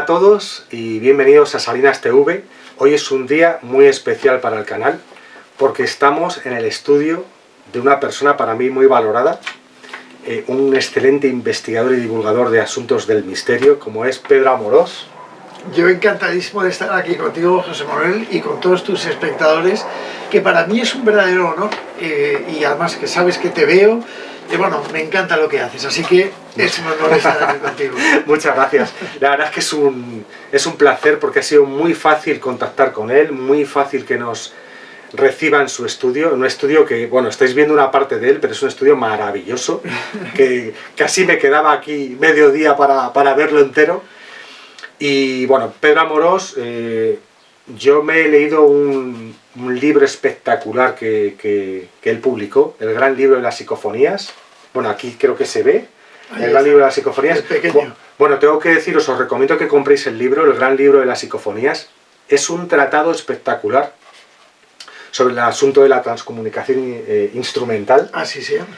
a todos y bienvenidos a Salinas TV. Hoy es un día muy especial para el canal porque estamos en el estudio de una persona para mí muy valorada, un excelente investigador y divulgador de asuntos del misterio como es Pedro Amorós. Yo encantadísimo de estar aquí contigo, José Manuel, y con todos tus espectadores, que para mí es un verdadero honor, y además que sabes que te veo, y bueno, me encanta lo que haces, así que es un honor estar aquí contigo. Muchas gracias. La verdad es que es un placer porque ha sido muy fácil contactar con él, muy fácil que nos reciba en su estudio, un estudio que, bueno, estáis viendo una parte de él, pero es un estudio maravilloso, que casi me quedaba aquí medio día para verlo entero. Y bueno, Pedro Amorós, yo me he leído un libro espectacular que él publicó, el gran libro de las psicofonías. Bueno, aquí creo que se ve, el gran libro de las psicofonías. Es pequeño. Bueno, tengo que deciros, os recomiendo que compréis el libro, el gran libro de las psicofonías. Es un tratado espectacular sobre el asunto de la transcomunicación instrumental. Así se llama.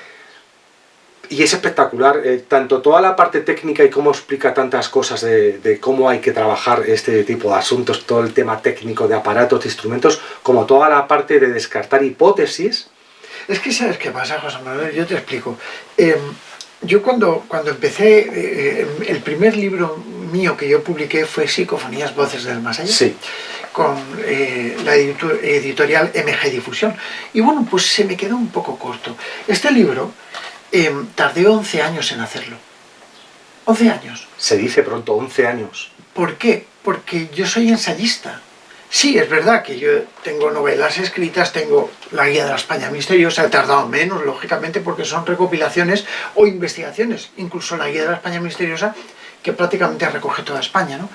Y es espectacular, tanto toda la parte técnica y cómo explica tantas cosas de cómo hay que trabajar este tipo de asuntos, todo el tema técnico de aparatos, de instrumentos, como toda la parte de descartar hipótesis. Es que ¿sabes qué pasa, José Manuel? Yo te explico. Yo cuando empecé, el primer libro mío que yo publiqué fue Psicofonías, Voces del Más Allá. Sí. Con la editorial MG Difusión. Y bueno, pues se me quedó un poco corto. Este libro tardé 11 años en hacerlo. 11 años. Se dice pronto, 11 años. ¿Por qué? Porque yo soy ensayista. Sí, es verdad que yo tengo novelas escritas, tengo la Guía de la España Misteriosa, he tardado menos, lógicamente, porque son recopilaciones o investigaciones. Incluso la Guía de la España Misteriosa, que prácticamente recoge toda España, ¿no?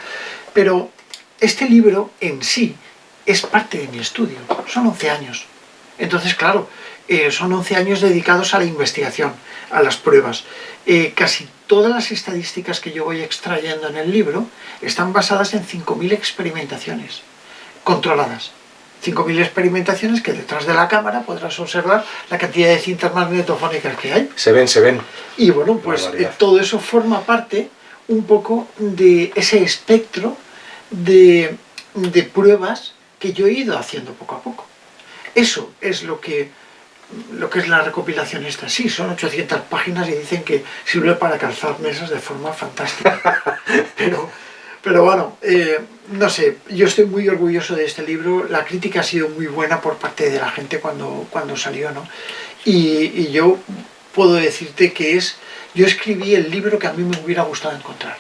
Pero este libro en sí es parte de mi estudio, son 11 años. Entonces, claro, son 11 años dedicados a la investigación, a las pruebas. Casi todas las estadísticas que yo voy extrayendo en el libro están basadas en 5.000 experimentaciones controladas. 5.000 experimentaciones que detrás de la cámara podrás observar la cantidad de cintas magnetofónicas que hay. Se ven, se ven. Y bueno, pues todo eso forma parte un poco de ese espectro de pruebas que yo he ido haciendo poco a poco. Eso es lo que es la recopilación esta. Sí, son 800 páginas y dicen que sirve para calzar mesas de forma fantástica. Pero bueno, no sé, yo estoy muy orgulloso de este libro. La crítica ha sido muy buena por parte de la gente cuando salió, ¿no? Y yo puedo decirte que yo escribí el libro que a mí me hubiera gustado encontrar.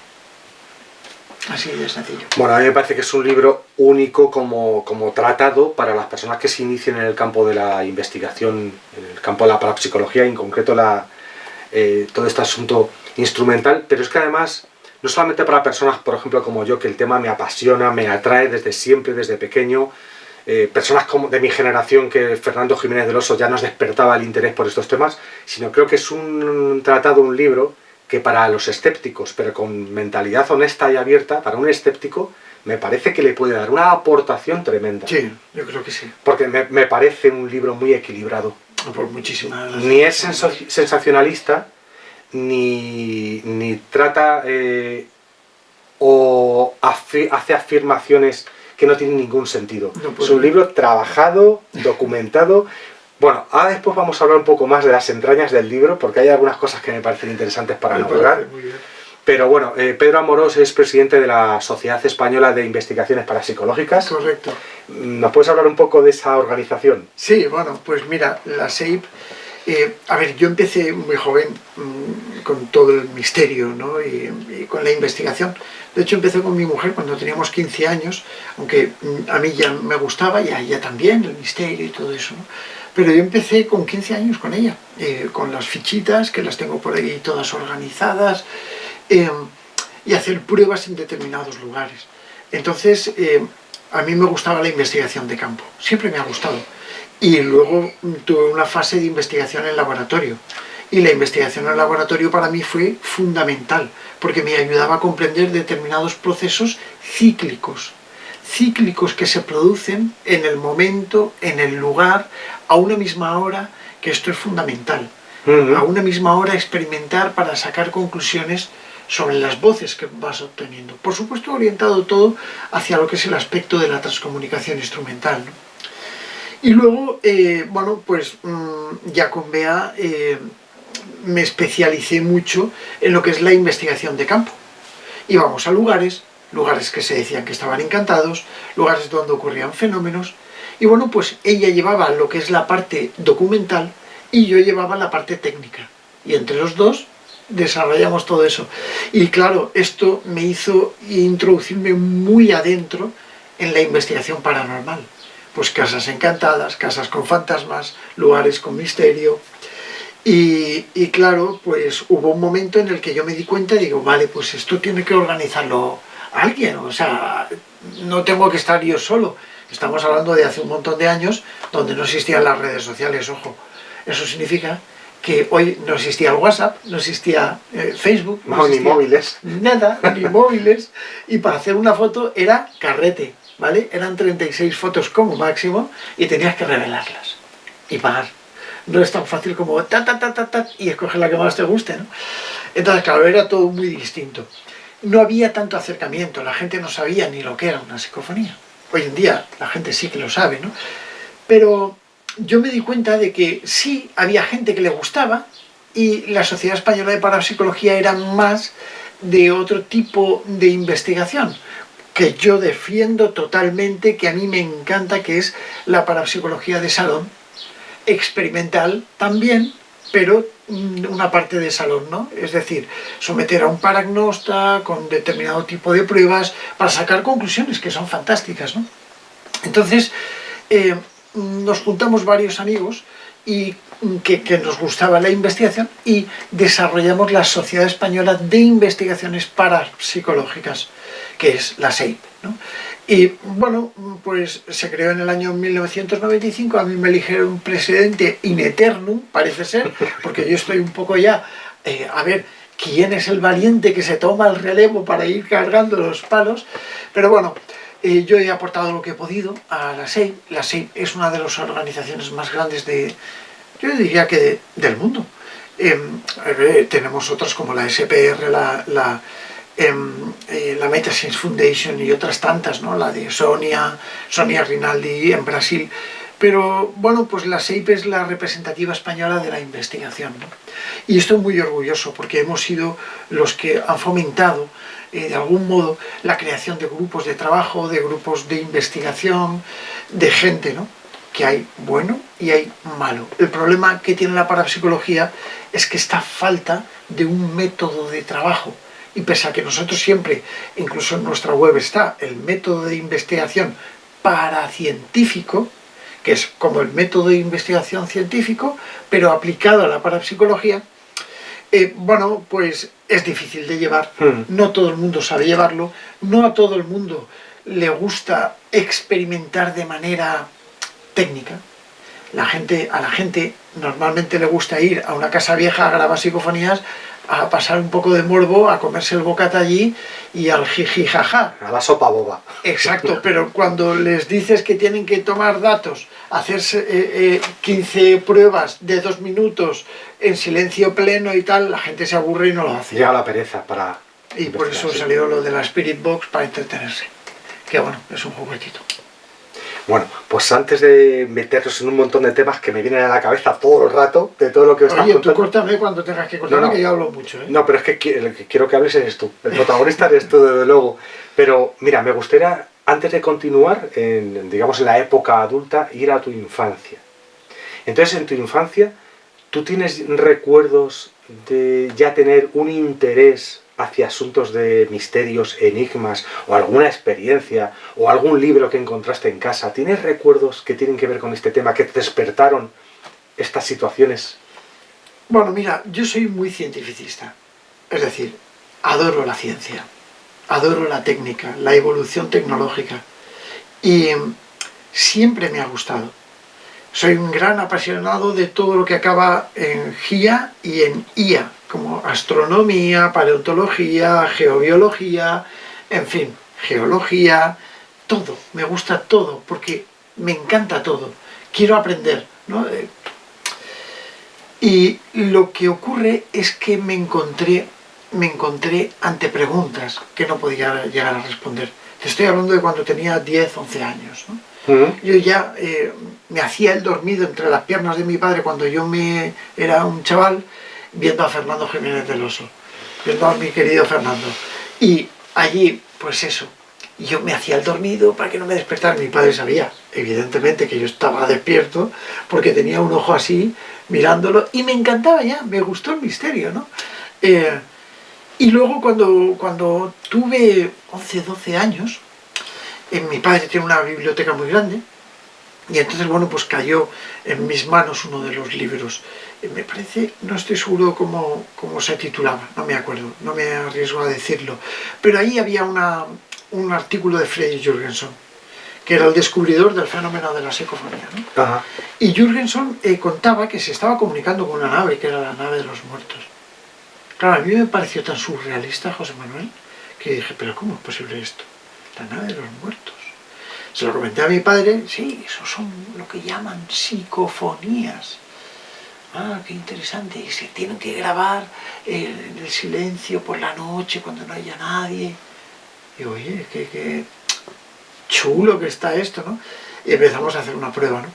Así de sencillo. Bueno, a mí me parece que es un libro único como tratado para las personas que se inician en el campo de la investigación, en el campo de la parapsicología, en concreto todo este asunto instrumental, pero es que además, no solamente para personas, por ejemplo, como yo, que el tema me apasiona, me atrae desde siempre, desde pequeño, personas como de mi generación, que Fernando Jiménez del Oso ya nos despertaba el interés por estos temas, sino creo que es un tratado, un libro, que para los escépticos, pero con mentalidad honesta y abierta, para un escéptico, me parece que le puede dar una aportación tremenda. Sí, yo creo que sí. Porque me parece un libro muy equilibrado. Por muchísimas... Ni es sensacionalista, ni trata o hace afirmaciones que no tienen ningún sentido. No, es un libro trabajado, documentado. Bueno, ahora después vamos a hablar un poco más de las entrañas del libro, porque hay algunas cosas que me parecen interesantes para nombrar. Pero bueno, Pedro Amorós es presidente de la Sociedad Española de Investigaciones Parapsicológicas. Correcto. ¿Nos puedes hablar un poco de esa organización? Sí, bueno, pues mira, la SEIP... a ver, yo empecé muy joven con todo el misterio, ¿no? y con la investigación. De hecho, empecé con mi mujer cuando teníamos 15 años, aunque a mí ya me gustaba y a ella también, el misterio y todo eso, ¿no? Pero yo empecé con 15 años con ella, con las fichitas, que las tengo por ahí todas organizadas, y hacer pruebas en determinados lugares. Entonces, a mí me gustaba la investigación de campo, siempre me ha gustado. Y luego tuve una fase de investigación en laboratorio. Y la investigación en laboratorio para mí fue fundamental, porque me ayudaba a comprender determinados procesos cíclicos que se producen en el momento, en el lugar, a una misma hora, que esto es fundamental. A una misma hora experimentar para sacar conclusiones sobre las voces que vas obteniendo. Por supuesto, orientado todo hacia lo que es el aspecto de la transcomunicación instrumental, ¿no? Y luego, bueno, pues ya con BEA me especialicé mucho en lo que es la investigación de campo. Íbamos a lugares que se decían que estaban encantados, lugares donde ocurrían fenómenos, y bueno, pues ella llevaba lo que es la parte documental y yo llevaba la parte técnica. Y entre los dos desarrollamos todo eso. Y claro, esto me hizo introducirme muy adentro en la investigación paranormal. Pues casas encantadas, casas con fantasmas, lugares con misterio. Y claro, pues hubo un momento en el que yo me di cuenta y digo, vale, pues esto tiene que organizarlo alguien, o sea, no tengo que estar yo solo. Estamos hablando de hace un montón de años donde no existían las redes sociales, ojo. Eso significa que hoy no existía el WhatsApp, no existía Facebook, no existía ni móviles. Nada, ni móviles, y para hacer una foto era carrete, ¿vale? Eran 36 fotos como máximo y tenías que revelarlas y pagar. No es tan fácil como ta y escoger la que más te guste, ¿no? Entonces, claro, era todo muy distinto. No había tanto acercamiento, la gente no sabía ni lo que era una psicofonía. Hoy en día la gente sí que lo sabe, ¿no? Pero yo me di cuenta de que sí había gente que le gustaba y la Sociedad Española de Parapsicología era más de otro tipo de investigación que yo defiendo totalmente, que a mí me encanta, que es la parapsicología de salón, experimental también, pero una parte de salón, ¿no? Es decir, someter a un paragnosta con determinado tipo de pruebas para sacar conclusiones que son fantásticas, ¿no? Entonces, nos juntamos varios amigos y que nos gustaba la investigación y desarrollamos la Sociedad Española de Investigaciones Parapsicológicas, que es la SEIP, ¿no? Y bueno, pues se creó en el año 1995, a mí me eligieron presidente in eternum, parece ser, porque yo estoy un poco ya, a ver, quién es el valiente que se toma el relevo para ir cargando los palos, pero bueno, yo he aportado lo que he podido a la SEIP. La SEIP es una de las organizaciones más grandes yo diría que del mundo. Tenemos otras como la SPR, la Metascience Foundation y otras tantas, ¿no? La de Sonia Rinaldi en Brasil. Pero bueno, pues la SEIP es la representativa española de la investigación, ¿no? Y estoy muy orgulloso porque hemos sido los que han fomentado de algún modo la creación de grupos de trabajo, de grupos de investigación, de gente, ¿no? Que hay bueno y hay malo. El problema que tiene la parapsicología es que está falta de un método de trabajo. Y pese a que nosotros siempre, incluso en nuestra web está el método de investigación paracientífico, que es como el método de investigación científico, pero aplicado a la parapsicología, bueno, pues es difícil de llevar, no todo el mundo sabe llevarlo, no a todo el mundo le gusta experimentar de manera técnica. A la gente normalmente le gusta ir a una casa vieja a grabar psicofonías, a pasar un poco de morbo, a comerse el bocata allí y al jiji jaja. A la sopa boba. Exacto, pero cuando les dices que tienen que tomar datos, hacerse 15 pruebas de 2 minutos en silencio pleno y tal, la gente se aburre y no lo hace. Llega la pereza para... Y por eso salió lo de la Spirit Box para entretenerse. Que bueno, es un juguetito. Bueno, pues antes de meternos en un montón de temas que me vienen a la cabeza todo el rato, de todo lo que os estás contando... Oye, tú córtame cuando tengas que cortarme, que yo hablo mucho, ¿eh? No, pero es que el que quiero que hables eres tú. El protagonista eres tú, desde luego. Pero, mira, me gustaría, antes de continuar, digamos, en la época adulta, ir a tu infancia. Entonces, en tu infancia, ¿tú tienes recuerdos de ya tener un interés hacia asuntos de misterios, enigmas, o alguna experiencia, o algún libro que encontraste en casa? ¿Tienes recuerdos que tienen que ver con este tema, que te despertaron estas situaciones? Bueno, mira, yo soy muy cientificista, es decir, adoro la ciencia, adoro la técnica, la evolución tecnológica, y siempre me ha gustado. Soy un gran apasionado de todo lo que acaba en GIA y en IA, como astronomía, paleontología, geobiología, en fin, geología, todo, me gusta todo, porque me encanta todo, quiero aprender, ¿no? Y lo que ocurre es que me encontré me encontré ante preguntas que no podía llegar a responder. Te estoy hablando de cuando tenía 10, 11 años, ¿no? Yo ya me hacía el dormido entre las piernas de mi padre cuando era un chaval, viendo a Fernando Jiménez del Oso, viendo a mi querido Fernando. Y allí, pues eso, yo me hacía el dormido para que no me despertara. Mi padre sabía, evidentemente, que yo estaba despierto porque tenía un ojo así, mirándolo, y me encantaba ya, me gustó el misterio, ¿no? Y luego cuando tuve 11, 12 años, mi padre tiene una biblioteca muy grande, y entonces, bueno, pues cayó en mis manos uno de los libros. Me parece, no estoy seguro cómo se titulaba, no me acuerdo, no me arriesgo a decirlo. Pero ahí había un artículo de Freddy Jurgenson, que era el descubridor del fenómeno de la psicofonía, ¿no? Ajá. Y Jurgenson contaba que se estaba comunicando con una nave, que era la nave de los muertos. Claro, a mí me pareció tan surrealista, José Manuel, que dije, pero ¿cómo es posible esto? La nave de los muertos. Se lo comenté a mi padre, sí, eso son lo que llaman psicofonías. Ah, qué interesante, y se tienen que grabar en el silencio por la noche cuando no haya nadie. Y oye, qué chulo que está esto, ¿no? Y empezamos a hacer una prueba, ¿no?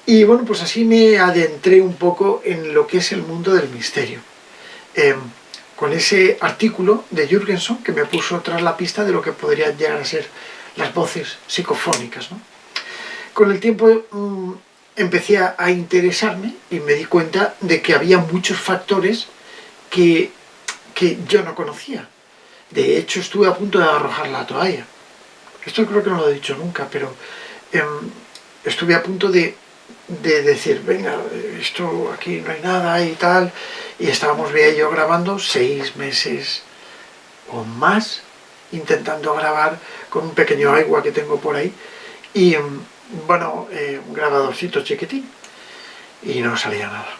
Y bueno, pues así me adentré un poco en lo que es el mundo del misterio. Con ese artículo de Jurgenson que me puso tras la pista de lo que podrían llegar a ser las voces psicofónicas, ¿no? Con el tiempo empecé a interesarme y me di cuenta de que había muchos factores que yo no conocía. De hecho, estuve a punto de arrojar la toalla. Esto creo que no lo he dicho nunca, pero estuve a punto de decir, venga, esto aquí no hay nada y tal, y estábamos Bea y yo grabando 6 meses o más, intentando grabar con un pequeño agua que tengo por ahí, y bueno, un grabadorcito chiquitín, y no salía nada.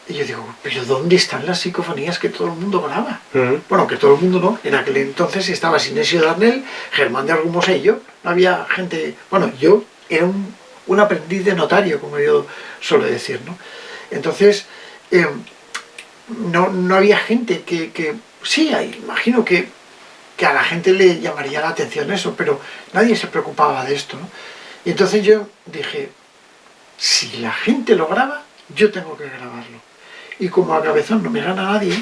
Y yo digo, pero ¿dónde están las psicofonías que todo el mundo graba? Bueno, que todo el mundo no, en aquel entonces estaba Sinesio Darnell, Germán de Argumosa y yo, no había gente, bueno, yo era un aprendiz de notario, como yo suelo decir, ¿no? Entonces, no había gente que sí, imagino que a la gente le llamaría la atención eso, pero nadie se preocupaba de esto, ¿no? Y entonces yo dije, si la gente lo graba, yo tengo que grabarlo. Y como a cabezón no me gana nadie,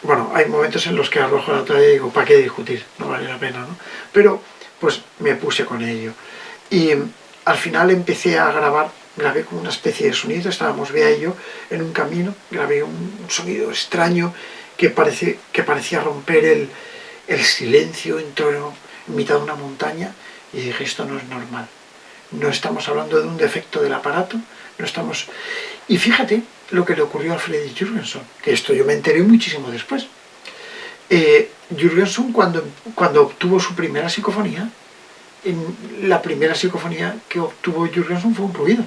bueno, hay momentos en los que arrojo la toalla y digo, ¿para qué discutir? No vale la pena, ¿no? Pero, pues me puse con ello. Y al final empecé a grabar, grabé como una especie de sonido, estábamos Bea y yo en un camino, grabé un sonido extraño que parecía romper el silencio en mitad de una montaña, y dije, esto no es normal. No estamos hablando de un defecto del aparato, no estamos... Y fíjate lo que le ocurrió a Freddy Jurgenson, que esto yo me enteré muchísimo después. Jurgenson, cuando obtuvo su primera psicofonía, la primera psicofonía que obtuvo Jurgenson fue un ruido,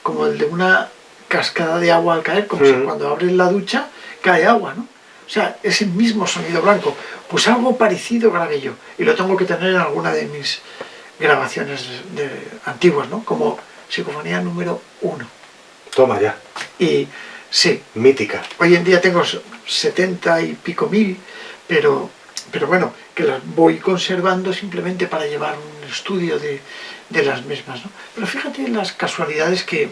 como el de una cascada de agua al caer, como si cuando abres la ducha cae agua, ¿no? O sea, ese mismo sonido blanco. Pues algo parecido grabé yo, y lo tengo que tener en alguna de mis grabaciones antiguas, ¿no? Como psicofonía número 1. Toma ya. Y sí. Mítica. Hoy en día tengo 70 y pico mil, pero bueno, que las voy conservando simplemente para llevar un estudio de las mismas, ¿no? Pero fíjate las casualidades que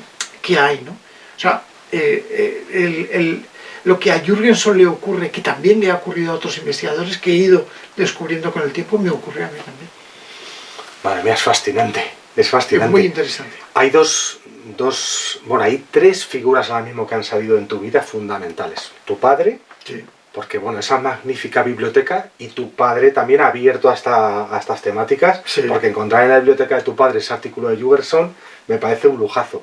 hay, ¿no? O sea, lo que a Jurgenson le ocurre, que también le ha ocurrido a otros investigadores que he ido descubriendo con el tiempo, me ocurre a mí también. Madre mía, es fascinante. Es fascinante. Es muy interesante. Hay hay 3 figuras ahora mismo que han salido en tu vida fundamentales. Tu padre, sí, porque bueno, esa magnífica biblioteca, y tu padre también ha abierto a estas temáticas, sí, porque encontrar en la biblioteca de tu padre ese artículo de Jurgenson me parece un lujazo.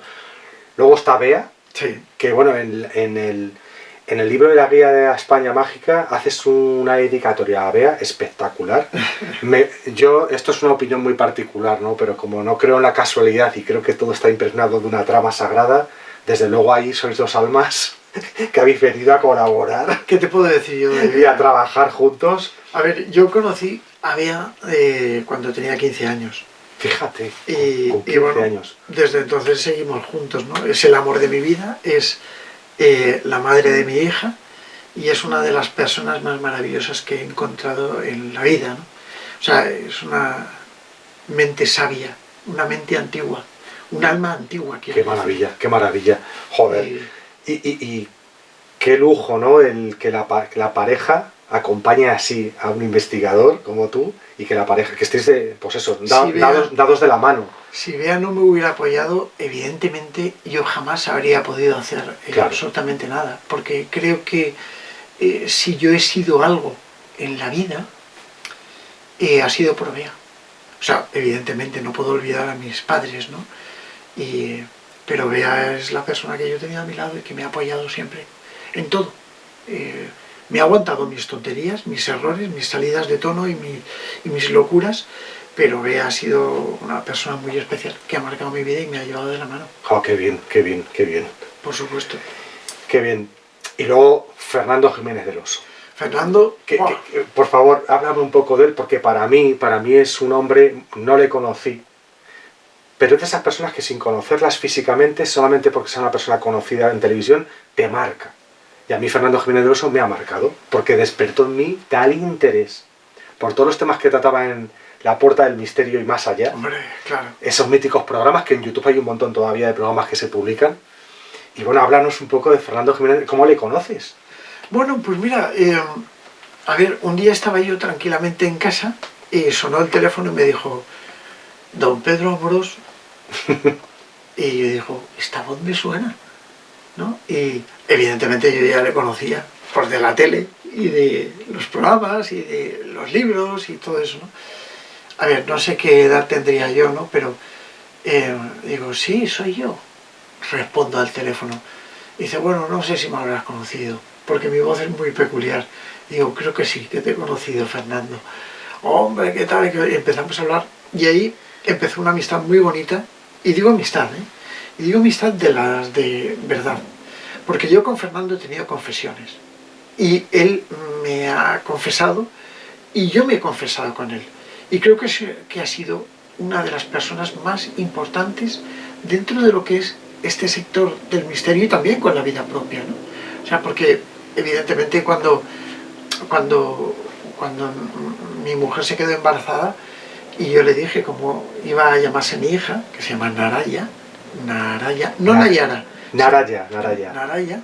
Luego está Bea, sí, que bueno, en el libro de la guía de la España mágica haces una dedicatoria a Bea espectacular. Esto es una opinión muy particular, ¿no? Pero como no creo en la casualidad y creo que todo está impregnado de una trama sagrada, desde luego ahí sois 2 almas que habéis venido a colaborar. ¿Qué te puedo decir yo? Y a trabajar juntos. A ver, yo conocí a Bea cuando tenía 15 años. Fíjate, con 15 bueno, años. Desde entonces seguimos juntos, ¿no? Es el amor de mi vida, es la madre de mi hija, y es una de las personas más maravillosas que he encontrado en la vida, ¿no? O sea, es una mente sabia, una mente antigua, un alma antigua, quiero Qué decir. maravilla, qué maravilla. Joder. Y Y qué lujo, ¿no? El que que la pareja acompañe así a un investigador como tú y que la pareja, que estéis, pues eso, si Bea, dados de la mano. si Bea no me hubiera apoyado, evidentemente yo jamás habría podido hacer Claro. absolutamente nada, porque creo que si yo he sido algo en la vida, ha sido por Bea. O sea, evidentemente no puedo olvidar a mis padres, ¿no? Pero Bea es la persona que yo tenía a mi lado y que me ha apoyado siempre, en todo. Me ha aguantado mis tonterías, mis errores, mis salidas de tono y mis locuras, pero Bea ha sido una persona muy especial que ha marcado mi vida y me ha llevado de la mano. Oh, qué bien, qué bien, qué bien. Por supuesto. Qué bien. Y luego Fernando Jiménez del Oso. Fernando, por favor, háblame un poco de él, porque para mí es un hombre, no le conocí, pero es de esas personas que sin conocerlas físicamente, solamente porque sea una persona conocida en televisión, te marca. Y a mí Fernando Jiménez del Oso me ha marcado, porque despertó en mí tal interés por todos los temas que trataba en La Puerta del Misterio y más allá. hombre, claro. Esos míticos programas, que en YouTube hay un montón todavía de programas que se publican. Y bueno, háblanos un poco de Fernando Jiménez, ¿cómo le conoces? Bueno, pues mira, a ver, un día estaba yo tranquilamente en casa y sonó el teléfono y me dijo, don Pedro Amorós. Y yo digo, esta voz me suena, ¿no? Y evidentemente yo ya le conocía por de la tele y de los programas y de los libros y todo eso, ¿no? A ver, no sé qué edad tendría yo, ¿no? Pero digo, sí, soy yo. Respondo al teléfono. Dice, bueno, no sé si me habrás conocido, porque mi voz es muy peculiar. Digo, creo que sí, que te he conocido, Fernando. Hombre, ¿qué tal? Y empezamos a hablar y ahí empezó una amistad muy bonita. Y digo amistad, ¿eh? Y digo amistad de las de verdad. Porque yo con Fernando he tenido confesiones. Y él me ha confesado y yo me he confesado con él. Y creo que ha sido una de las personas más importantes dentro de lo que es este sector del misterio y también con la vida propia, ¿no? O sea, porque evidentemente cuando mi mujer se quedó embarazada y yo le dije cómo iba a llamarse mi hija, que se llama Naraya, no Nayara, Naraya,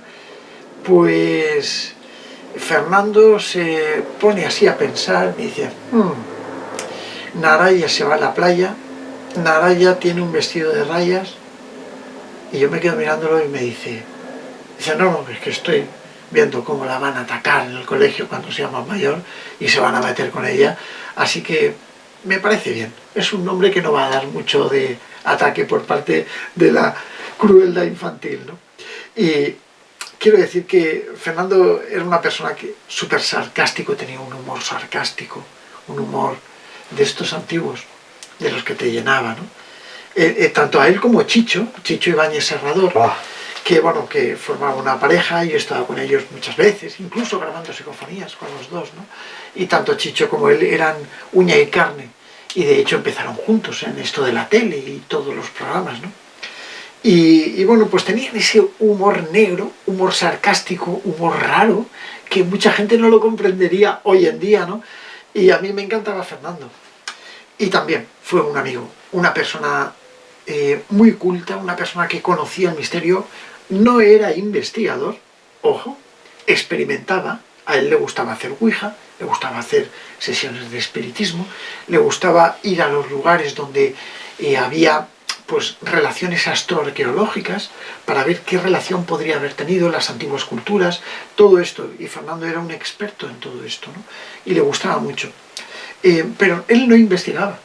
pues Fernando se pone así a pensar, me dice, Naraya se va a la playa, Naraya tiene un vestido de rayas, y yo me quedo mirándolo y me dice, no, es que estoy viendo cómo la van a atacar en el colegio cuando sea más mayor y se van a meter con ella, así que me parece bien, es un nombre que no va a dar mucho de ataque por parte de la crueldad infantil, ¿no? Y quiero decir que Fernando era una persona que súper sarcástico, tenía un humor sarcástico, un humor de estos antiguos, de los que te llenaba, ¿no? Tanto a él como Chicho Ibáñez Serrador, que bueno, que formaba una pareja, y yo estaba con ellos muchas veces, incluso grabando psicofonías con los dos, ¿no? Y tanto Chicho como él eran uña y carne, y de hecho empezaron juntos en esto de la tele y todos los programas, ¿no? Y bueno, pues tenían ese humor negro, humor sarcástico, humor raro, que mucha gente no lo comprendería hoy en día, ¿no? Y a mí me encantaba Fernando. Y también fue un amigo, una persona muy culta, una persona que conocía el misterio, no era investigador, ojo, experimentaba, a él le gustaba hacer ouija, le gustaba hacer sesiones de espiritismo, le gustaba ir a los lugares donde había pues relaciones astroarqueológicas para ver qué relación podría haber tenido las antiguas culturas, todo esto, y Fernando era un experto en todo esto, ¿no? Y le gustaba mucho. Pero él no investigaba.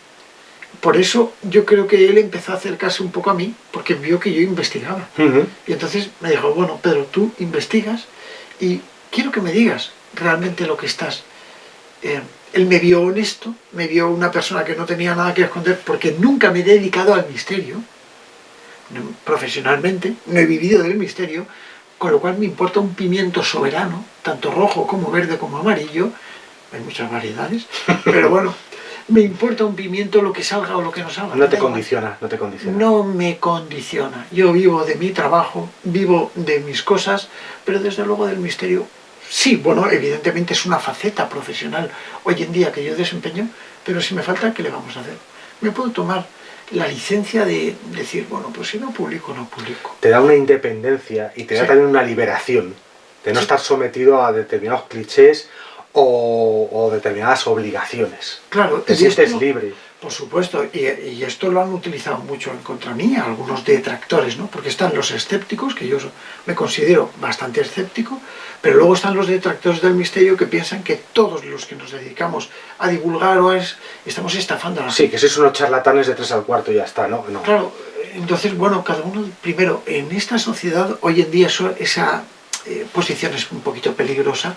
Por eso yo creo que él empezó a acercarse un poco a mí, porque vio que yo investigaba. Y entonces me dijo, bueno, Pedro, tú investigas y quiero que me digas realmente lo que estás. Él me vio honesto, me vio una persona que no tenía nada que esconder, porque nunca me he dedicado al misterio, profesionalmente, no he vivido del misterio, con lo cual me importa un pimiento soberano, tanto rojo como verde como amarillo, hay muchas variedades, pero bueno, me importa un pimiento lo que salga o lo que no salga. No te condiciona, no te condiciona. No me condiciona. Yo vivo de mi trabajo, vivo de mis cosas, pero desde luego del misterio Sí, bueno, evidentemente es una faceta profesional hoy en día que yo desempeño, pero si me falta, ¿qué le vamos a hacer? Me puedo tomar la licencia de decir, bueno, pues si no publico, no publico. Te da una independencia y te da Sí. también una liberación de no Sí. estar sometido a determinados clichés o determinadas obligaciones. Claro, Te y sientes esto, libre. por supuesto, y esto lo han utilizado mucho en contra mí, algunos detractores, ¿no? Porque están los escépticos, que yo me considero bastante escéptico, pero luego están los detractores del misterio que piensan que todos los que nos dedicamos a divulgar estamos estafando a la Sí, gente. que sois unos charlatanes de 3 al cuarto y ya está, ¿no? No. Claro, entonces, bueno, cada uno, primero, en esta sociedad, hoy en día esa posición es un poquito peligrosa,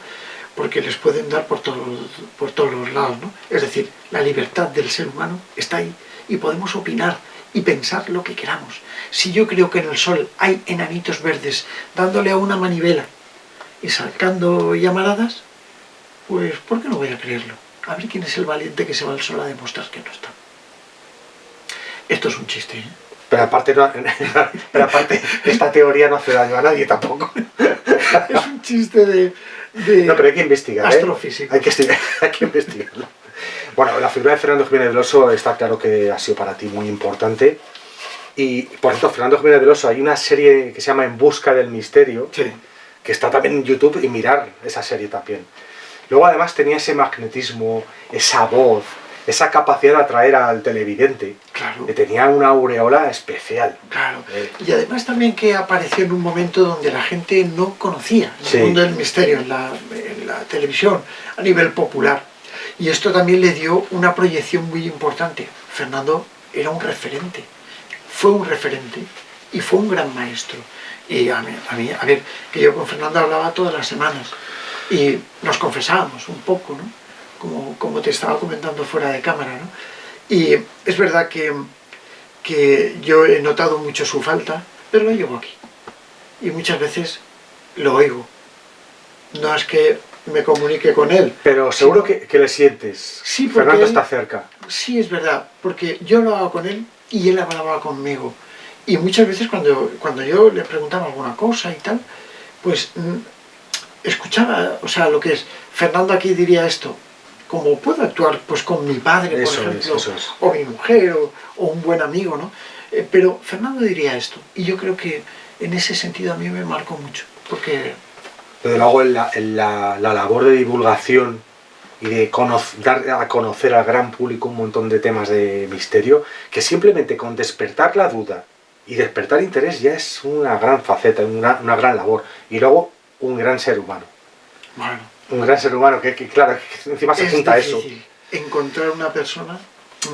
porque les pueden dar por todos los lados, ¿no? Es decir, la libertad del ser humano está ahí y podemos opinar y pensar lo que queramos. Si yo creo que en el sol hay enanitos verdes dándole a una manivela y sacando llamaradas, pues ¿por qué no voy a creerlo? A ver quién es el valiente que se va al sol a demostrar que no está. Esto es un chiste, ¿eh? Pero aparte, pero aparte, esta teoría no hace daño a nadie tampoco. Es un chiste de No, pero hay que investigar, astrofísico. Hay que investigarlo. Bueno, la figura de Fernando Jiménez del Oso está claro que ha sido para ti muy importante. Y, por cierto, Fernando Jiménez del Oso, hay una serie que se llama En busca del misterio, Sí. que está también en YouTube, y mirar esa serie también. Luego, además, tenía ese magnetismo, esa voz, esa capacidad de atraer al televidente. Claro. Que tenía una aureola especial. Claro. Y además también que apareció en un momento donde la gente no conocía el mundo del misterio en la televisión, a nivel popular. Y esto también le dio una proyección muy importante. Fernando era un referente, fue un referente y fue un gran maestro. Y a ver, que yo con Fernando hablaba todas las semanas y nos confesábamos un poco, ¿no? Como te estaba comentando fuera de cámara, ¿no? Y es verdad que yo he notado mucho su falta, pero lo llevo aquí. Y muchas veces lo oigo. No es que me comunique con él. Pero seguro que le sientes. Sí, Fernando él, está cerca. Sí, es verdad, porque yo lo hago con él y él hablaba conmigo. Y muchas veces cuando yo le preguntaba alguna cosa y tal, pues escuchaba, o sea, lo que es, Fernando aquí diría esto, como puedo actuar pues con mi padre, por ejemplo, eso es. o mi mujer, o un buen amigo, ¿no? Pero Fernando diría esto, y yo creo que en ese sentido a mí me marcó mucho, porque... Pero luego la labor de divulgación y de dar a conocer al gran público un montón de temas de misterio, que simplemente con despertar la duda y despertar interés ya es una gran faceta, una gran labor. Y luego un gran ser humano. Bueno, un gran ser humano que claro, que encima se junta a eso. Es difícil encontrar una persona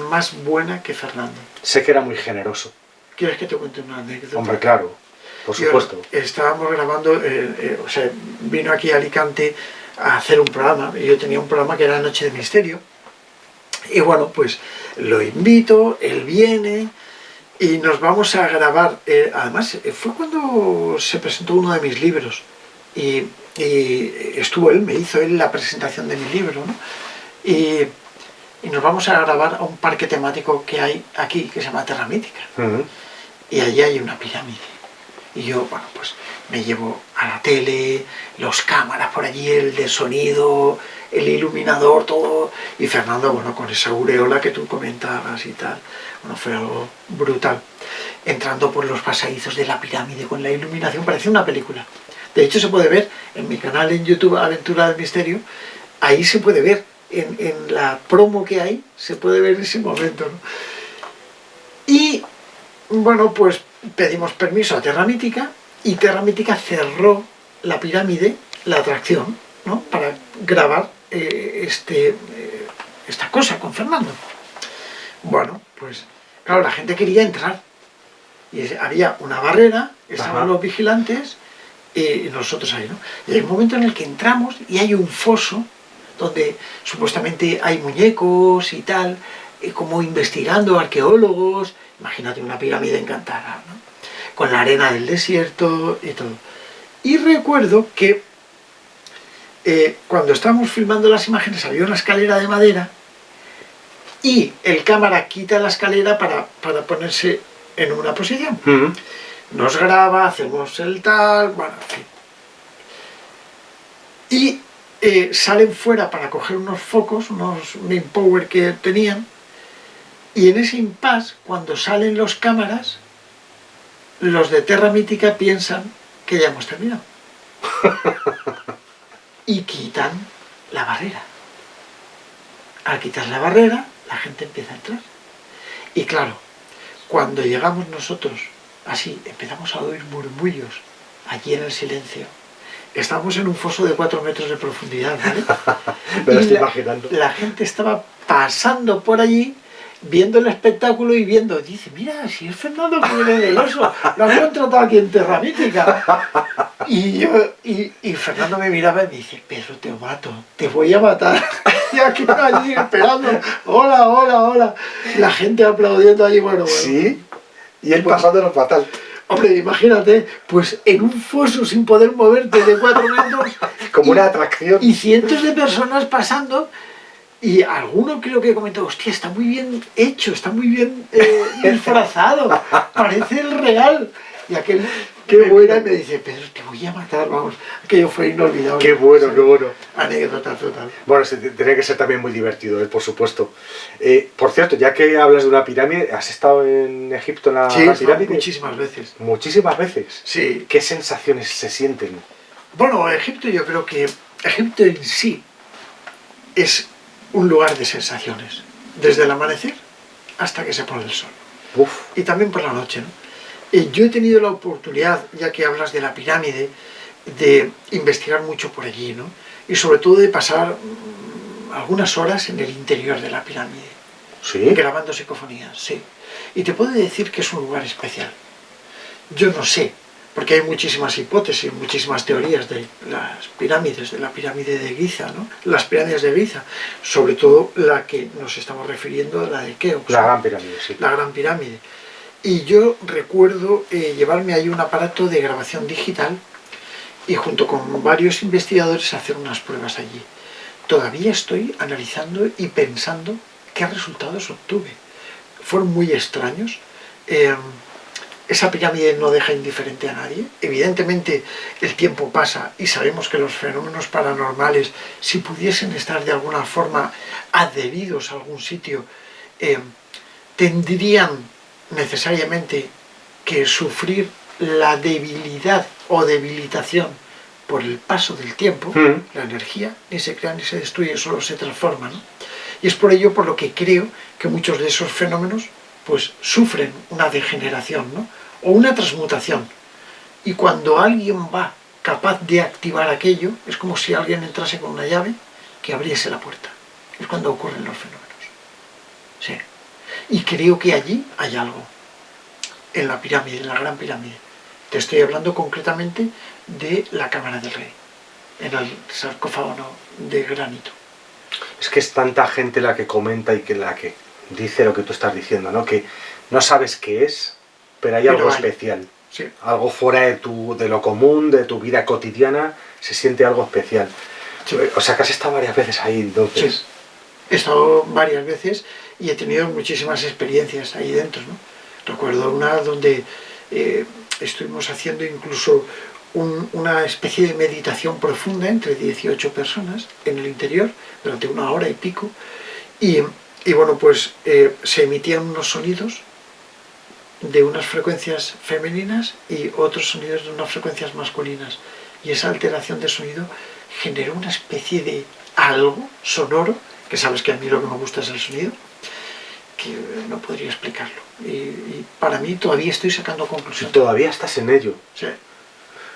más buena que Fernando. Sé que era muy generoso. ¿Quieres que te cuente una anécdota? Hombre, claro, por supuesto. Estábamos grabando, o sea, vino aquí a Alicante a hacer un programa, y yo tenía un programa que era Noche de Misterio, y bueno, pues lo invito, él viene, y nos vamos a grabar, además fue cuando se presentó uno de mis libros, y estuvo él, me hizo él la presentación de mi libro, ¿no? Y nos vamos a grabar a un parque temático que hay aquí, que se llama Terra Mítica. Y allí hay una pirámide. Y yo, bueno, pues me llevo a la tele, los cámaras por allí, el de sonido, el iluminador, todo. Y Fernando, bueno, con esa aureola que tú comentabas y tal, bueno, fue algo brutal. Entrando por los pasadizos de la pirámide con la iluminación, parece una película. De hecho, se puede ver en mi canal en YouTube, Aventura del Misterio, ahí se puede ver, en la promo que hay, se puede ver ese momento, ¿no? Y, bueno, pues pedimos permiso a Terra Mítica, y Terra Mítica cerró la pirámide, la atracción, ¿no? Para grabar esta cosa con Fernando. Bueno, pues, claro, la gente quería entrar, y había una barrera, estaban los vigilantes, y nosotros ahí, ¿no? Y hay un momento en el que entramos y hay un foso donde supuestamente hay muñecos y tal, como investigando arqueólogos, imagínate una pirámide encantada, ¿no? Con la arena del desierto y todo. Y recuerdo que cuando estábamos filmando las imágenes había una escalera de madera y el cámara quita la escalera para ponerse en una posición. Nos graba, hacemos el tal, bueno, en fin. y salen fuera para coger unos focos, unos main power que tenían, y en ese impasse, cuando salen los cámaras, los de Terra Mítica piensan que ya hemos terminado. Y quitan la barrera. Al quitar la barrera, la gente empieza a entrar. Y claro, cuando llegamos nosotros, así, empezamos a oír murmullos allí en el silencio. Estábamos en un foso de 4 metros de profundidad, ¿vale? Me lo estoy imaginando. La gente estaba pasando por allí, viendo el espectáculo y viendo, dice, mira, si es Fernando Jiménez del Oso, lo han contratado aquí en Terra Mítica. Y Fernando me miraba y me dice, Pedro, te mato, te voy a matar. Y aquí allí esperando, hola, hola, hola. La gente aplaudiendo allí, bueno. Sí, y él pasándolo fatal. Hombre, imagínate, pues en un foso sin poder moverte de 4 metros. Como una atracción. Y cientos de personas pasando. Y alguno creo que comentó, hostia, está muy bien hecho, está muy bien disfrazado, parece el real. Y aquel Qué bueno. y me dice, Pedro, te voy a matar, vamos. Aquello fue inolvidable. Qué bueno, qué bueno. Anécdota total. Bueno, tenía que ser también muy divertido, por supuesto. Por cierto, ya que hablas de una pirámide, ¿has estado en Egipto en la pirámide? Muchísimas veces. Muchísimas veces. Sí. ¿Qué sensaciones se sienten? Bueno, Egipto, yo creo que Egipto en sí es un lugar de sensaciones, desde el amanecer hasta que se pone el sol. Uf. Y también por la noche, ¿no? Yo he tenido la oportunidad, ya que hablas de la pirámide, de investigar mucho por allí, ¿no? Y sobre todo de pasar algunas horas en el interior de la pirámide. ¿Sí? Grabando psicofonías, sí. Y te puedo decir que es un lugar especial. Yo no sé, porque hay muchísimas hipótesis, muchísimas teorías de las pirámides, de la pirámide de Giza, ¿no? Las pirámides de Giza, sobre todo la que nos estamos refiriendo, la de Keops. La Gran Pirámide, sí. La Gran Pirámide. Y yo recuerdo llevarme ahí un aparato de grabación digital y junto con varios investigadores hacer unas pruebas allí. Todavía estoy analizando y pensando qué resultados obtuve. Fueron muy extraños. Esa pirámide no deja indiferente a nadie. Evidentemente el tiempo pasa y sabemos que los fenómenos paranormales, si pudiesen estar de alguna forma adheridos a algún sitio, tendrían necesariamente que sufrir la debilidad o debilitación por el paso del tiempo. La energía ni se crea ni se destruye, solo se transforma, ¿no? Y es por ello por lo que creo que muchos de esos fenómenos pues sufren una degeneración, ¿no? O una transmutación. Y cuando alguien va capaz de activar aquello, es como si alguien entrase con una llave que abriese la puerta. Es cuando ocurren los fenómenos. Sí. Y creo que allí hay algo, en la pirámide, en la Gran Pirámide. Te estoy hablando concretamente de la Cámara del Rey, en el sarcófago de granito. Es que es tanta gente la que comenta y que la que dice lo que tú estás diciendo, ¿no? Que no sabes qué es, pero hay algo especial. Sí. Algo fuera de lo común, de tu vida cotidiana, se siente algo especial. Sí. O sea, que has estado varias veces ahí, entonces. Sí. He estado varias veces y he tenido muchísimas experiencias ahí dentro, ¿no? Recuerdo una donde estuvimos haciendo incluso una especie de meditación profunda entre 18 personas en el interior durante 1 hora y pico y bueno, pues se emitían unos sonidos de unas frecuencias femeninas y otros sonidos de unas frecuencias masculinas, y esa alteración de sonido generó una especie de algo sonoro, que sabes que a mí lo que me gusta es el sonido, que no podría explicarlo, y para mí todavía estoy sacando conclusiones. ¿Y todavía estás en ello? Sí.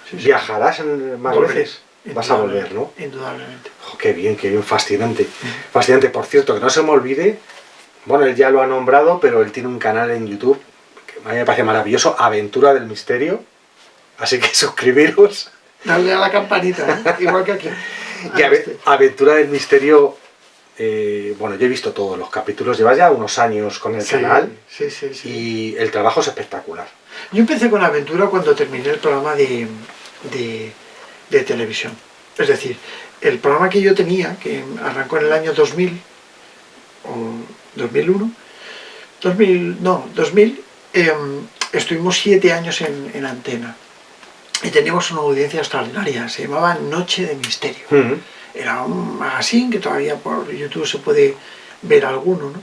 Sí, sí. ¿Viajarás más veces? Vas a volver, ¿no? Indudablemente. Oh, qué bien, fascinante. Fascinante. Por cierto, que no se me olvide, bueno, él ya lo ha nombrado, pero él tiene un canal en YouTube que a mí me parece maravilloso, Aventura del Misterio. Así que suscribiros. Dale a la campanita, ¿eh? Igual que aquí. Y Aventura del Misterio, bueno, yo he visto todos los capítulos, llevas ya unos años con el canal. Sí. Y el trabajo es espectacular. Yo empecé con Aventura cuando terminé el programa de televisión. Es decir, el programa que yo tenía, que arrancó en el año 2000, o 2001, 2000, estuvimos 7 años en antena. y teníamos una audiencia extraordinaria, se llamaba Noche de Misterio. Era un magazine que todavía por YouTube se puede ver alguno, ¿no?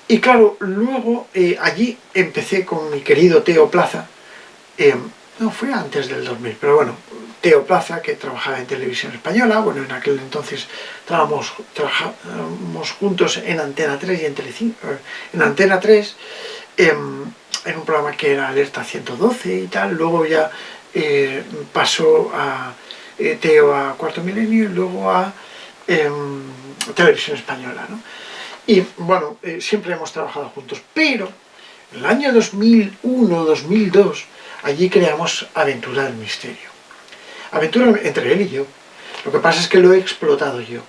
Y claro, luego allí empecé con mi querido Teo Plaza, no fue antes del 2000, pero bueno, Teo Plaza, que trabajaba en Televisión Española, bueno, en aquel entonces trabajamos juntos en Antena 3 y en Telecinco, en Antena 3, en un programa que era Alerta 112 y tal, luego ya pasó a Teo a Cuarto Milenio y luego a Televisión Española, ¿no? Y bueno, siempre hemos trabajado juntos, pero en el año 2001-2002 allí creamos Aventura del Misterio. Aventura entre él y yo. Lo que pasa es que lo he explotado yo.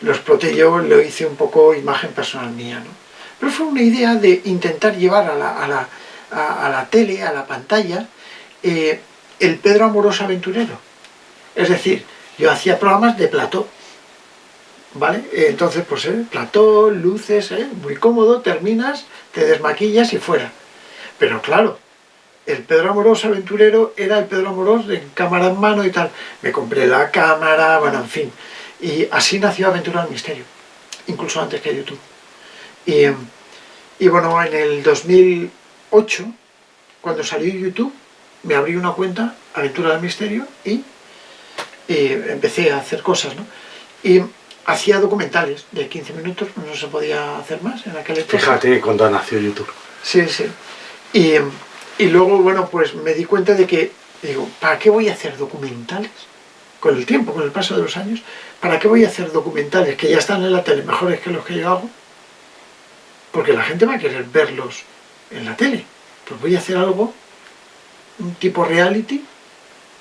Lo exploté yo, lo hice un poco imagen personal mía, ¿no? Pero fue una idea de intentar llevar a la tele, a la pantalla, el Pedro Amorós aventurero. Es decir, yo hacía programas de plató, ¿vale? Entonces, pues, plató, luces, muy cómodo, terminas, te desmaquillas y fuera. Pero claro, el Pedro Amorós aventurero era el Pedro Amorós de cámara en mano y tal. Me compré la cámara, bueno, en fin. Y así nació Aventura del Misterio, incluso antes que YouTube. Y bueno, en el 2008, cuando salió YouTube, me abrí una cuenta, Aventura del Misterio, y empecé a hacer cosas, ¿no? Y hacía documentales de 15 minutos, no se podía hacer más en aquel entonces. Fíjate cuando nació YouTube. Sí, sí. Y luego, bueno, pues me di cuenta de que, digo, ¿para qué voy a hacer documentales? Con el tiempo, con el paso de los años, ¿para qué voy a hacer documentales que ya están en la tele mejores que los que yo hago? Porque la gente va a querer verlos en la tele. Pues voy a hacer algo, un tipo reality,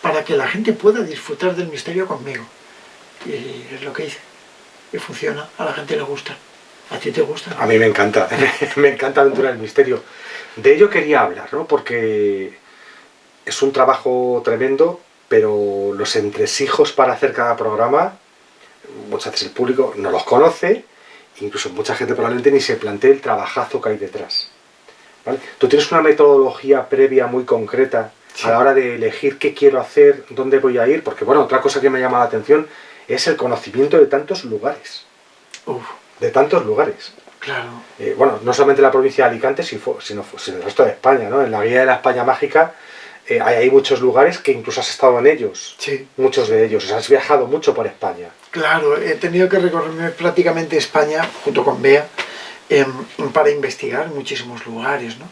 para que la gente pueda disfrutar del misterio conmigo. Y es lo que hice. Y funciona, a la gente le gusta. ¿A ti te gusta? A mí me encanta, me encanta Aventura del Misterio. De ello quería hablar, ¿no? Porque es un trabajo tremendo, pero los entresijos para hacer cada programa, muchas veces el público no los conoce, incluso mucha gente probablemente ni se plantee el trabajazo que hay detrás, ¿vale? Tú tienes una metodología previa muy concreta a la hora de elegir qué quiero hacer, dónde voy a ir, porque bueno, otra cosa que me llama la atención es el conocimiento de tantos lugares. De tantos lugares. Claro. Bueno, no solamente la provincia de Alicante, sino el resto de España, ¿no? En la guía de la España Mágica hay muchos lugares que incluso has estado en ellos. Sí. Muchos de ellos. O sea, has viajado mucho por España. Claro, he tenido que recorrerme prácticamente España, junto con Bea, para investigar muchísimos lugares, ¿no?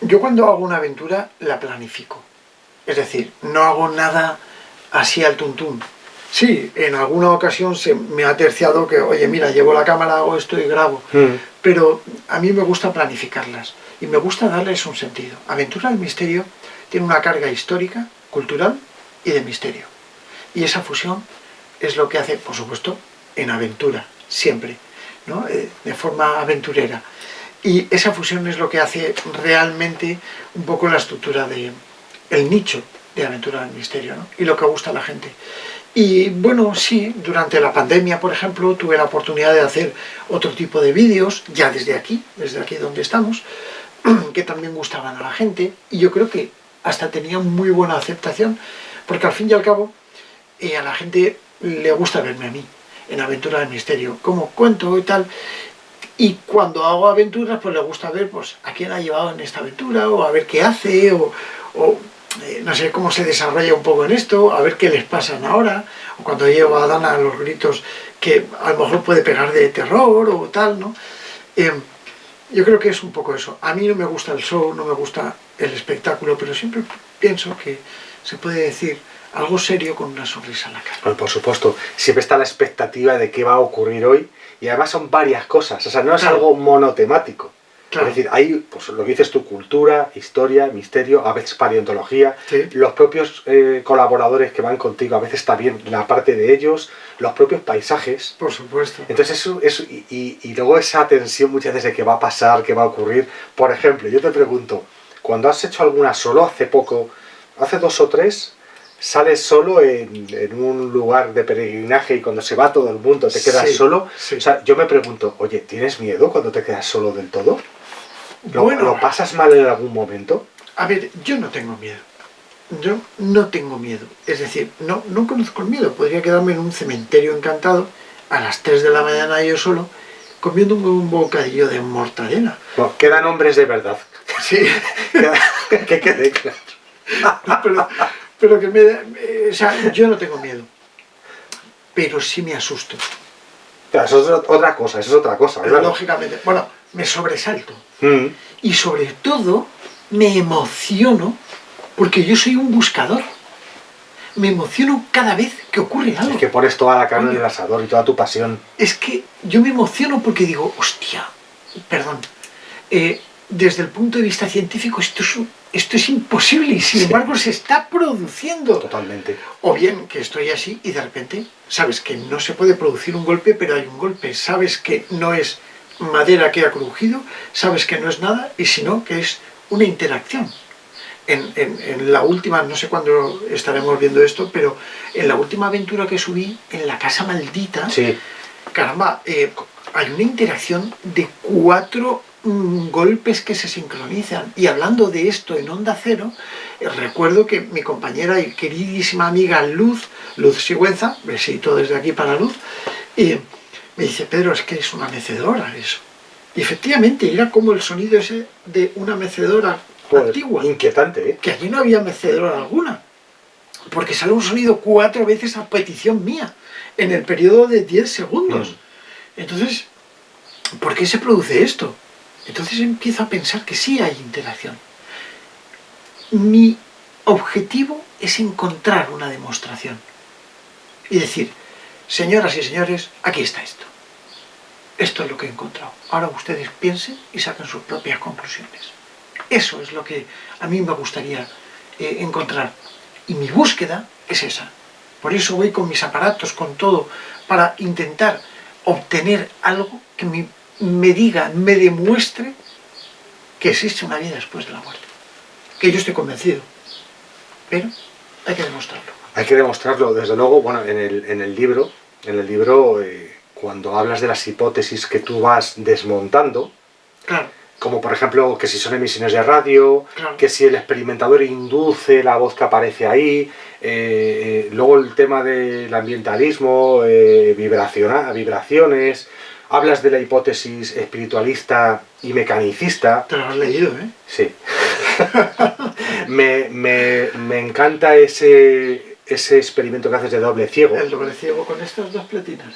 Yo cuando hago una aventura la planifico. Es decir, no hago nada así al tuntún. Sí, en alguna ocasión se me ha terciado que, oye, mira, llevo la cámara, hago esto y grabo. Pero a mí me gusta planificarlas y me gusta darles un sentido. Aventura del Misterio tiene una carga histórica, cultural y de misterio. Y esa fusión es lo que hace, por supuesto, en aventura, siempre, ¿no? De forma aventurera. Y esa fusión es lo que hace realmente un poco la estructura de el nicho de Aventura del Misterio, ¿no? Y lo que gusta a la gente. Y bueno, sí, durante la pandemia, por ejemplo, tuve la oportunidad de hacer otro tipo de vídeos, ya desde aquí donde estamos, que también gustaban a la gente, y yo creo que hasta tenían muy buena aceptación, porque al fin y al cabo, a la gente le gusta verme a mí, en Aventura del Misterio, como cuento y tal, y cuando hago aventuras, pues le gusta ver pues a quién ha llevado en esta aventura, o a ver qué hace, o no sé cómo se desarrolla un poco en esto, a ver qué les pasan ahora, o cuando llevo a Dana los gritos que a lo mejor puede pegar de terror o tal, ¿no? Yo creo que es un poco eso. A mí no me gusta el show, no me gusta el espectáculo, pero siempre pienso que se puede decir algo serio con una sonrisa en la cara. Bueno, por supuesto, siempre está la expectativa de qué va a ocurrir hoy, y además son varias cosas, o sea, no es algo monotemático. Claro. Es decir, hay, pues lo que dices tú, cultura, historia, misterio, a veces paleontología, sí. Los propios colaboradores que van contigo, a veces también la parte de ellos, los propios paisajes. Por supuesto. Entonces eso y luego esa tensión muchas veces de qué va a pasar, qué va a ocurrir. Por ejemplo, yo te pregunto, cuando has hecho alguna solo, hace poco, hace 2 o 3, sales solo en un lugar de peregrinaje y cuando se va todo el mundo te quedas solo. Sí. O sea, yo me pregunto, oye, ¿tienes miedo cuando te quedas solo del todo? ¿Lo pasas mal en algún momento? A ver, yo no tengo miedo. yo no tengo miedo. Es decir, no conozco el miedo. Podría quedarme en un cementerio encantado a las 3 de la mañana yo solo, comiendo un bocadillo de mortadela. Bueno, quedan hombres de verdad. Sí. Que quede claro. pero que o sea, yo no tengo miedo. Pero sí me asusto. Claro, eso es otra cosa, eso es otra cosa. Pero claro. lógicamente, bueno, me sobresalto. Mm. Y sobre todo, me emociono porque yo soy un buscador. Me emociono cada vez que ocurre algo. Es que pones toda la carne en Coño. el asador y toda tu pasión. Es que yo me emociono porque digo, hostia, perdón, desde el punto de vista científico esto es imposible y sin embargo se está produciendo. Totalmente. O bien que estoy así y de repente sabes que no se puede producir un golpe, pero hay un golpe. Sabes que no es madera que ha crujido, sabes que no es nada y sino que es una interacción. En la última, no sé cuándo estaremos viendo esto, pero en la última aventura que subí, en la casa maldita, Sí. caramba, hay una interacción de 4 golpes que se sincronizan. Y hablando de esto en Onda Cero, recuerdo que mi compañera y queridísima amiga Luz Sigüenza, besito desde aquí para Luz, me dice, Pedro, es que es una mecedora eso. Y efectivamente, era como el sonido ese de una mecedora antigua. Inquietante, ¿eh? Que allí no había mecedora alguna. Porque sale un sonido 4 veces a petición mía, en el periodo de 10 segundos. Entonces, ¿por qué se produce esto? Entonces empiezo a pensar que sí hay interacción. Mi objetivo es encontrar una demostración. Y decir, señoras y señores, aquí está esto. Esto es lo que he encontrado. Ahora ustedes piensen y saquen sus propias conclusiones. Eso es lo que a mí me gustaría encontrar. Y mi búsqueda es esa. Por eso voy con mis aparatos, con todo, para intentar obtener algo que me diga, me demuestre que existe una vida después de la muerte. Que yo estoy convencido. Pero hay que demostrarlo. Hay que demostrarlo, desde luego, bueno, en el libro, cuando hablas de las hipótesis que tú vas desmontando, Claro. como por ejemplo que si son emisiones de radio, Claro. que si el experimentador induce la voz que aparece ahí, luego el tema del ambientalismo, vibraciones, hablas de la hipótesis espiritualista y mecanicista. Te lo has leído, ¿eh? Sí. me encanta ese experimento que haces de doble ciego. El doble ciego con estas 2 pletinas.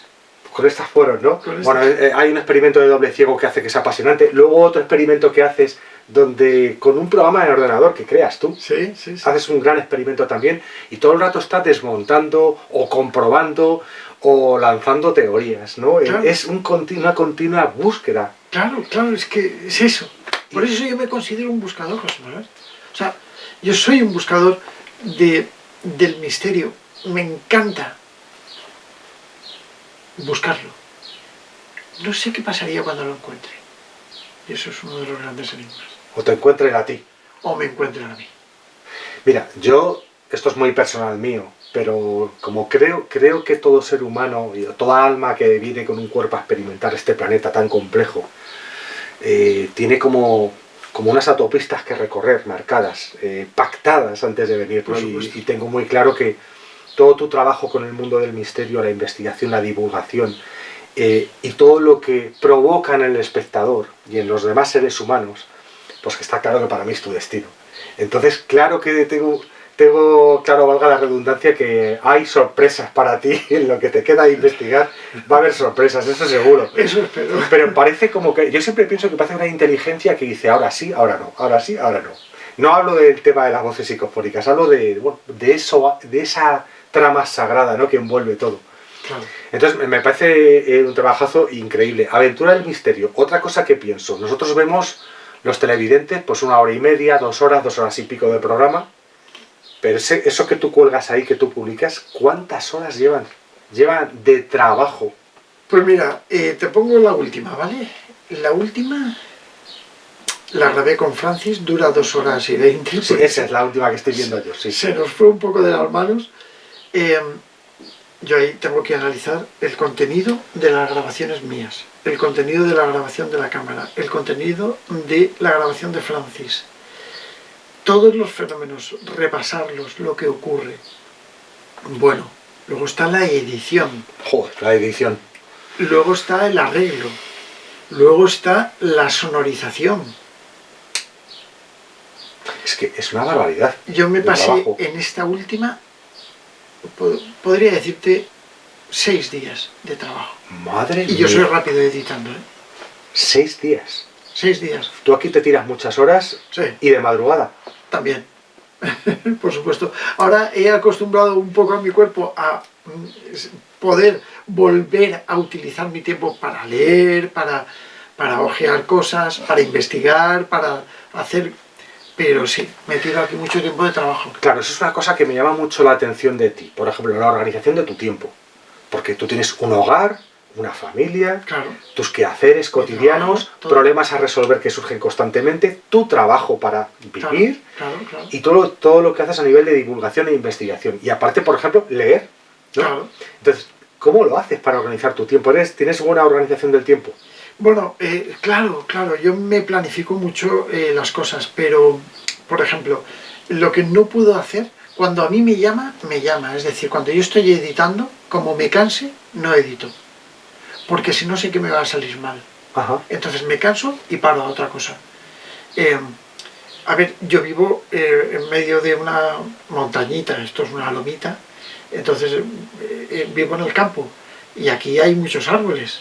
Con estas fueron, ¿no? Bueno, hay un experimento de doble ciego que hace que sea apasionante. Luego otro experimento que haces donde con un programa de ordenador que creas tú, sí. haces un gran experimento también y todo el rato estás desmontando o comprobando o lanzando teorías, ¿no? Claro. Es una continua búsqueda. Claro, es que es eso. Por eso yo me considero un buscador, José Manuel. O sea, yo soy un buscador del misterio. Me encanta buscarlo. No sé qué pasaría cuando lo encuentre. Y eso es uno de los grandes enigmas. O te encuentren a ti. O me encuentren a mí. Mira, esto es muy personal mío, pero como creo que todo ser humano, y toda alma que viene con un cuerpo a experimentar este planeta tan complejo, tiene como unas autopistas que recorrer, marcadas, pactadas antes de venir, ¿no? Y tengo muy claro que todo tu trabajo con el mundo del misterio, la investigación, la divulgación, y todo lo que provoca en el espectador y en los demás seres humanos, pues que está claro que para mí es tu destino. Entonces, claro que tengo, claro, valga la redundancia, que hay sorpresas para ti en lo que te queda de investigar. Va a haber sorpresas, eso seguro. Eso espero. Pero parece como que, yo siempre pienso que parece una inteligencia que dice ahora sí, ahora no, ahora sí, ahora no. No hablo del tema de las voces psicofónicas, hablo de esa trama sagrada, ¿no?, que envuelve todo. Claro. Entonces me parece un trabajazo increíble. Aventura del misterio. Otra cosa que pienso, nosotros vemos los televidentes pues 1 hora y media, 2 horas y pico de programa, pero eso que tú cuelgas ahí, que tú publicas, ¿cuántas horas llevan de trabajo? Pues mira, te pongo la última, ¿vale? La última la grabé con Francis, dura 2 horas y 20. Sí, esa es la última que estoy viendo yo, sí. Se nos fue un poco de las manos. Yo ahí tengo que analizar el contenido de las grabaciones mías, el contenido de la grabación de la cámara, el contenido de la grabación de Francis. todos los fenómenos, repasarlos, lo que ocurre. Bueno, luego está la edición. Joder, la edición. Luego está el arreglo. Luego está la sonorización. Es que es una barbaridad. Yo me pasé trabajo. en esta última, podría decirte, 6 días de trabajo. Madre mía. Y yo soy rápido editando, ¿eh? 6 días. 6 días, Tú aquí te tiras muchas horas sí, y de madrugada. también. Por supuesto. Ahora he acostumbrado un poco a mi cuerpo a poder volver a utilizar mi tiempo para leer, para hojear cosas, para investigar, para hacer... Pero sí, me tiro aquí mucho tiempo de trabajo. Claro, eso es una cosa que me llama mucho la atención de ti. Por ejemplo, la organización de tu tiempo. Porque tú tienes un hogar, una familia, Claro, tus quehaceres cotidianos, trabajo, todo. problemas a resolver que surgen constantemente, tu trabajo para vivir claro. y todo lo que haces a nivel de divulgación e investigación. Y aparte, por ejemplo, leer, ¿no? Claro. Entonces, ¿cómo lo haces para organizar tu tiempo? ¿Tienes buena organización del tiempo? Bueno, claro, yo me planifico mucho las cosas, pero, por ejemplo, lo que no puedo hacer, cuando a mí me llama, me llama. Es decir, cuando yo estoy editando, como me canse, no edito. Porque si no sé que me va a salir mal. Ajá. Entonces me canso y paro a otra cosa. A ver, yo vivo en medio de una montañita, esto es una lomita, entonces vivo en el campo y aquí hay muchos árboles.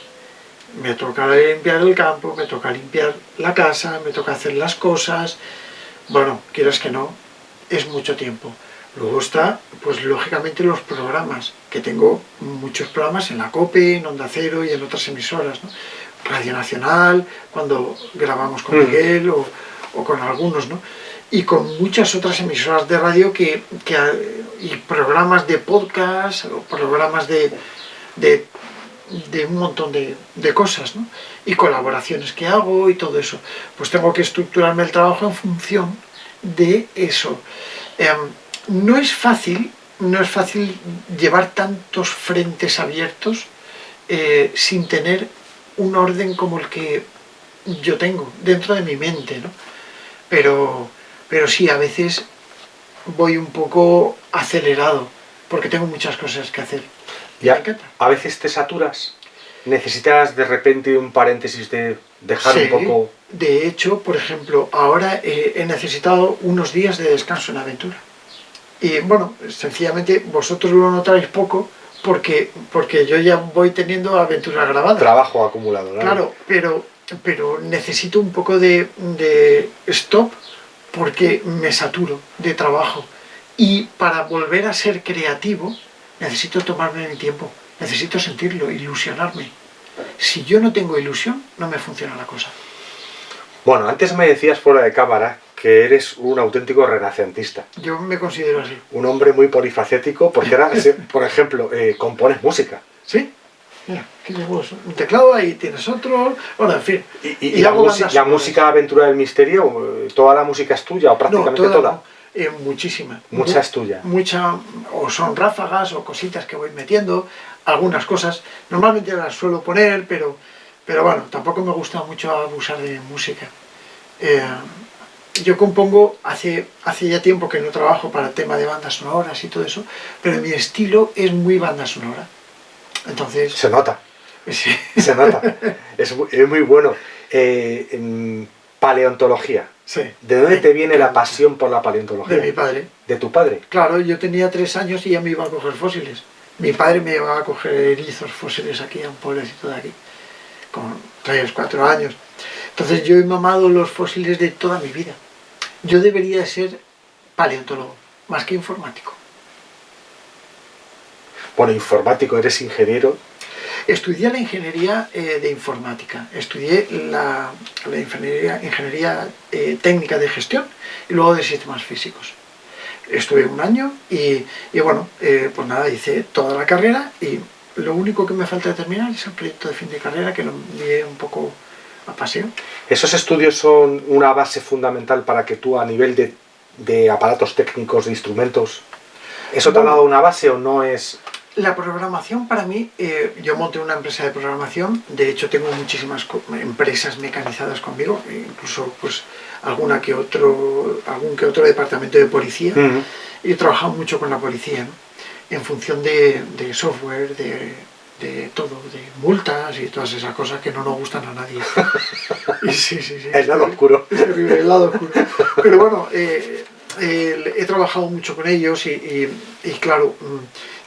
Me toca limpiar el campo, me toca limpiar la casa, me toca hacer las cosas. Bueno, quieras que no, es mucho tiempo. Luego está, pues lógicamente los programas, que tengo muchos programas en la COPE, en Onda Cero y en otras emisoras, ¿no? Radio Nacional, cuando grabamos con Miguel o con algunos, ¿no? Y con muchas otras emisoras de radio y programas de podcast, o programas de un montón de cosas, ¿no? Y colaboraciones que hago y todo eso. Pues tengo que estructurarme el trabajo en función de eso. No es fácil llevar tantos frentes abiertos sin tener un orden como el que yo tengo dentro de mi mente, ¿no? Pero sí, a veces voy un poco acelerado porque tengo muchas cosas que hacer. Y a veces te saturas. ¿Necesitas de repente un paréntesis de dejar un poco...? De hecho, por ejemplo, ahora he necesitado unos días de descanso en Aventura. Y bueno, sencillamente vosotros lo notáis poco porque yo ya voy teniendo Aventura grabada. Trabajo acumulado, ¿no? Claro, pero necesito un poco de stop porque me saturo de trabajo. Y para volver a ser creativo necesito tomarme mi tiempo, necesito sentirlo, ilusionarme. Si yo no tengo ilusión, no me funciona la cosa. Bueno, antes me decías fuera de cámara que eres un auténtico renacentista. Yo me considero así. Un hombre muy polifacético, porque ahora, por ejemplo, compones música. ¿Sí? Mira, aquí llevo un teclado, ahí tienes otro... Bueno, en fin. ¿Y la música Aventura del Misterio, toda la música es tuya o prácticamente no, toda? No. Muchísima. Mucha es tuya. Mucha, o son ráfagas o cositas que voy metiendo, algunas cosas. Normalmente las suelo poner, pero bueno, tampoco me gusta mucho abusar de música. Yo compongo, hace ya tiempo que no trabajo para el tema de bandas sonoras y todo eso, pero mi estilo es muy banda sonora. Entonces... Se nota. Sí. Se nota. Es muy bueno. Paleontología. Sí. ¿De dónde te viene la pasión por la paleontología? De mi padre. ¿De tu padre? Claro, yo tenía 3 años y ya me iba a coger fósiles. Mi padre me llevaba a coger erizos fósiles aquí a un pueblecito de aquí, con 3, 4 años. Entonces yo he mamado los fósiles de toda mi vida. Yo debería ser paleontólogo, más que informático. Bueno, informático, eres ingeniero. Estudié la ingeniería de informática, estudié la ingeniería técnica de gestión y luego de sistemas físicos. Estuve 1 año y bueno, pues nada, hice toda la carrera y lo único que me falta de terminar es el proyecto de fin de carrera, que lo envié un poco a paseo. ¿Esos estudios son una base fundamental para que tú a nivel de aparatos técnicos, de instrumentos, eso te ha dado una base o no es...? La programación para mí, yo monté una empresa de programación, de hecho tengo muchísimas empresas mecanizadas conmigo, incluso pues algún que otro departamento de policía, y he trabajado mucho con la policía, ¿no? En función de software, de todo, de multas y todas esas cosas que no nos gustan a nadie. Y sí. El lado oscuro. Es terrible, el lado oscuro. Pero bueno, he trabajado mucho con ellos y claro,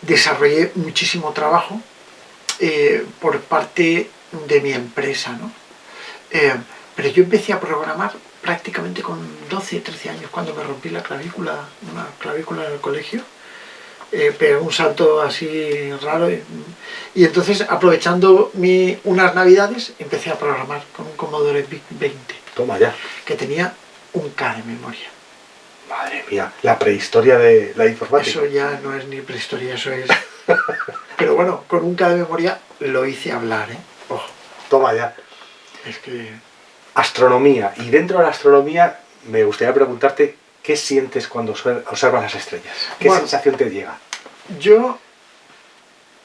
desarrollé muchísimo trabajo por parte de mi empresa, ¿no? Pero yo empecé a programar prácticamente con 12, 13 años, cuando me rompí una clavícula en el colegio. Pegué un salto así raro y entonces, aprovechando unas navidades, empecé a programar con un Commodore VIC 20. Toma ya. Que tenía 1K de memoria. Madre mía, la prehistoria de la informática. Eso ya no es ni prehistoria, eso es... Pero bueno, con 1K de memoria lo hice hablar, ¿eh? Ojo. Toma ya. Es que... Astronomía. Y dentro de la astronomía me gustaría preguntarte qué sientes cuando observas las estrellas. ¿Qué sensación te llega? Yo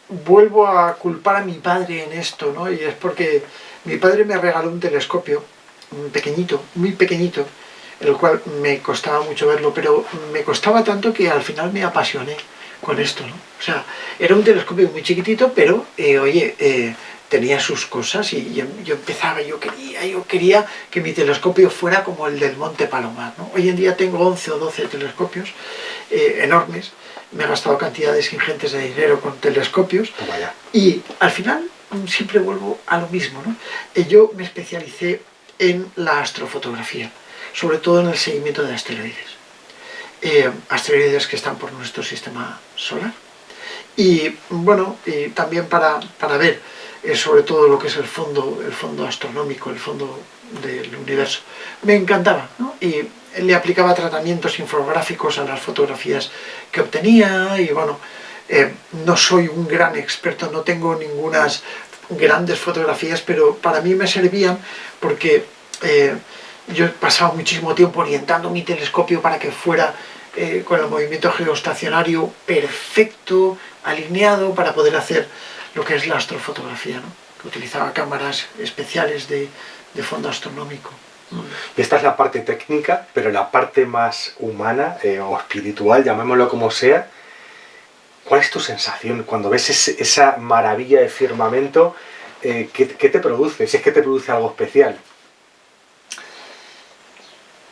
vuelvo a culpar a mi padre en esto, ¿no? Y es porque mi padre me regaló un telescopio pequeñito, muy pequeñito, el cual me costaba mucho verlo, pero me costaba tanto que al final me apasioné con esto, ¿no? O sea, era un telescopio muy chiquitito, pero, tenía sus cosas y yo empezaba, yo quería que mi telescopio fuera como el del Monte Palomar, ¿no? Hoy en día tengo 11 o 12 telescopios enormes, me he gastado cantidades ingentes de dinero con telescopios y al final siempre vuelvo a lo mismo, ¿no? Yo me especialicé en la astrofotografía, sobre todo en el seguimiento de asteroides. Asteroides que están por nuestro sistema solar. Y bueno, y también para ver sobre todo lo que es el fondo astronómico, el fondo del universo. Me encantaba, ¿no? Y le aplicaba tratamientos infográficos a las fotografías que obtenía y bueno, no soy un gran experto, no tengo ningunas grandes fotografías, pero para mí me servían porque yo he pasado muchísimo tiempo orientando mi telescopio para que fuera con el movimiento geoestacionario perfecto, alineado, para poder hacer lo que es la astrofotografía, ¿no? Que utilizaba cámaras especiales de fondo astronómico. Y esta es la parte técnica, pero la parte más humana o espiritual, llamémoslo como sea. ¿Cuál es tu sensación cuando ves esa maravilla de firmamento? ¿Qué te produce? Si es que te produce algo especial.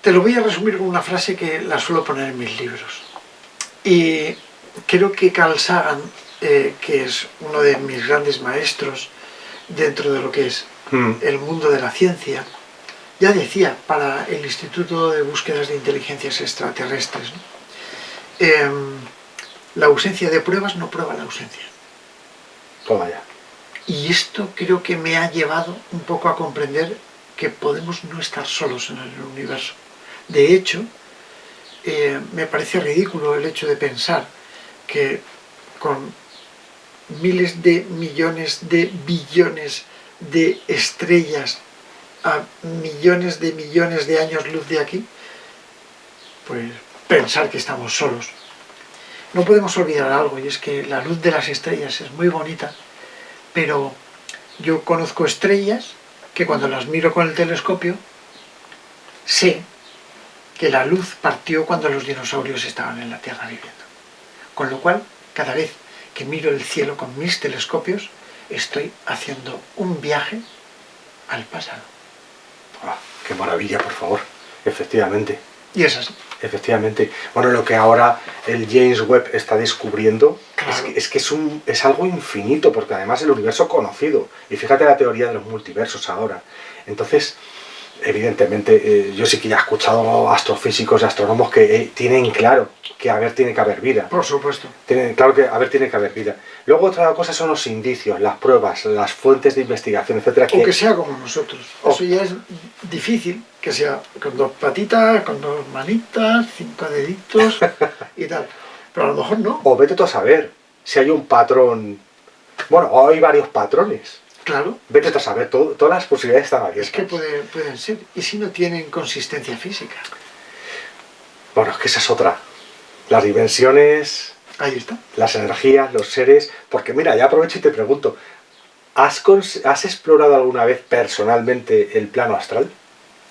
Te lo voy a resumir con una frase que la suelo poner en mis libros. Y creo que Carl Sagan, que es uno de mis grandes maestros dentro de lo que es el mundo de la ciencia, ya decía para el Instituto de Búsquedas de Inteligencias Extraterrestres, ¿no? La ausencia de pruebas no prueba la ausencia. Toma ya. Y esto creo que me ha llevado un poco a comprender que podemos no estar solos en el universo. De hecho, me parece ridículo el hecho de pensar que con miles de millones de billones de estrellas a millones de años luz de aquí, pues pensar que estamos solos. No podemos olvidar algo, y es que la luz de las estrellas es muy bonita, pero yo conozco estrellas que cuando las miro con el telescopio sé que la luz partió cuando los dinosaurios estaban en la Tierra viviendo. Con lo cual, cada vez que miro el cielo con mis telescopios, estoy haciendo un viaje al pasado. Ah, ¡qué maravilla, por favor! Efectivamente. Y es así. Efectivamente. Bueno, lo que ahora el James Webb está descubriendo, claro, es que es algo infinito, porque además el universo conocido. Y fíjate la teoría de los multiversos ahora. Entonces, evidentemente, yo sí que ya he escuchado astrofísicos y astrónomos que tienen claro que tiene que haber vida. Por supuesto. Claro que tiene que haber vida. Luego otra cosa son los indicios, las pruebas, las fuentes de investigación, etcétera. O que sea como nosotros. Eso ya es difícil, que sea con 2 patitas, con 2 manitas, 5 deditos y tal. Pero a lo mejor no. O vete tú a saber si hay un patrón. Bueno, o hay varios patrones. Claro. Vete a saber, todas las posibilidades están abiertas. Es que pueden ser. ¿Y si no tienen consistencia física? Bueno, es que esa es otra. Las dimensiones... Ahí está. Las energías, los seres... Porque mira, ya aprovecho y te pregunto, ¿has explorado alguna vez personalmente el plano astral?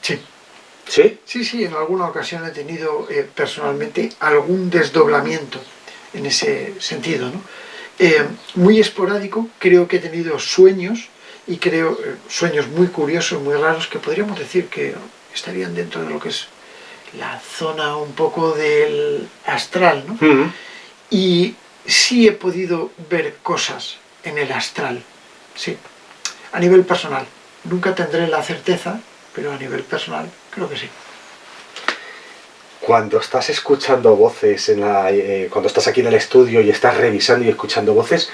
Sí. ¿Sí? Sí, en alguna ocasión he tenido personalmente algún desdoblamiento en ese sentido, ¿no? Muy esporádico, creo que he tenido sueños, y creo sueños muy curiosos, muy raros, que podríamos decir que estarían dentro de lo que es la zona un poco del astral, ¿no? Y sí he podido ver cosas en el astral, sí, a nivel personal. Nunca tendré la certeza, pero a nivel personal creo que sí. Cuando estás escuchando voces, cuando estás aquí en el estudio y estás revisando y escuchando voces,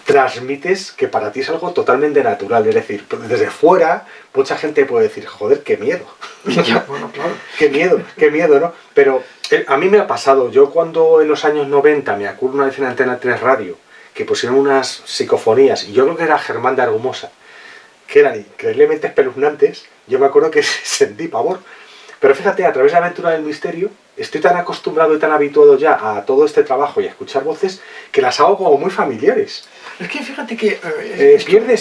transmites que para ti es algo totalmente natural. Es decir, desde fuera, mucha gente puede decir, joder, qué miedo. Ya, bueno, claro. Qué miedo, ¿no? Pero a mí me ha pasado. Yo cuando en los años 90, me acuerdo una vez en Antena 3 Radio, que pusieron unas psicofonías, y yo creo que era Germán de Argumosa, que eran increíblemente espeluznantes, yo me acuerdo que sentí pavor. Pero fíjate, a través de la aventura del misterio, estoy tan acostumbrado y tan habituado ya a todo este trabajo y a escuchar voces, que las hago como muy familiares. Es que fíjate que...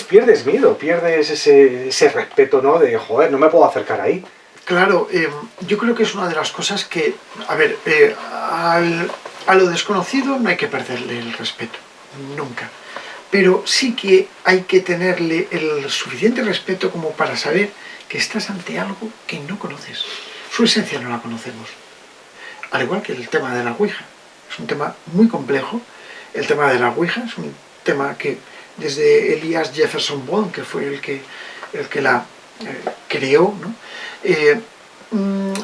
Pierdes miedo, pierdes ese respeto, ¿no? De, joder, no me puedo acercar ahí. Claro, yo creo que es una de las cosas que, a ver, a lo desconocido no hay que perderle el respeto, nunca. Pero sí que hay que tenerle el suficiente respeto como para saber que estás ante algo que no conoces. Su esencia no la conocemos. Al igual que el tema de la Ouija. Es un tema muy complejo. El tema de la Ouija es un tema que desde Elias Jefferson Bond, que fue el que la creó, ¿no?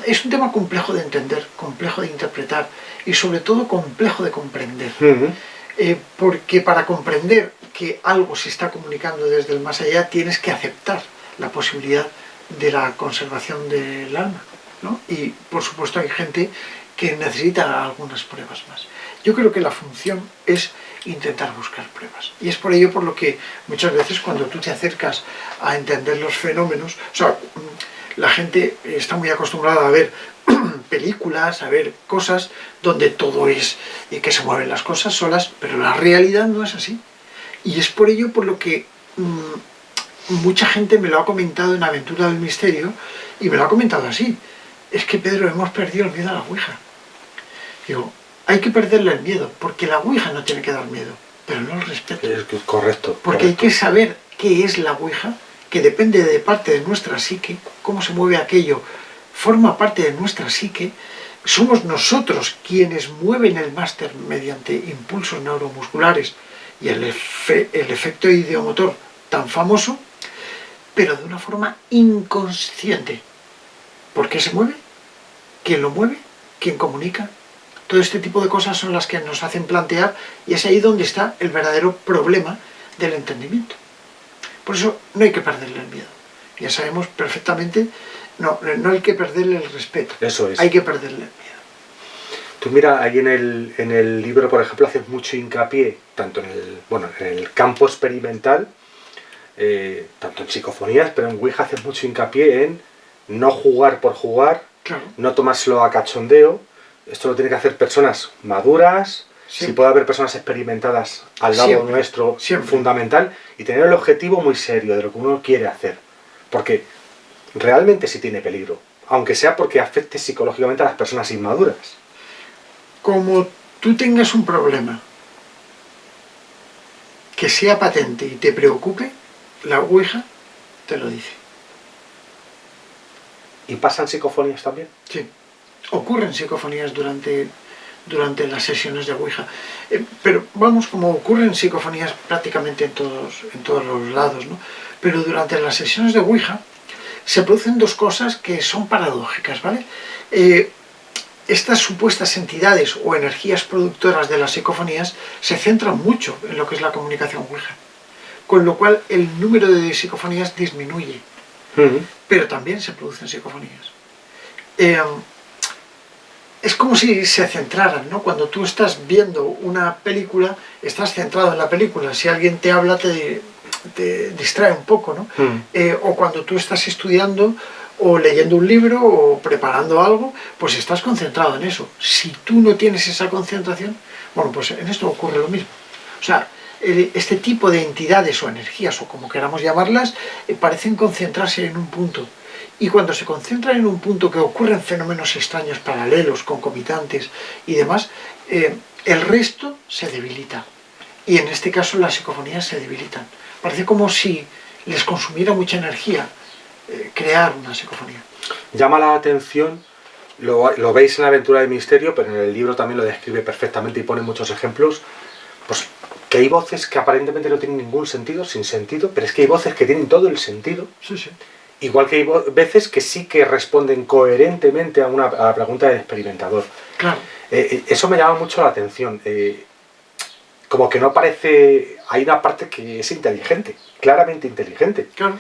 Es un tema complejo de entender, complejo de interpretar y sobre todo complejo de comprender. Porque para comprender que algo se está comunicando desde el más allá tienes que aceptar la posibilidad de la conservación del alma, ¿no? Y por supuesto hay gente que necesita algunas pruebas más. Yo creo que la función es intentar buscar pruebas. Y es por ello por lo que muchas veces cuando tú te acercas a entender los fenómenos, o sea, la gente está muy acostumbrada a ver películas, a ver cosas donde todo es y que se mueven las cosas solas, pero la realidad no es así. Y es por ello por lo que mucha gente me lo ha comentado en Aventura del Misterio, y me lo ha comentado así. Es que, Pedro, hemos perdido el miedo a la Ouija. Digo, hay que perderle el miedo, porque la Ouija no tiene que dar miedo, pero no el respeto. Correcto. Porque hay que saber qué es la Ouija, que depende de parte de nuestra psique, cómo se mueve aquello, forma parte de nuestra psique. Somos nosotros quienes mueven el máster mediante impulsos neuromusculares y el efecto ideomotor tan famoso, pero de una forma inconsciente. ¿Por qué se mueve? ¿Quién lo mueve? ¿Quién comunica? Todo este tipo de cosas son las que nos hacen plantear, y es ahí donde está el verdadero problema del entendimiento. Por eso no hay que perderle el miedo. Ya sabemos perfectamente, no hay que perderle el respeto. Eso es. Hay que perderle el miedo. Tú mira, ahí en el libro, por ejemplo, haces mucho hincapié, tanto en el campo experimental, tanto en psicofonías, pero en Ouija haces mucho hincapié en no jugar por jugar, claro, no tomárselo a cachondeo. Esto lo tienen que hacer personas maduras, si puede haber personas experimentadas al lado nuestro, fundamental, y tener el objetivo muy serio de lo que uno quiere hacer. Porque realmente sí tiene peligro, aunque sea porque afecte psicológicamente a las personas inmaduras. Como tú tengas un problema que sea patente y te preocupe, la Ouija te lo dice. ¿Y pasan psicofonías también? Sí, ocurren psicofonías durante las sesiones de Ouija. Pero vamos, como ocurren psicofonías prácticamente en todos los lados, ¿no? Pero durante las sesiones de Ouija se producen dos cosas que son paradójicas, ¿vale? Estas supuestas entidades o energías productoras de las psicofonías se centran mucho en lo que es la comunicación Ouija, con lo cual el número de psicofonías disminuye. Pero también se producen psicofonías. Es como si se centraran, ¿no? Cuando tú estás viendo una película, estás centrado en la película. Si alguien te habla, te distrae un poco, ¿no? O cuando tú estás estudiando o leyendo un libro o preparando algo, pues estás concentrado en eso. Si tú no tienes esa concentración, bueno, pues en esto ocurre lo mismo. O sea, este tipo de entidades o energías, o como queramos llamarlas, parecen concentrarse en un punto. Y cuando se concentran en un punto, que ocurren fenómenos extraños paralelos, concomitantes y demás, el resto se debilita. Y en este caso las psicofonías se debilitan. Parece como si les consumiera mucha energía crear una psicofonía. Llama la atención, lo veis en la aventura de misterio, pero en el libro también lo describe perfectamente y pone muchos ejemplos, pues que hay voces que aparentemente no tienen ningún sentido, sin sentido, pero es que hay voces que tienen todo el sentido. Sí, sí. Igual que hay veces que sí que responden coherentemente a la pregunta del experimentador. Claro. Eso me llama mucho la atención. Como que no parece... Hay una parte que es inteligente, claramente inteligente. Claro.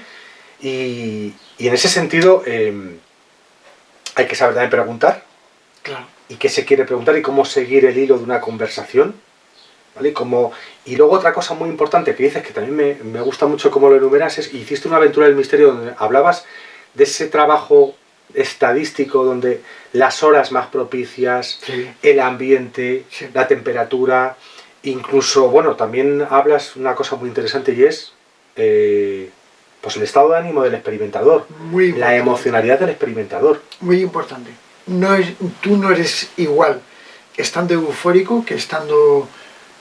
Y en ese sentido hay que saber también preguntar. Claro. Y qué se quiere preguntar y cómo seguir el hilo de una conversación. ¿Vale? Y luego otra cosa muy importante que dices, que también me gusta mucho cómo lo enumeras, es hiciste una aventura del misterio donde hablabas de ese trabajo estadístico donde las horas más propicias, Sí. el ambiente, Sí. la temperatura, incluso, bueno, también hablas una cosa muy interesante y es pues el estado de ánimo del experimentador, Muy importante. la emocionalidad del experimentador. Muy importante. Tú no eres igual estando eufórico que estando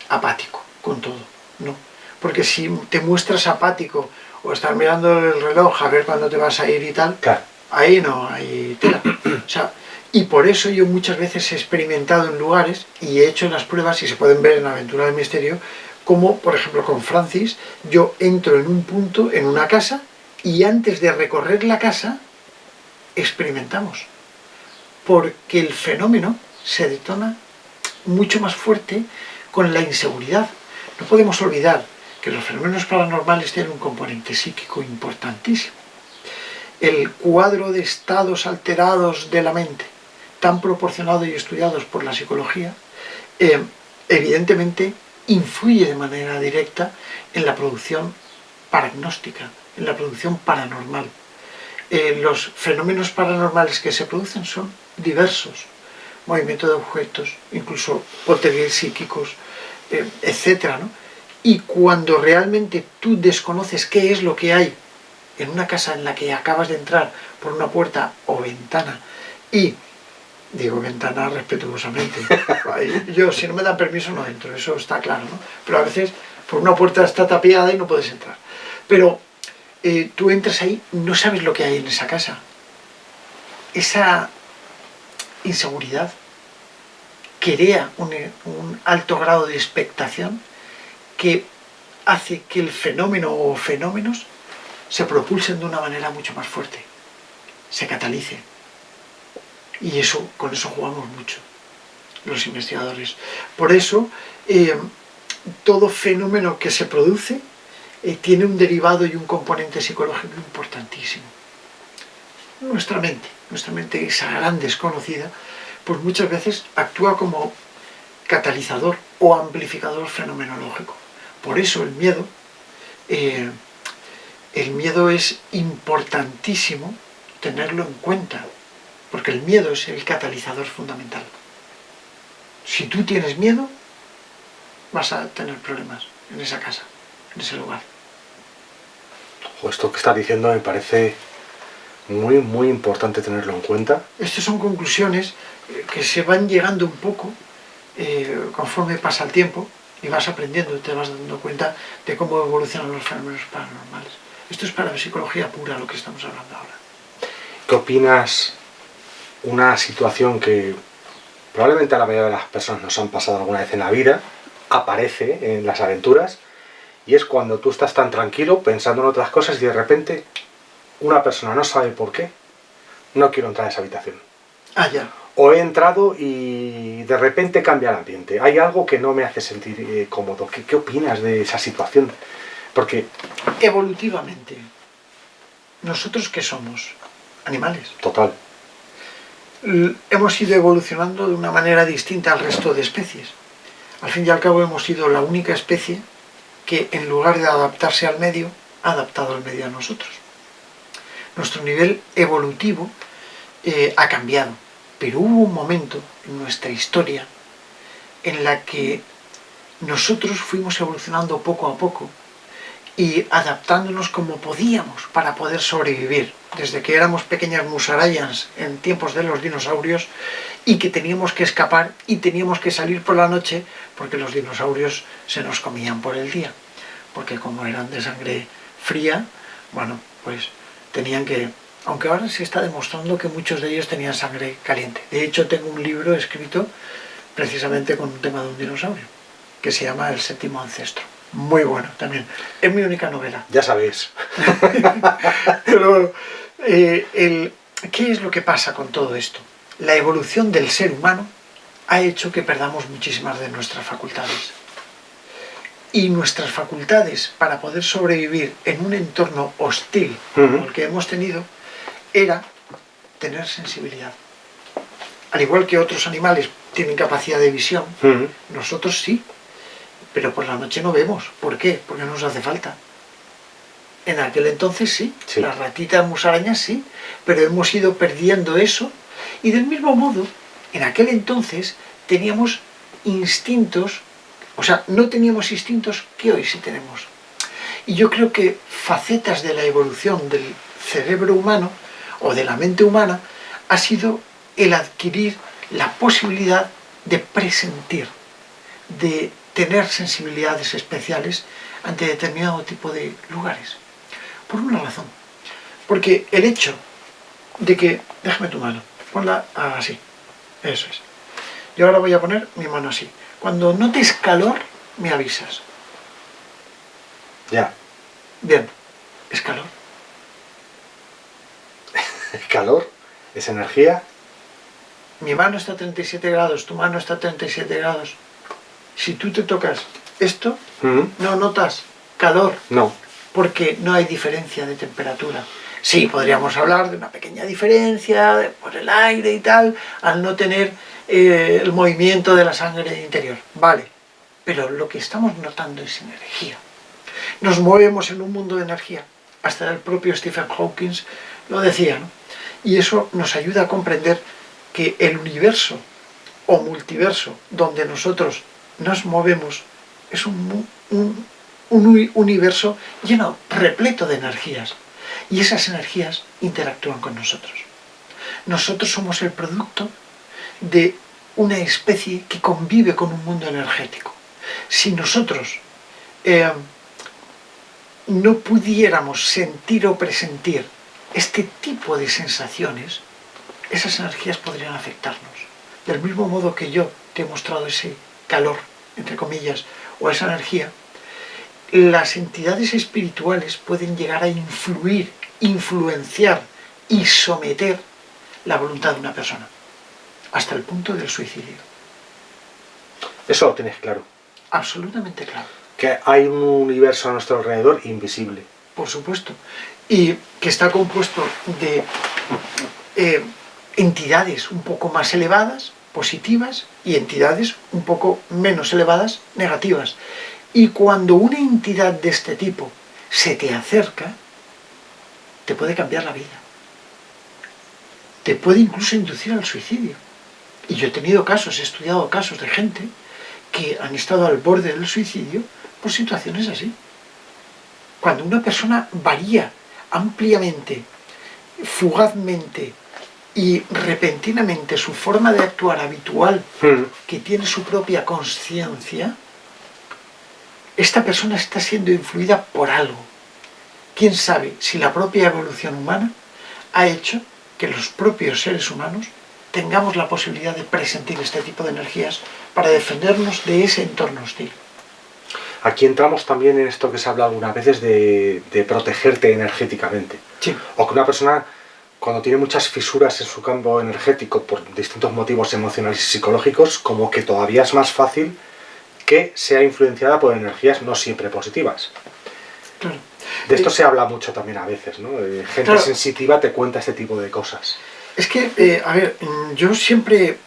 apático con todo, no. Porque si te muestras apático o estás mirando el reloj a ver cuándo te vas a ir y tal, Claro. ahí no hay tela. O sea, y por eso yo muchas veces he experimentado en lugares y he hecho las pruebas, y se pueden ver en la aventura del misterio, como por ejemplo con Francis, yo entro en un punto, en una casa, y antes de recorrer la casa, experimentamos. Porque el fenómeno se detona mucho más fuerte con la inseguridad. No podemos olvidar que los fenómenos paranormales tienen un componente psíquico importantísimo. El cuadro de estados alterados de la mente, tan proporcionado y estudiados por la psicología, evidentemente influye de manera directa en la producción paragnóstica, en la producción paranormal. Los fenómenos paranormales que se producen son diversos. Movimiento de objetos, incluso poltergeist psíquicos, etc., ¿no? Y cuando realmente tú desconoces qué es lo que hay en una casa en la que acabas de entrar por una puerta o ventana, y digo ventana respetuosamente, yo si no me dan permiso no entro, eso está claro, ¿no? Pero a veces por una puerta está tapiada y no puedes entrar. Pero tú entras ahí, no sabes lo que hay en esa casa. Esa inseguridad crea un alto grado de expectación que hace que el fenómeno o fenómenos se propulsen de una manera mucho más fuerte, se catalice. Y con eso jugamos mucho los investigadores. Por eso, todo fenómeno que se produce tiene un derivado y un componente psicológico importantísimo. Nuestra mente, esa gran desconocida, pues muchas veces actúa como catalizador o amplificador fenomenológico. Por eso el miedo es importantísimo tenerlo en cuenta, porque el miedo es el catalizador fundamental. Si tú tienes miedo, vas a tener problemas en esa casa, en ese lugar. Esto que estás diciendo me parece muy, muy importante tenerlo en cuenta. Estas son conclusiones que se van llegando un poco conforme pasa el tiempo y vas aprendiendo, te vas dando cuenta de cómo evolucionan los fenómenos paranormales. Esto es parapsicología pura lo que estamos hablando ahora. ¿Qué opinas? Una situación que probablemente a la mayoría de las personas nos han pasado alguna vez en la vida, aparece en las aventuras, y es cuando tú estás tan tranquilo pensando en otras cosas y de repente una persona no sabe por qué, no quiero entrar a esa habitación. Ah, ya. O he entrado y de repente cambia el ambiente. Hay algo que no me hace sentir cómodo. ¿Qué opinas de esa situación? Porque... Evolutivamente, ¿nosotros qué somos? Animales. Total. Hemos ido evolucionando de una manera distinta al resto de especies. Al fin y al cabo hemos sido la única especie que en lugar de adaptarse al medio, ha adaptado al medio a nosotros. Nuestro nivel evolutivo ha cambiado, pero hubo un momento en nuestra historia en la que nosotros fuimos evolucionando poco a poco y adaptándonos como podíamos para poder sobrevivir, desde que éramos pequeñas musarañas en tiempos de los dinosaurios y que teníamos que escapar y teníamos que salir por la noche porque los dinosaurios se nos comían por el día, porque como eran de sangre fría, bueno, pues tenían que... Aunque ahora se está demostrando que muchos de ellos tenían sangre caliente. De hecho, tengo un libro escrito precisamente con un tema de un dinosaurio, que se llama El séptimo ancestro. Muy bueno también. Es mi única novela. Ya sabéis. Pero, ¿qué es lo que pasa con todo esto? La evolución del ser humano ha hecho que perdamos muchísimas de nuestras facultades. Y nuestras facultades para poder sobrevivir en un entorno hostil como el que hemos tenido era tener sensibilidad. Al igual que otros animales tienen capacidad de visión, nosotros sí, pero por la noche no vemos. ¿Por qué? Porque no nos hace falta. En aquel entonces sí, las ratitas musarañas sí, pero hemos ido perdiendo eso y del mismo modo, en aquel entonces teníamos instintos, o sea, no teníamos instintos que hoy sí tenemos. Y yo creo que facetas de la evolución del cerebro humano o de la mente humana ha sido el adquirir la posibilidad de presentir, de tener sensibilidades especiales ante determinado tipo de lugares. Por una razón. Porque el hecho de que... Déjame tu mano. Ponla así. Eso es. Yo ahora voy a poner mi mano así. Cuando notes calor, me avisas. Ya. Bien. Es calor. ¿Es calor? ¿Es energía? Mi mano está a 37 grados, tu mano está a 37 grados. Si tú te tocas esto, no notas calor. No. Porque no hay diferencia de temperatura. Sí, podríamos hablar de una pequeña diferencia por el aire y tal, al no tener el movimiento de la sangre interior. Vale, pero lo que estamos notando es energía. Nos movemos en un mundo de energía. Hasta el propio Stephen Hawking lo decía, ¿no? Y eso nos ayuda a comprender que el universo o multiverso donde nosotros nos movemos es un universo lleno, repleto de energías. Y esas energías interactúan con nosotros. Nosotros somos el producto de una especie que convive con un mundo energético. Si nosotros no pudiéramos sentir o presentir este tipo de sensaciones, esas energías podrían afectarnos. Del mismo modo que yo te he mostrado ese calor, entre comillas, o esa energía, las entidades espirituales pueden llegar a influir, influenciar y someter la voluntad de una persona, hasta el punto del suicidio. Eso lo tienes claro. Absolutamente claro. Que hay un universo a nuestro alrededor invisible. Por supuesto. Y que está compuesto de entidades un poco más elevadas, positivas, y entidades un poco menos elevadas, negativas. Y cuando una entidad de este tipo se te acerca, te puede cambiar la vida. Te puede incluso inducir al suicidio. Y yo he tenido casos, he estudiado casos de gente que han estado al borde del suicidio por situaciones así. Cuando una persona varía ampliamente, fugazmente y repentinamente su forma de actuar habitual, que tiene su propia conciencia, esta persona está siendo influida por algo. ¿Quién sabe si la propia evolución humana ha hecho que los propios seres humanos tengamos la posibilidad de presentir este tipo de energías para defendernos de ese entorno hostil? Aquí entramos también en esto que se habla algunas veces de protegerte energéticamente. Sí. O que una persona, cuando tiene muchas fisuras en su campo energético por distintos motivos emocionales y psicológicos, como que todavía es más fácil que sea influenciada por energías no siempre positivas. Claro. De esto se habla mucho también a veces, ¿no? Gente claro. sensitiva te cuenta este tipo de cosas. Es que, a ver, yo siempre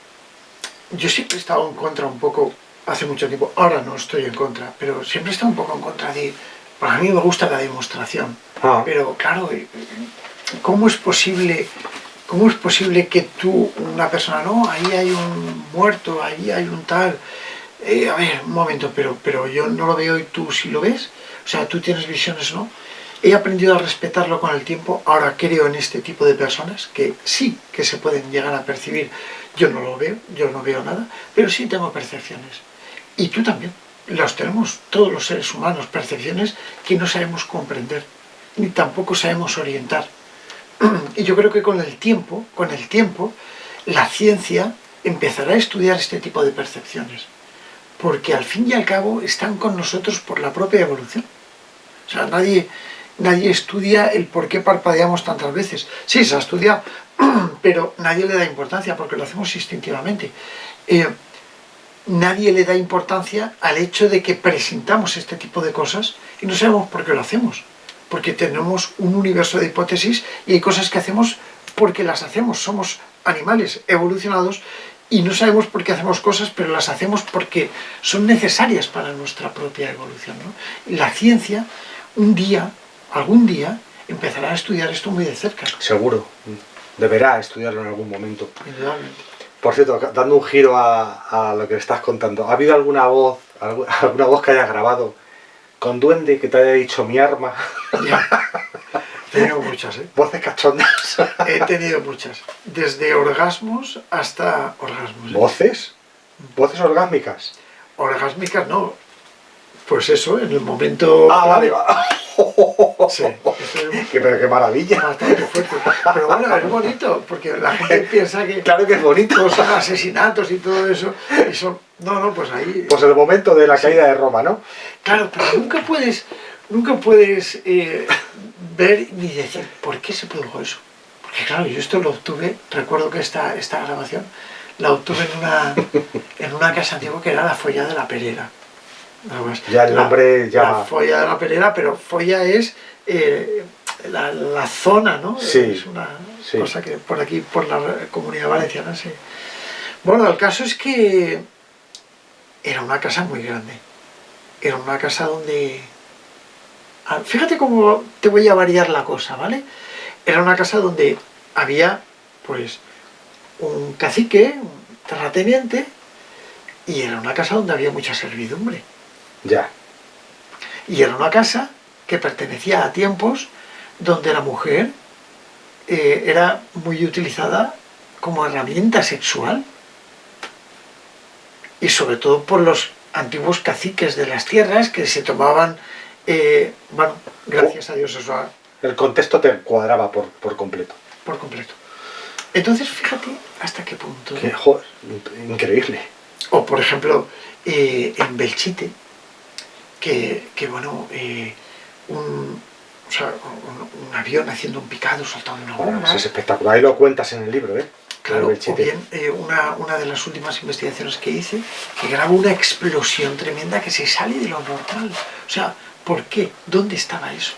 he estado en contra un poco, hace mucho tiempo, ahora no estoy en contra, pero siempre he estado un poco en contra de... Para mí me gusta la demostración, pero claro, ¿cómo es posible que tú, una persona, no, ahí hay un muerto, ahí hay un tal? A ver, un momento, pero yo no lo veo y tú sí lo ves. O sea, tú tienes visiones, ¿no? He aprendido a respetarlo con el tiempo. Ahora creo en este tipo de personas que sí que se pueden llegar a percibir. Yo no lo veo, yo no veo nada, pero sí tengo percepciones. Y tú también. Los tenemos todos los seres humanos, percepciones que no sabemos comprender, ni tampoco sabemos orientar. Y yo creo que con el tiempo, la ciencia empezará a estudiar este tipo de percepciones, porque al fin y al cabo están con nosotros por la propia evolución. O sea, nadie estudia el por qué parpadeamos tantas veces. Sí, se ha estudiado, pero nadie le da importancia porque lo hacemos instintivamente. Nadie le da importancia al hecho de que presentamos este tipo de cosas y no sabemos por qué lo hacemos. Porque tenemos un universo de hipótesis y hay cosas que hacemos porque las hacemos. Somos animales evolucionados y no sabemos por qué hacemos cosas, pero las hacemos porque son necesarias para nuestra propia evolución, ¿no? La ciencia, algún día, empezará a estudiar esto muy de cerca. Seguro. Deberá estudiarlo en algún momento. Indudablemente. Por cierto, dando un giro a lo que estás contando, ¿ha habido alguna voz que hayas grabado con duende que te haya dicho mi arma? Ya. He tenido muchas, ¿eh? Voces cachondas. He tenido muchas. Desde orgasmos hasta orgasmos. ¿Voces? ¿Voces orgásmicas? Orgásmicas no. Pues eso, en el momento... Ah, vale. Sí. Pero qué maravilla. Bastante fuerte. Pero bueno, es bonito, porque la gente piensa que... Claro que es bonito. Son asesinatos y todo eso. Y son... No, pues ahí... Pues el momento de la caída de Roma, ¿no? Claro, pero nunca puedes ver ni decir por qué se produjo eso. Porque claro, yo esto lo obtuve, recuerdo que esta grabación la obtuve en una casa antigua que era la Folla de la Perera. Nada más. Ya el nombre llama. La Folla de la Perera, pero Folla es la zona, ¿no? Sí. Es una cosa que por aquí, por la Comunidad Valenciana, sí. Bueno, el caso es que era una casa muy grande. Era una casa donde... Fíjate cómo te voy a variar la cosa, ¿vale? Era una casa donde había, pues, un cacique, un terrateniente, y era una casa donde había mucha servidumbre. Ya. Y era una casa que pertenecía a tiempos donde la mujer era muy utilizada como herramienta sexual. Y sobre todo por los antiguos caciques de las tierras que se tomaban, bueno, gracias a Dios eso el contexto te cuadraba por completo. Por completo. Entonces, fíjate hasta qué punto. Que, joder, increíble. O, por ejemplo, en Belchite, que bueno, un avión haciendo un picado soltando una bomba. Bueno, es espectacular. Ahí lo cuentas en el libro, ¿eh? Claro, o bien una de las últimas investigaciones que hice, que graba una explosión tremenda que se sale de lo normal. O sea, ¿por qué? ¿Dónde estaba eso?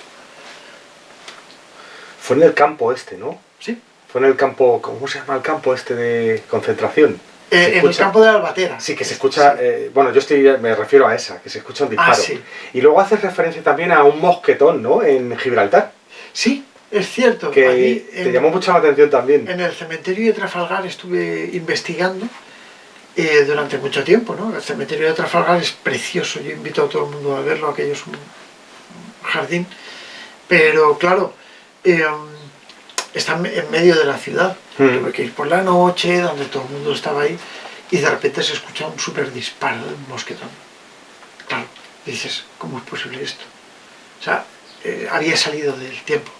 Fue en el campo este, ¿no? Sí. Fue en el campo, ¿cómo se llama el campo este de concentración? En el campo de la Albatera. Sí, que se escucha, sí. Bueno, me refiero a esa, que se escucha un disparo. Sí. Y luego haces referencia también a un mosquetón, ¿no? En Gibraltar. Sí, es cierto. Que allí, te llamó mucho la atención también. En el cementerio de Trafalgar estuve investigando durante mucho tiempo, ¿no? El cementerio de Trafalgar es precioso, yo invito a todo el mundo a verlo, aquello es un jardín. Pero claro, está en medio de la ciudad. Tuve que ir por la noche, donde todo el mundo estaba ahí, y de repente se escucha un súper disparo de un mosquetón. Claro, dices, ¿cómo es posible esto? O sea, había salido del tiempo.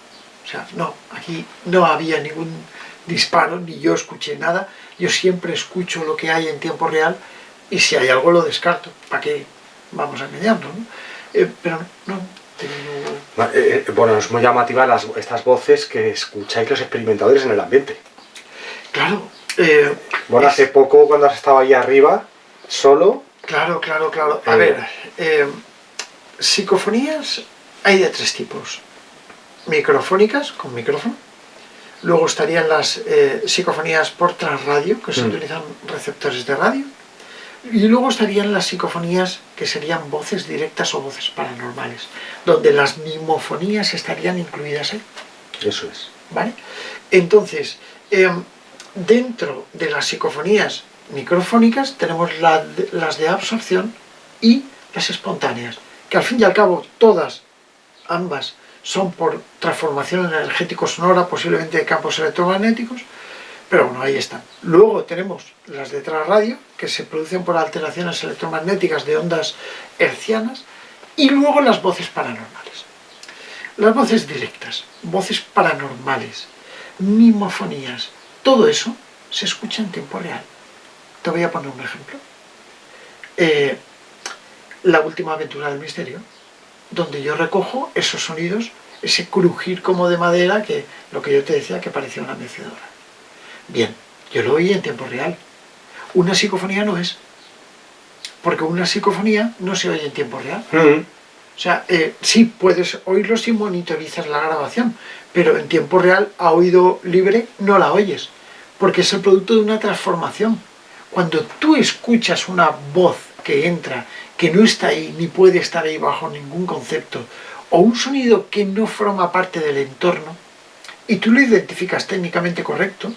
O sea, no, aquí no había ningún disparo, ni yo escuché nada. Yo siempre escucho lo que hay en tiempo real, y si hay algo lo descarto. ¿Para qué vamos a engañarnos, no? Pero no. Bueno, es muy llamativa estas voces que escucháis los experimentadores en el ambiente. Claro. Bueno, hace poco cuando has estado ahí arriba, solo... Claro. A ver, psicofonías hay de tres tipos. Microfónicas, con micrófono. Luego estarían las psicofonías por transradio, que se utilizan receptores de radio. Y luego estarían las psicofonías que serían voces directas o voces paranormales, donde las mimofonías estarían incluidas ahí. Eso es. ¿vale? Entonces, dentro de las psicofonías microfónicas tenemos las de absorción y las espontáneas, que al fin y al cabo ambas son por transformación energético-sonora, posiblemente de campos electromagnéticos, pero bueno, ahí están. Luego tenemos las de trasradio, que se producen por alteraciones electromagnéticas de ondas hertzianas, y luego las voces paranormales. Las voces directas, voces paranormales, mimofonías, todo eso se escucha en tiempo real. Te voy a poner un ejemplo. La última aventura del misterio, donde yo recojo esos sonidos, ese crujir como de madera, que lo que yo te decía que parecía una mecedora. Bien, yo lo oí en tiempo real. Una psicofonía no es, porque una psicofonía no se oye en tiempo real. O sea, sí puedes oírlo si monitorizas la grabación, pero en tiempo real, a oído libre, no la oyes, porque es el producto de una transformación. Cuando tú escuchas una voz que entra, que no está ahí, ni puede estar ahí bajo ningún concepto, o un sonido que no forma parte del entorno, y tú lo identificas técnicamente correcto,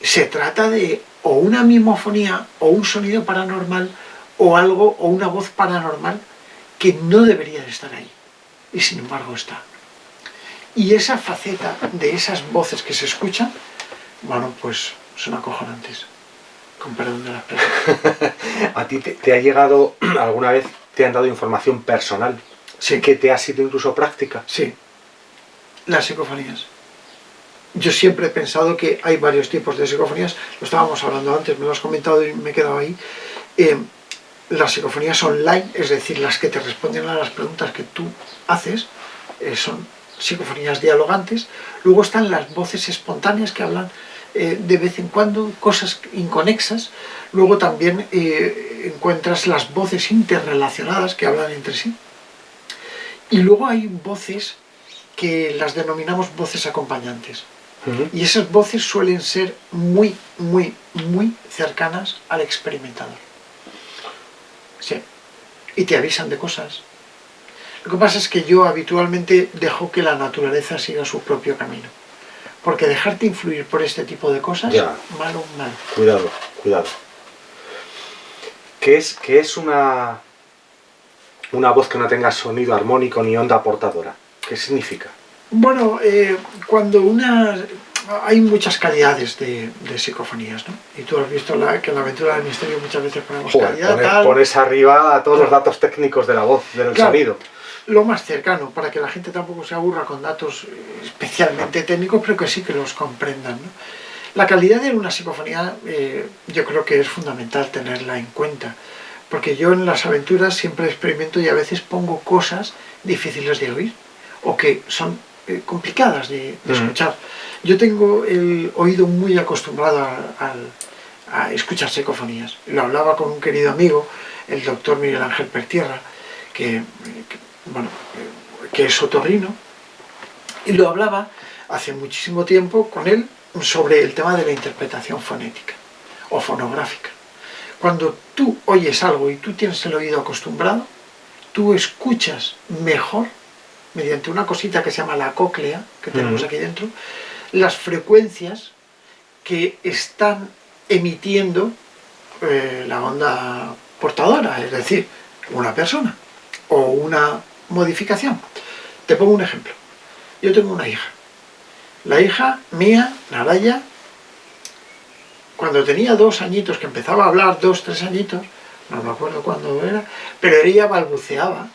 se trata de o una mimofonía, o un sonido paranormal, o algo, o una voz paranormal, que no debería de estar ahí, y sin embargo está. Y esa faceta de esas voces que se escuchan, bueno, pues son acojonantes, con perdón de la expresión. ¿A ti te ha llegado alguna vez, te han dado información personal? Sí. ¿Que te ha sido incluso práctica? Sí, las psicofonías. Yo siempre he pensado que hay varios tipos de psicofonías, lo estábamos hablando antes, me lo has comentado y me he quedado ahí. Las psicofonías online, es decir, las que te responden a las preguntas que tú haces, son psicofonías dialogantes. Luego están las voces espontáneas que hablan de vez en cuando, cosas inconexas. Luego también encuentras las voces interrelacionadas que hablan entre sí. Y luego hay voces que las denominamos voces acompañantes. Y esas voces suelen ser muy, muy, muy cercanas al experimentador. Sí. Y te avisan de cosas. Lo que pasa es que yo habitualmente dejo que la naturaleza siga su propio camino. Porque dejarte influir por este tipo de cosas, malo. Cuidado, cuidado. ¿Qué es una voz que no tenga sonido armónico ni onda portadora? ¿Qué significa? Bueno, hay muchas calidades de psicofonías, ¿no? Y tú has visto que en la aventura del misterio muchas veces ponemos calidad, pones arriba a todos los datos técnicos de la voz, del sonido. Lo más cercano, para que la gente tampoco se aburra con datos especialmente técnicos, pero que sí que los comprendan, ¿no? La calidad de una psicofonía yo creo que es fundamental tenerla en cuenta, porque yo en las aventuras siempre experimento y a veces pongo cosas difíciles de oír, o que son complicadas de escuchar. Yo tengo el oído muy acostumbrado a escuchar psicofonías. Lo hablaba con un querido amigo, el doctor Miguel Ángel Pertierra, que es otorrino, y lo hablaba hace muchísimo tiempo con él sobre el tema de la interpretación fonética o fonográfica. Cuando tú oyes algo y tú tienes el oído acostumbrado, tú escuchas mejor, mediante una cosita que se llama la cóclea, que tenemos aquí dentro, las frecuencias que están emitiendo la onda portadora, es decir, una persona o una modificación. Te pongo un ejemplo. Yo tengo una hija. La hija mía, Naraya, cuando tenía 2 añitos, que empezaba a hablar, 2, 3 añitos, no me acuerdo cuándo era, pero ella balbuceaba.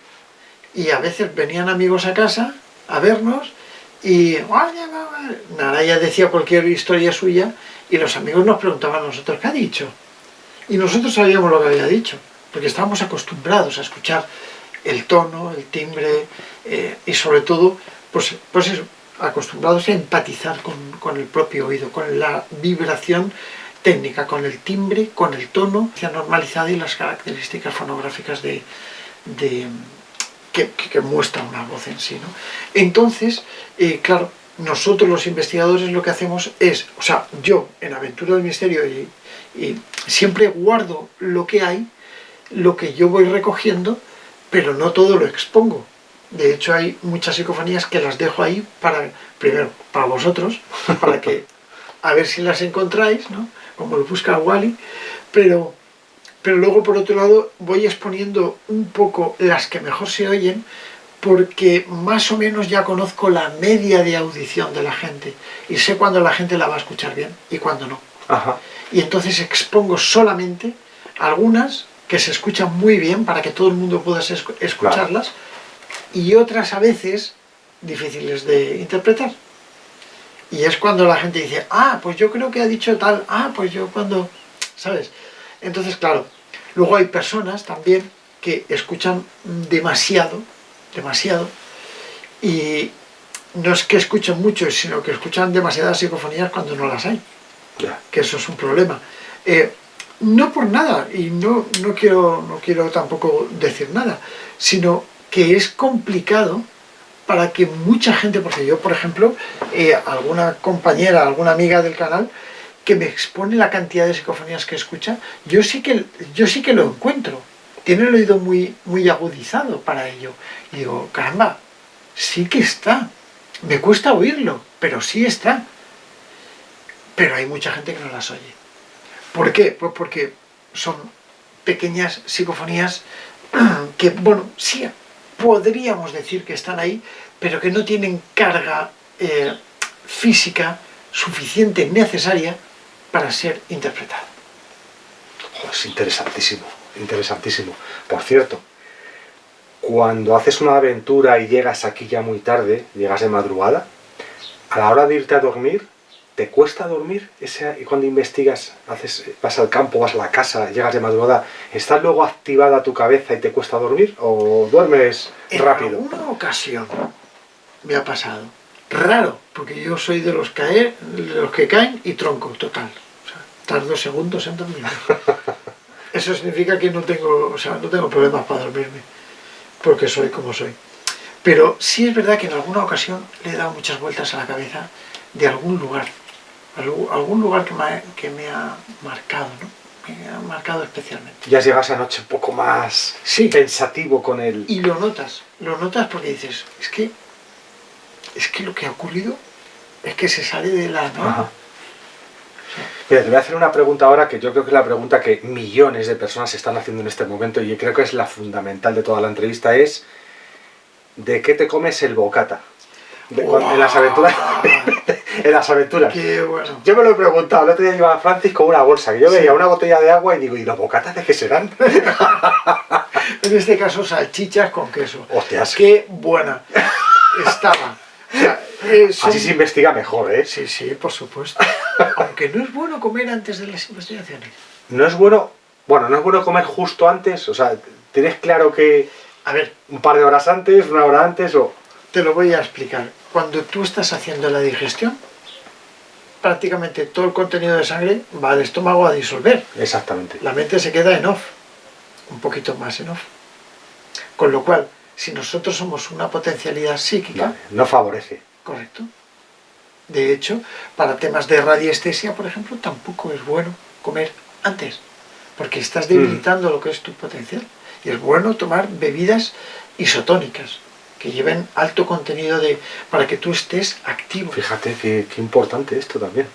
Y a veces venían amigos a casa a vernos y Naraya decía cualquier historia suya y los amigos nos preguntaban a nosotros ¿qué ha dicho? Y nosotros sabíamos lo que había dicho, porque estábamos acostumbrados a escuchar el tono, el timbre y sobre todo, pues eso, acostumbrados a empatizar con el propio oído, con la vibración técnica, con el timbre, con el tono normalizado y las características fonográficas que muestra una voz en sí, ¿no? Entonces, claro, nosotros los investigadores lo que hacemos es, o sea, yo en Aventura del Misterio y siempre guardo lo que hay, lo que yo voy recogiendo, pero no todo lo expongo. De hecho, hay muchas psicofonías que las dejo ahí para, primero, para vosotros, para que, a ver si las encontráis, ¿no? Como lo busca Wally, pero luego, por otro lado, voy exponiendo un poco las que mejor se oyen, porque más o menos ya conozco la media de audición de la gente y sé cuándo la gente la va a escuchar bien y cuándo no. Ajá. Y entonces expongo solamente algunas que se escuchan muy bien para que todo el mundo pueda escucharlas, claro, y otras a veces difíciles de interpretar. Y es cuando la gente dice, ah, pues yo creo que ha dicho tal, ah, pues yo cuando, ¿sabes? Entonces, claro, luego hay personas también que escuchan demasiado, y no es que escuchen mucho, sino que escuchan demasiadas psicofonías cuando no las hay. Yeah. Que eso es un problema. No por nada, y no quiero tampoco decir nada, sino que es complicado para que mucha gente, porque yo, por ejemplo, alguna compañera, alguna amiga del canal, que me expone la cantidad de psicofonías que escucha, yo sí que lo encuentro. Tiene el oído muy, muy agudizado para ello. Y digo, caramba, sí que está. Me cuesta oírlo, pero sí está. Pero hay mucha gente que no las oye. ¿Por qué? Pues porque son pequeñas psicofonías que, bueno, sí, podríamos decir que están ahí, pero que no tienen carga física suficiente, necesaria, para ser interpretada. Es interesantísimo, interesantísimo. Por cierto, cuando haces una aventura y llegas aquí ya muy tarde, llegas de madrugada, a la hora de irte a dormir, ¿te cuesta dormir? Y cuando investigas, vas al campo, vas a la casa, llegas de madrugada, ¿está luego activada tu cabeza y te cuesta dormir? ¿O duermes rápido? En alguna ocasión me ha pasado. Raro, porque yo soy de los que caen y tronco total. O sea, tardo segundos en dormirme. Eso significa que no tengo problemas para dormirme, porque soy como soy. Pero sí es verdad que en alguna ocasión le he dado muchas vueltas a la cabeza de algún lugar que me ha marcado, ¿no? Me ha marcado especialmente. Ya llegas anoche un poco más pensativo con él. Y lo notas porque dices, es que lo que ha ocurrido es que se sale de la norma. Mira, te voy a hacer una pregunta ahora que yo creo que es la pregunta que millones de personas están haciendo en este momento y creo que es la fundamental de toda la entrevista, es ¿de qué te comes el bocata? En las aventuras. En las aventuras. Qué bueno. Yo me lo he preguntado, el otro día iba a Francis con una bolsa, que yo veía una botella de agua y digo, ¿y los bocatas de qué serán? En este caso, salchichas con queso. Hostias. Qué buena estaba. O sea, así se investiga mejor, ¿eh? Sí, por supuesto. Aunque no es bueno comer antes de las investigaciones. No es bueno comer justo antes, o sea, ¿tienes claro que a ver, un par de horas antes, una hora antes o...? Te lo voy a explicar. Cuando tú estás haciendo la digestión, prácticamente todo el contenido de sangre va al estómago a disolver. Exactamente. La mente se queda en off, un poquito más en off. Con lo cual, si nosotros somos una potencialidad psíquica... Vale, no favorece. Correcto. De hecho, para temas de radiestesia, por ejemplo, tampoco es bueno comer antes, porque estás debilitando lo que es tu potencial. Y es bueno tomar bebidas isotónicas, que lleven alto contenido para que tú estés activo. Fíjate qué importante esto también.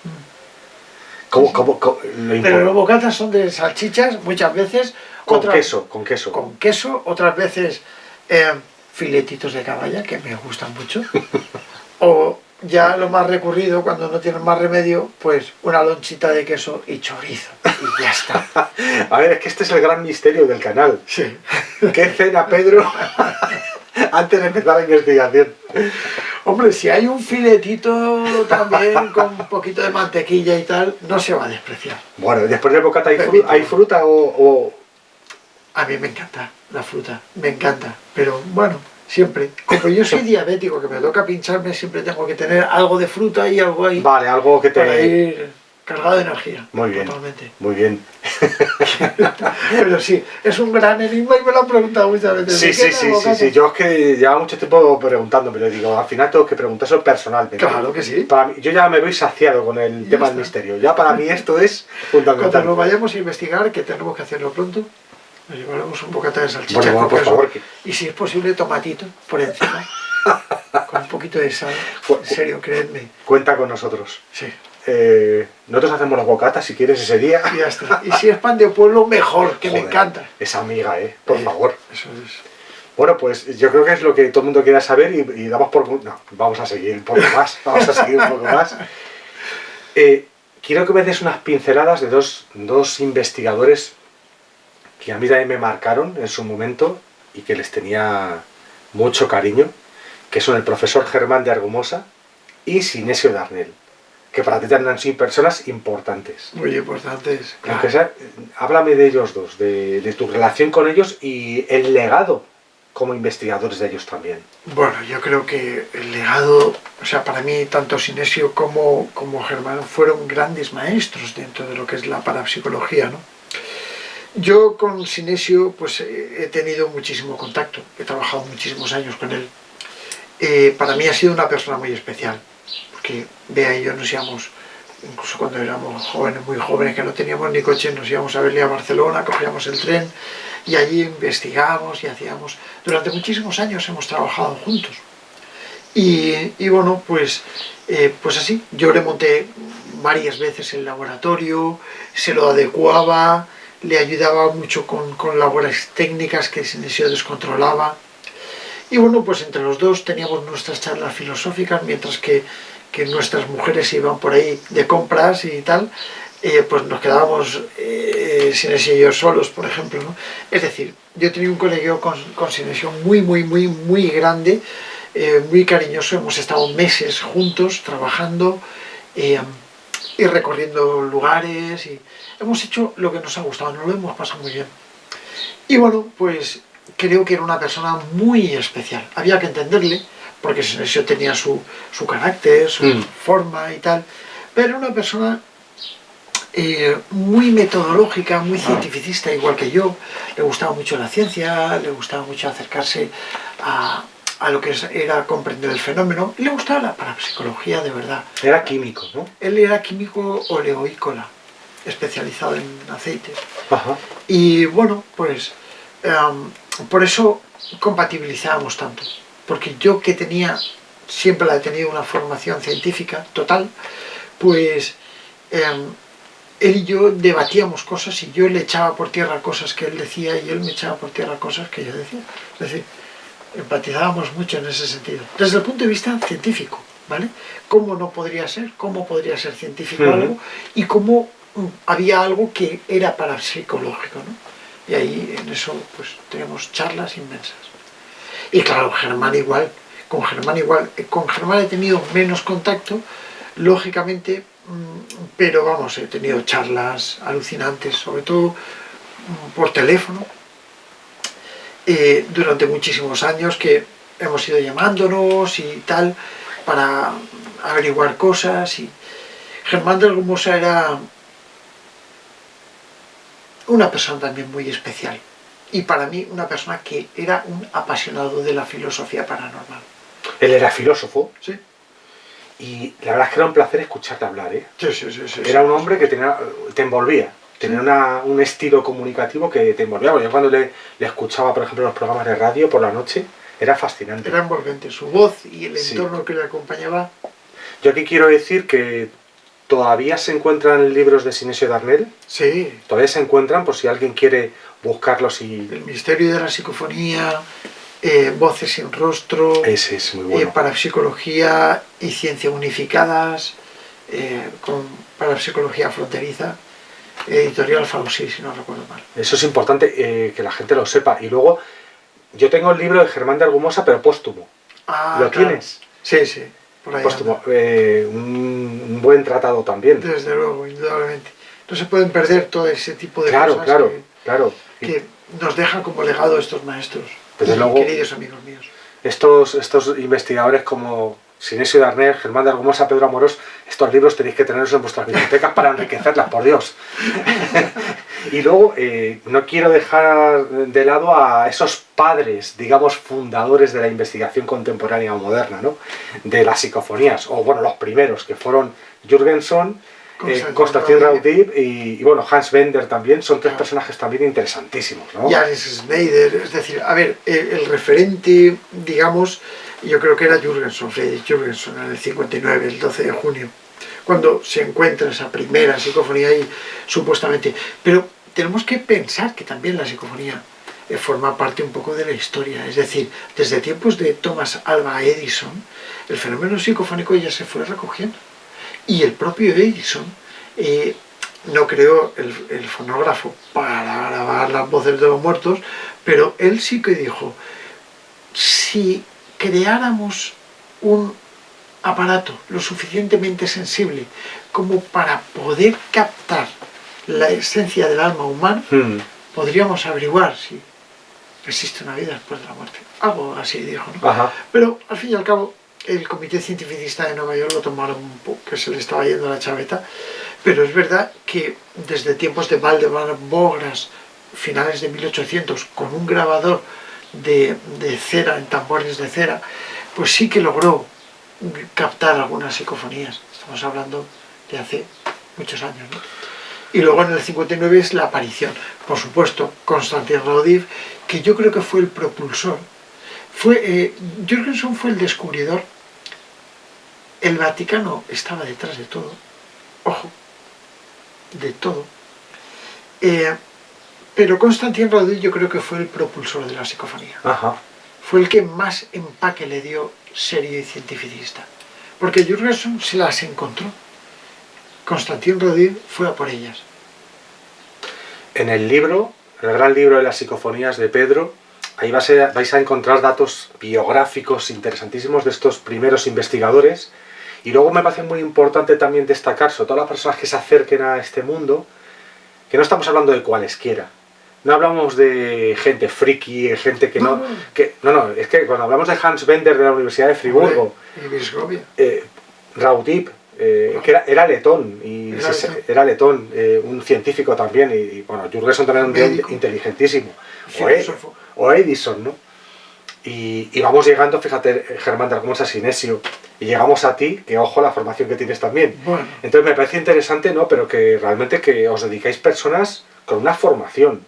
Pero los bocatas son de salchichas muchas veces. Con queso. Con queso, otras veces filetitos de caballa, que me gustan mucho. O ya lo más recurrido, cuando no tienes más remedio, pues una lonchita de queso y chorizo. Y ya está. A ver, es que este es el gran misterio del canal. Sí. ¿Qué cena Pedro antes de empezar la investigación? Hombre, si hay un filetito también con un poquito de mantequilla y tal, no se va a despreciar. Bueno, después del bocata ¿hay fruta o...? A mí me encanta la fruta, me encanta. Pero bueno, siempre. Como yo soy diabético, que me toca pincharme, siempre tengo que tener algo de fruta y algo ahí. Vale, algo que te... Para ir cargado de energía. Muy bien. Totalmente. Muy bien. Pero sí, es un gran enigma y me lo han preguntado muchas veces. Sí. Yo es que llevaba mucho tiempo preguntándome, pero digo, al final tengo que preguntárselo personalmente. Claro que sí. Para mí, yo ya me voy saciado con el tema del misterio. Ya para mí esto es fundamental. Cuando lo vayamos a investigar, que tenemos que hacerlo pronto, Nos llevaremos un bocata de salchicha Bueno, con por queso. favor. Y si es posible, tomatito por encima. Con un poquito de sal. En serio, creedme. Cuenta con nosotros. Sí. Nosotros hacemos las bocatas si quieres ese día. Y ya está. Y si es pan de pueblo, mejor, que Joder, me encanta. Esa amiga, por favor. Eso es. Bueno, pues yo creo que es lo que todo el mundo quiera saber y damos por... No, vamos a seguir un poco más. Vamos a seguir un poco más. Quiero que me des unas pinceladas de dos investigadores que a mí también me marcaron en su momento y que les tenía mucho cariño, que son el profesor Germán de Argumosa y Sinesio Darnell, que para ti también han sido personas importantes. Muy importantes. Claro. Aunque sea, háblame de ellos dos, de tu relación con ellos y el legado como investigadores de ellos también. Bueno, yo creo que el legado, o sea, para mí tanto Sinesio como Germán fueron grandes maestros dentro de lo que es la parapsicología, ¿no? Yo con Sinesio pues he tenido muchísimo contacto, he trabajado muchísimos años con él. Para mí ha sido una persona muy especial, porque Bea y yo nos íbamos, incluso cuando éramos jóvenes, muy jóvenes, que no teníamos ni coche, nos íbamos a verle a Barcelona, cogíamos el tren y allí investigábamos y hacíamos... Durante muchísimos años hemos trabajado juntos. Y bueno, pues así, yo le monté varias veces el laboratorio, se lo adecuaba, le ayudaba mucho con labores técnicas que Sinesio descontrolaba. Y bueno, pues entre los dos teníamos nuestras charlas filosóficas, mientras que nuestras mujeres iban por ahí de compras y tal, pues nos quedábamos Sinesio y yo solos, por ejemplo, ¿no? Es decir, yo tenía un colegio con Sinesio muy grande, muy cariñoso, hemos estado meses juntos trabajando y recorriendo lugares, y hemos hecho lo que nos ha gustado, nos lo hemos pasado muy bien. Y bueno, pues creo que era una persona muy especial, había que entenderle, porque Sinesio tenía su carácter, su forma y tal, pero era una persona muy metodológica, muy cientificista, igual que yo. Le gustaba mucho la ciencia, le gustaba mucho acercarse a lo que era comprender el fenómeno, y le gustaba la parapsicología de verdad. Era químico, ¿no? Él era químico oleoícola, especializado en aceites. Ajá. Y bueno, pues por eso compatibilizábamos tanto, porque yo, que siempre he tenido una formación científica total, pues él y yo debatíamos cosas y yo le echaba por tierra cosas que él decía y él me echaba por tierra cosas que yo decía. Es decir, empatizábamos mucho en ese sentido. Desde el punto de vista científico, ¿vale? ¿Cómo no podría ser? ¿Cómo podría ser científico algo? Y cómo había algo que era parapsicológico, ¿no? Y ahí en eso pues tenemos charlas inmensas. Y claro, Germán igual. Con Germán he tenido menos contacto, lógicamente, pero vamos, he tenido charlas alucinantes, sobre todo por teléfono, durante muchísimos años, que hemos ido llamándonos y tal, para averiguar cosas. Y Germán de Argumosa era una persona también muy especial, y para mí una persona que era un apasionado de la filosofía paranormal. Él era filósofo. Sí. Y la verdad es que era un placer escucharte hablar, ¿eh? Sí. Era un hombre que te envolvía, tenía un estilo comunicativo que te envolvía. Yo cuando le escuchaba, por ejemplo, en los programas de radio por la noche, era fascinante. Era envolvente, su voz y el entorno que le acompañaba. Yo aquí quiero decir que todavía se encuentran libros de Sinesio Darnell. Sí. Todavía se encuentran, por si alguien quiere buscarlos y... El misterio de la psicofonía, Voces sin rostro, ese es muy bueno. Parapsicología y ciencia unificadas, con parapsicología fronteriza, editorial Fausí, si no recuerdo mal. Eso es importante que la gente lo sepa. Y luego, yo tengo el libro de Germán de Argumosa, pero póstumo. ¿Lo tienes? Sí, por ahí. Póstumo, un buen tratado también. Desde luego, indudablemente. No se pueden perder todo ese tipo de cosas que nos dejan como legado estos maestros. Desde luego, queridos amigos míos. Estos investigadores como Sinesio Darnell, Germán de Argumosa, Pedro Amorós, estos libros tenéis que tenerlos en vuestras bibliotecas para enriquecerlas, por Dios. Y luego, no quiero dejar de lado a esos padres, digamos, fundadores de la investigación contemporánea o moderna, ¿no? De las psicofonías, o bueno, los primeros, que fueron Jürgenson, Konstantin Raudive y bueno, Hans Bender también, son tres personajes también interesantísimos, ¿no? Y Alex Schneider, es decir, a ver, el referente, digamos, yo creo que era Jürgenson, Friedrich Jürgenson, en el 59, el 12 de junio, cuando se encuentra esa primera psicofonía ahí, supuestamente. Pero tenemos que pensar que también la psicofonía forma parte un poco de la historia, es decir, desde tiempos de Thomas Alva Edison, el fenómeno psicofónico ya se fue recogiendo. Y el propio Edison no creó el fonógrafo para grabar las voces de los muertos, pero él sí que dijo, si creáramos un aparato lo suficientemente sensible como para poder captar la esencia del alma humana, podríamos averiguar si existe una vida después de la muerte. Algo así dijo, ¿no? Ajá. Pero al fin y al cabo, el comité cientificista de Nueva York lo tomaron un poco, que se le estaba yendo la chaveta, pero es verdad que desde tiempos de Valdemar Bogras, finales de 1800, con un grabador de cera, en tambores de cera, pues sí que logró captar algunas psicofonías. Estamos hablando de hace muchos años, ¿no? Y luego en el 59 es la aparición, por supuesto, Konstantin Raudive, que yo creo que fue el propulsor. Jürgenson fue el descubridor. El Vaticano estaba detrás de todo, ojo, de todo. Pero Konstantin Raudive yo creo que fue el propulsor de la psicofonía. Ajá. Fue el que más empaque le dio serio y cientificista. Porque Jürgenson se las encontró. Konstantin Raudive fue a por ellas. En el libro, el gran libro de las psicofonías de Pedro, ahí vais a encontrar datos biográficos interesantísimos de estos primeros investigadores. Y luego me parece muy importante también destacar, sobre todo las personas que se acerquen a este mundo, que no estamos hablando de cualesquiera. No hablamos de gente friki, gente que no... No, es que cuando hablamos de Hans Bender de la Universidad de Friburgo, Raudive, que era letón, era letón, un científico también, y bueno, Jürgenson también un inteligentísimo, o Edison, ¿no? Y vamos llegando, fíjate, Germán, cómo es Asinesio, y llegamos a ti, que ojo la formación que tienes también. Bueno. Entonces me parece interesante, ¿no? Pero que realmente que os dedicáis personas con una formación,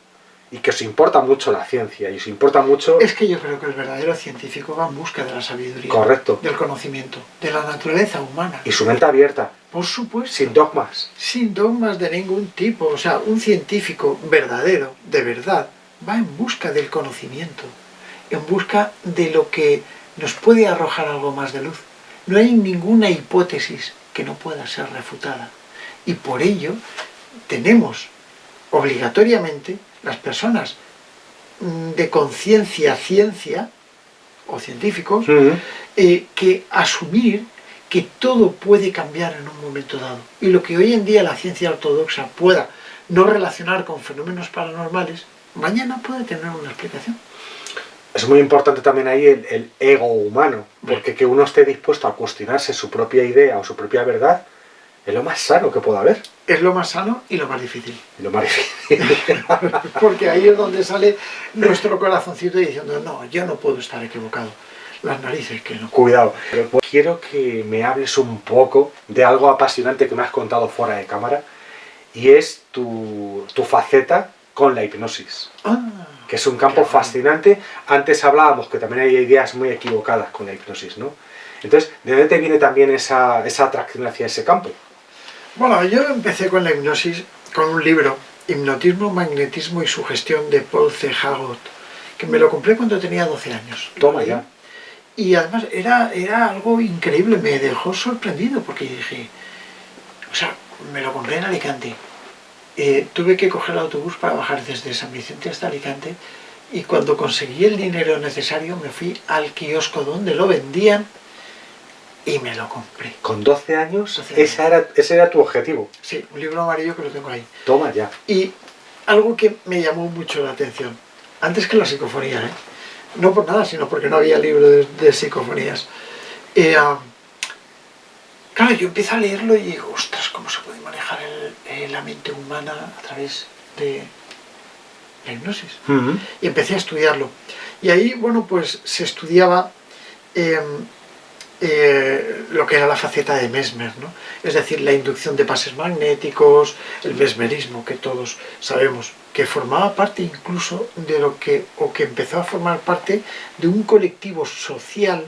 y que os importa mucho la ciencia, y os importa mucho... Es que yo creo que el verdadero científico va en busca de la sabiduría. Correcto. Del conocimiento, de la naturaleza humana. Y su mente abierta. Por supuesto. Sin dogmas. Sin dogmas de ningún tipo. O sea, un científico verdadero, de verdad, va en busca del conocimiento, en busca de lo que nos puede arrojar algo más de luz. No hay ninguna hipótesis que no pueda ser refutada. Y por ello tenemos obligatoriamente las personas de conciencia, ciencia, o científicos, que asumir que todo puede cambiar en un momento dado. Y lo que hoy en día la ciencia ortodoxa pueda no relacionar con fenómenos paranormales, mañana puede tener una explicación. Es muy importante también ahí el ego humano, porque que uno esté dispuesto a cuestionarse su propia idea o su propia verdad, es lo más sano que pueda haber. Es lo más sano y lo más difícil. Y lo más difícil. Porque ahí es donde sale nuestro corazoncito diciendo, no, yo no puedo estar equivocado. Las narices que no. Cuidado. Pero quiero que me hables un poco de algo apasionante que me has contado fuera de cámara, y es tu faceta con la hipnosis. Que es un campo fascinante. Antes hablábamos que también hay ideas muy equivocadas con la hipnosis, ¿no? Entonces, ¿de dónde te viene también esa atracción hacia ese campo? Bueno, yo empecé con la hipnosis con un libro, Hipnotismo, Magnetismo y Sugestión, de Paul C. Hagot, que me lo compré cuando tenía 12 años. Toma ya. Y además era algo increíble, me dejó sorprendido porque dije, o sea, me lo compré en Alicante. Tuve que coger el autobús para bajar desde San Vicente hasta Alicante, y cuando conseguí el dinero necesario me fui al kiosco donde lo vendían y me lo compré. ¿Con 12 años? 12 años. Ese era tu objetivo. Sí, un libro amarillo que lo tengo ahí. Toma ya. Y algo que me llamó mucho la atención, antes que la psicofonía, no por nada, sino porque no había libro de psicofonías. Claro, yo empiezo a leerlo y digo, ostras, ¿cómo se puede manejar la mente humana a través de la hipnosis? Y empecé a estudiarlo. Y ahí, bueno, pues se estudiaba lo que era la faceta de Mesmer, ¿no? Es decir, la inducción de pases magnéticos, el mesmerismo que todos sabemos, que formaba parte incluso de que empezó a formar parte de un colectivo social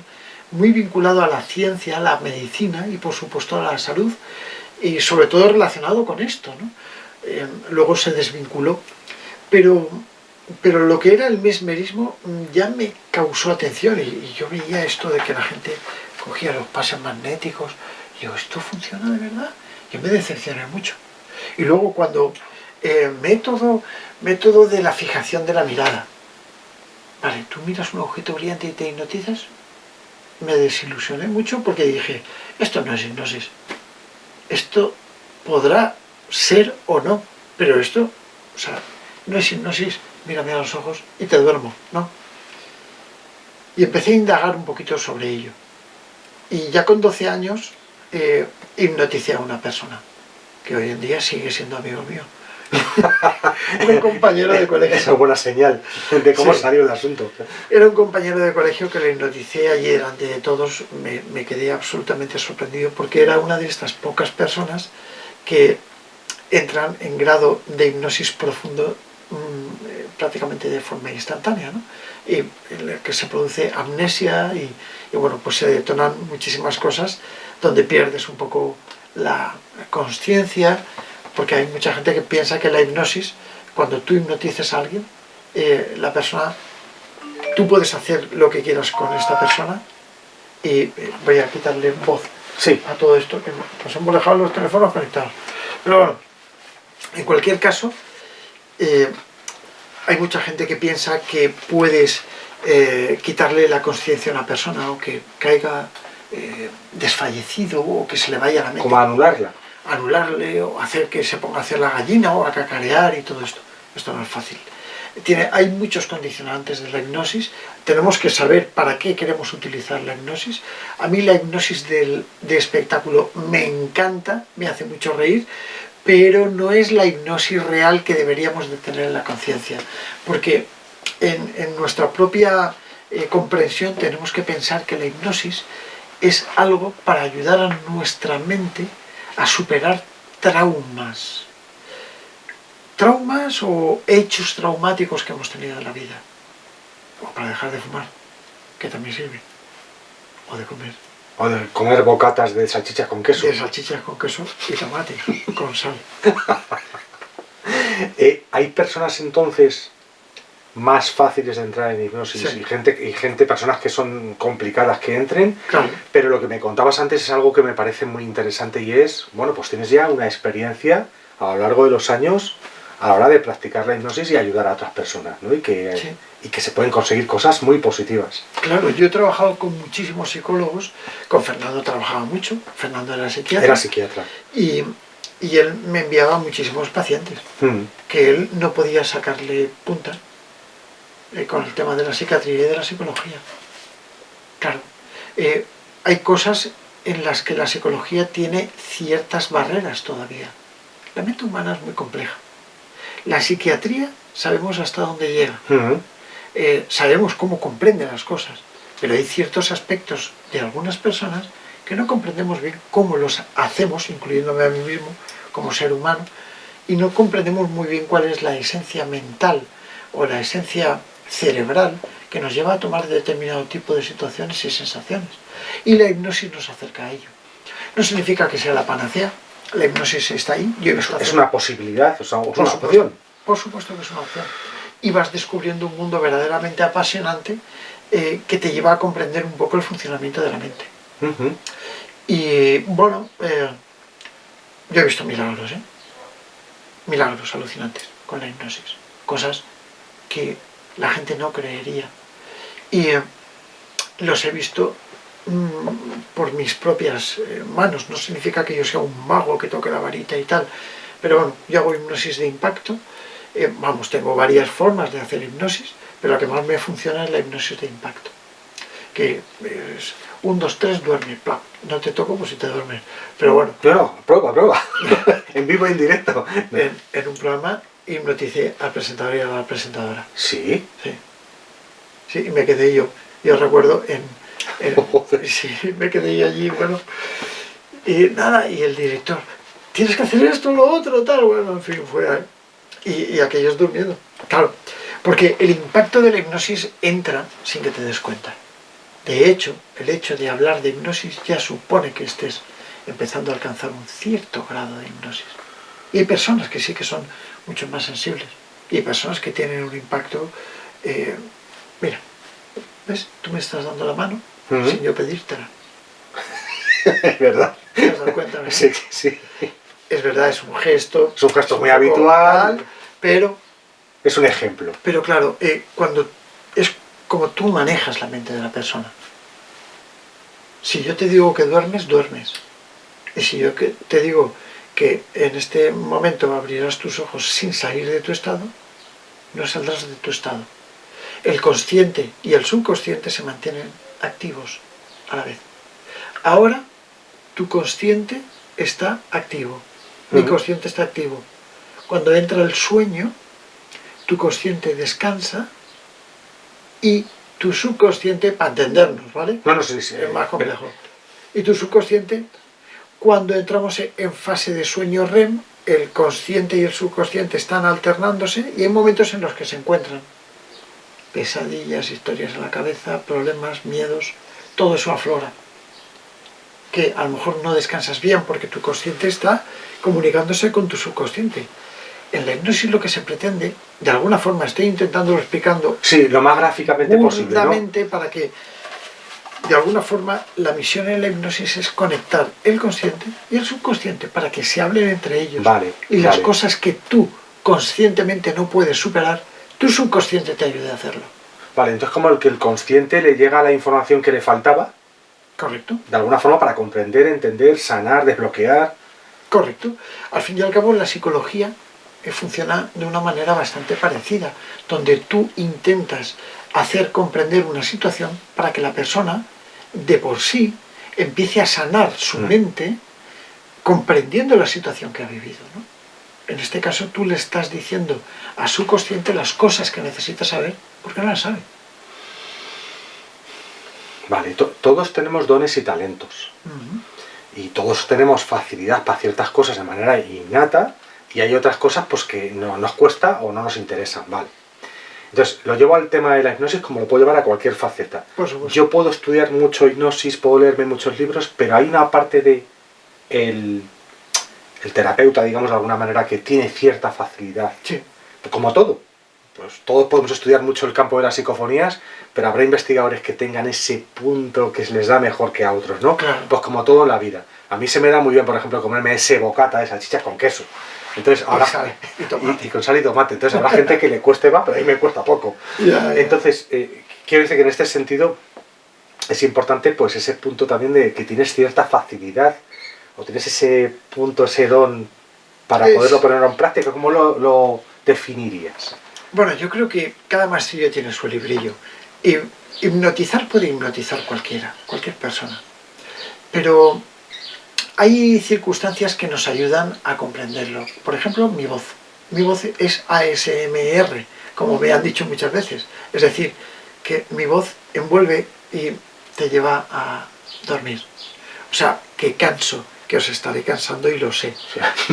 muy vinculado a la ciencia, a la medicina y por supuesto a la salud, y sobre todo relacionado con esto, ¿no? Luego se desvinculó, pero lo que era el mesmerismo ya me causó atención y yo veía esto de que la gente cogía los pases magnéticos y digo, ¿esto funciona de verdad? Yo me decepcioné mucho. Y luego cuando método de la fijación de la mirada, vale, tú miras un objeto brillante y te hipnotizas, me desilusioné mucho porque dije, esto no es hipnosis, esto podrá ser o no, pero esto, o sea, no es hipnosis, mírame a los ojos y te duermo, ¿no? Y empecé a indagar un poquito sobre ello. Y ya con 12 años hipnoticé a una persona, que hoy en día sigue siendo amigo mío. Era un compañero de colegio. Esa es buena señal de cómo salió el asunto. Era un compañero de colegio que le hipnoticé allí delante de todos. Me quedé absolutamente sorprendido porque era una de estas pocas personas que entran en grado de hipnosis profundo prácticamente de forma instantánea, ¿no? Y en el que se produce amnesia y bueno, pues se detonan muchísimas cosas donde pierdes un poco la consciencia, porque hay mucha gente que piensa que la hipnosis, cuando tú hipnotices a alguien, la persona, tú puedes hacer lo que quieras con esta persona y voy a quitarle voz a todo esto, que nos hemos dejado los teléfonos conectados. Pero bueno, en cualquier caso, hay mucha gente que piensa que puedes quitarle la conciencia a una persona o que caiga desfallecido o que se le vaya la mente. ¿Cómo anularla? Anularle o hacer que se ponga a hacer la gallina o a cacarear y todo esto. Esto no es fácil. Hay muchos condicionantes de la hipnosis. Tenemos que saber para qué queremos utilizar la hipnosis. A mí la hipnosis de espectáculo me encanta, me hace mucho reír, pero no es la hipnosis real que deberíamos de tener en la conciencia, porque en nuestra propia comprensión tenemos que pensar que la hipnosis es algo para ayudar a nuestra mente a superar traumas o hechos traumáticos que hemos tenido en la vida, o para dejar de fumar, que también sirve, o de comer. O de comer bocatas de salchichas con queso. De salchichas con queso y tomate, con sal. ¿Hay personas entonces más fáciles de entrar en hipnosis y personas que son complicadas que entren? Claro. Pero lo que me contabas antes es algo que me parece muy interesante y es, bueno, pues tienes ya una experiencia a lo largo de los años a la hora de practicar la hipnosis y ayudar a otras personas, ¿no? Y que se pueden conseguir cosas muy positivas. Claro, yo he trabajado con muchísimos psicólogos, con Fernando trabajaba mucho, Fernando era psiquiatra. Era psiquiatra. Y él me enviaba muchísimos pacientes, que él no podía sacarle punta con el tema de la psiquiatría y de la psicología. Claro, hay cosas en las que la psicología tiene ciertas barreras todavía. La mente humana es muy compleja. La psiquiatría sabemos hasta dónde llega, sabemos cómo comprende las cosas, pero hay ciertos aspectos de algunas personas que no comprendemos bien cómo los hacemos, incluyéndome a mí mismo como ser humano, y no comprendemos muy bien cuál es la esencia mental o la esencia cerebral que nos lleva a tomar determinado tipo de situaciones y sensaciones. Y la hipnosis nos acerca a ello. No significa que sea la panacea, la hipnosis está ahí. Es una posibilidad, es una opción. Por supuesto que es una opción. Y vas descubriendo un mundo verdaderamente apasionante que te lleva a comprender un poco el funcionamiento de la mente. Y bueno, yo he visto milagros, milagros alucinantes con la hipnosis. Cosas que la gente no creería. Y los he visto por mis propias manos. No significa que yo sea un mago que toque la varita y tal, pero bueno, yo hago hipnosis de impacto. Tengo varias formas de hacer hipnosis, pero la que más me funciona es la hipnosis de impacto, que es 1, 2, 3, duerme, ¡plap! No te toco pues si te duermes, pero bueno. No, prueba, en vivo y en directo. En un programa hipnoticé al presentador y a la presentadora. ¿Sí? Sí, y me quedé yo recuerdo Sí, me quedé yo allí, bueno, y nada, y el director, tienes que hacer esto, lo otro, tal, bueno, en fin, fue ahí. Y aquellos durmiendo, claro, porque el impacto de la hipnosis entra sin que te des cuenta. De hecho, el hecho de hablar de hipnosis ya supone que estés empezando a alcanzar un cierto grado de hipnosis. Y hay personas que sí que son mucho más sensibles. Y hay personas que tienen un impacto... mira, ¿ves? Tú me estás dando la mano sin yo pedírtela. Es verdad. ¿Te has dado cuenta, verdad? Sí, sí. Es verdad, es un gesto. Es un gesto muy habitual. Tal, pero... Es un ejemplo. Pero claro, cuando es como tú manejas la mente de la persona. Si yo te digo que duermes, duermes. Y si yo te digo que en este momento abrirás tus ojos sin salir de tu estado, no saldrás de tu estado. El consciente y el subconsciente se mantienen activos a la vez. Ahora, tu consciente está activo, mi consciente está activo. Cuando entra el sueño, tu consciente descansa y tu subconsciente, para entendernos, ¿vale? No, sí, sí. Es más complejo. Y tu subconsciente, cuando entramos en fase de sueño REM, el consciente y el subconsciente están alternándose y hay momentos en los que se encuentran. Pesadillas, historias en la cabeza, problemas, miedos, todo eso aflora. Que a lo mejor no descansas bien porque tu consciente está comunicándose con tu subconsciente. En la hipnosis lo que se pretende, de alguna forma estoy intentándolo explicando... Sí, lo más gráficamente posible, ¿no? Para que, de alguna forma, la misión en la hipnosis es conectar el consciente y el subconsciente para que se hablen entre ellos. Vale, y las cosas que tú conscientemente no puedes superar, tu subconsciente te ayude a hacerlo. Vale, entonces como que el consciente le llega la información que le faltaba. Correcto. De alguna forma para comprender, entender, sanar, desbloquear. Correcto. Al fin y al cabo, la psicología funciona de una manera bastante parecida, donde tú intentas hacer comprender una situación para que la persona, de por sí, empiece a sanar su mente comprendiendo la situación que ha vivido, ¿no? En este caso, tú le estás diciendo a su consciente las cosas que necesita saber, porque no las sabe. Vale, todos tenemos dones y talentos. Y todos tenemos facilidad para ciertas cosas de manera innata, y hay otras cosas pues que no nos cuesta o no nos interesan, ¿vale? Entonces, lo llevo al tema de la hipnosis como lo puedo llevar a cualquier faceta. Por supuesto. Yo puedo estudiar mucho hipnosis, puedo leerme muchos libros, pero hay una parte de el terapeuta, digamos de alguna manera, que tiene cierta facilidad. Sí. Como todo. Pues todos podemos estudiar mucho el campo de las psicofonías, pero habrá investigadores que tengan ese punto que les da mejor que a otros, ¿no? Claro. Pues como todo en la vida. A mí se me da muy bien, por ejemplo, comerme ese bocata de salchichas con queso. Entonces, ahora, y con sal y tomate. Entonces habrá gente que le cueste más, pero a mí me cuesta poco. Ya. Entonces, quiero decir que en este sentido es importante pues ese punto también de que tienes cierta facilidad o tienes ese punto, ese don para poderlo poner en práctica. ¿Cómo lo definirías? Bueno, yo creo que cada maestrillo tiene su librillo. Y hipnotizar puede hipnotizar cualquier persona. Pero hay circunstancias que nos ayudan a comprenderlo. Por ejemplo, mi voz. Mi voz es ASMR, como me han dicho muchas veces. Es decir, que mi voz envuelve y te lleva a dormir. O sea, que canso, que os estaré cansando y lo sé.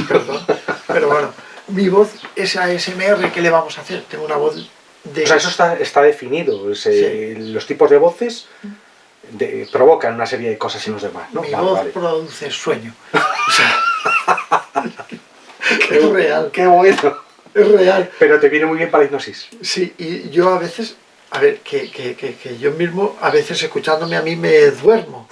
Perdón. Pero bueno, mi voz es ASMR, ¿qué le vamos a hacer? Tengo una voz de... O sea, eso está definido. Sí. Los tipos de voces provocan una serie de cosas en los demás, ¿no? Mi voz produce sueño. O sea, es real. ¡Qué bueno! Es real. Pero te viene muy bien para la hipnosis. Sí, y yo a veces, a ver, que yo mismo, a veces escuchándome a mí me duermo.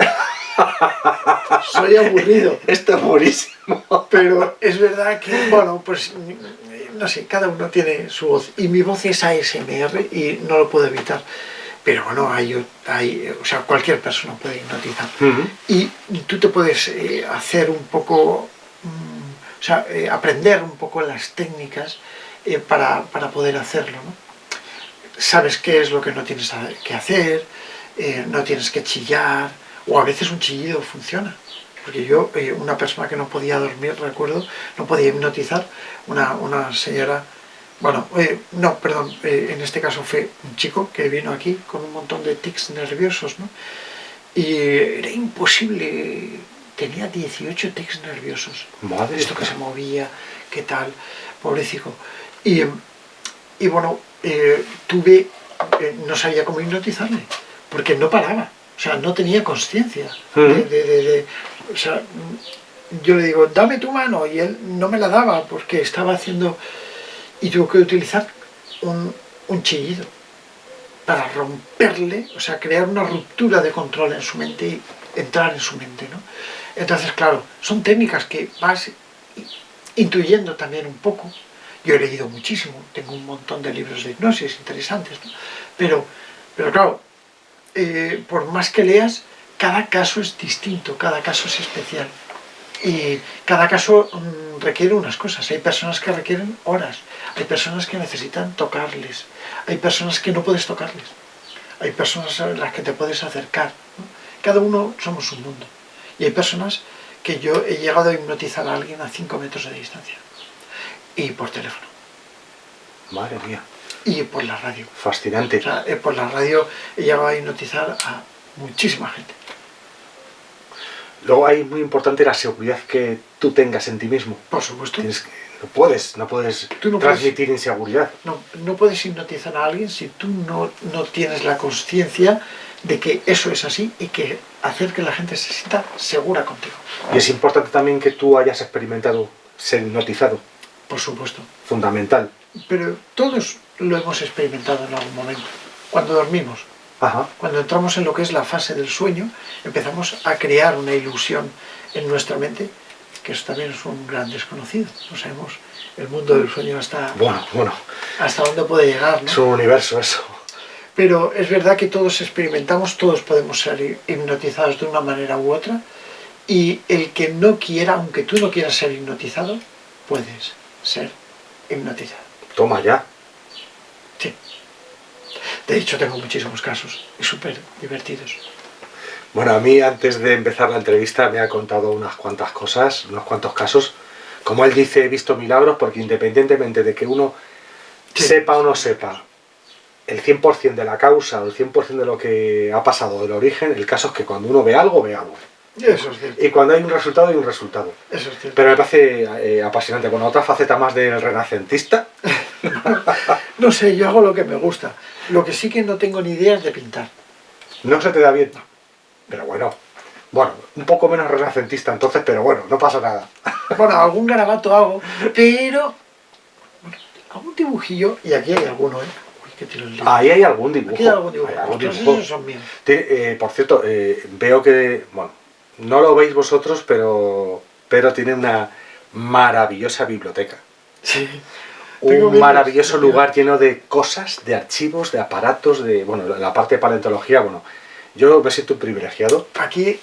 Soy aburrido. Esto es buenísimo. Pero es verdad que, bueno, pues, no sé, cada uno tiene su voz. Y mi voz es ASMR y no lo puedo evitar. Pero bueno, o sea, cualquier persona puede hipnotizar. Y tú te puedes hacer un poco, o sea, aprender un poco las técnicas para poder hacerlo, ¿no? Sabes qué es lo que no tienes que hacer, no tienes que chillar, o a veces un chillido funciona. Porque yo, una persona que no podía dormir, recuerdo, no podía hipnotizar, una señora... Bueno, no, perdón, en este caso fue un chico que vino aquí con un montón de tics nerviosos, ¿no? Y era imposible, tenía 18 tics nerviosos. Madre Esto que mía. se movía, qué tal, pobrecito. Y bueno, no sabía cómo hipnotizarle, porque no paraba, o sea, no tenía conciencia. O sea, yo le digo, dame tu mano, y él no me la daba porque estaba haciendo, y tuve que utilizar un chillido para romperle, o sea, crear una ruptura de control en su mente y entrar en su mente, ¿no? Entonces, claro, son técnicas que vas intuyendo también un poco. Yo he leído muchísimo, tengo un montón de libros de hipnosis interesantes, ¿no? Pero claro, por más que leas, cada caso es distinto, cada caso es especial. Y cada caso requiere unas cosas. Hay personas que requieren horas, hay personas que necesitan tocarles, hay personas que no puedes tocarles, hay personas a las que te puedes acercar, ¿no? Cada uno somos un mundo. Y hay personas que yo he llegado a hipnotizar a alguien a 5 metros de distancia. Y por teléfono. Madre mía. Y por la radio. Fascinante. O sea, por la radio he llegado a hipnotizar a muchísima gente. Luego hay muy importante la seguridad que tú tengas en ti mismo. Por supuesto. No puedes transmitir inseguridad. No puedes hipnotizar a alguien si tú no tienes la conciencia de que eso es así y que hacer que la gente se sienta segura contigo. Y es importante también que tú hayas experimentado ser hipnotizado. Por supuesto. Fundamental. Pero todos lo hemos experimentado en algún momento. Cuando dormimos. Ajá. Cuando entramos en lo que es la fase del sueño, empezamos a crear una ilusión en nuestra mente, que eso también es un gran desconocido. No sabemos el mundo del sueño hasta dónde puede llegar, ¿no? Es un universo eso. Pero es verdad que todos experimentamos, todos podemos ser hipnotizados de una manera u otra, y el que no quiera, aunque tú no quieras ser hipnotizado, puedes ser hipnotizado. Toma ya. Sí. De hecho, tengo muchísimos casos y súper divertidos. Bueno, a mí antes de empezar la entrevista me ha contado unas cuantas cosas, unos cuantos casos. Como él dice, he visto milagros porque independientemente de que uno sepa o no sepa el 100% de la causa o el 100% de lo que ha pasado, del origen, el caso es que cuando uno ve algo, ve algo. Eso es cierto. Y cuando hay un resultado, hay un resultado. Eso es cierto. Pero me parece apasionante. Bueno, otra faceta más del renacentista. No sé, yo hago lo que me gusta. Lo que sí que no tengo ni idea es de pintar. No se te da bien. Pero bueno, un poco menos renacentista entonces, pero bueno, no pasa nada. Bueno, algún garabato hago, pero algún dibujillo, y aquí hay alguno, ¿eh? Uy, que tiro el libro. Ahí hay algún dibujo. Aquí hay algún dibujo. Hay algún Todos dibujo. esos son míos. Por cierto, veo que, bueno, no lo veis vosotros, pero tiene una maravillosa biblioteca. Sí. Un maravilloso lugar lleno de cosas, de archivos, de aparatos, la parte de paleontología, yo me siento privilegiado. Aquí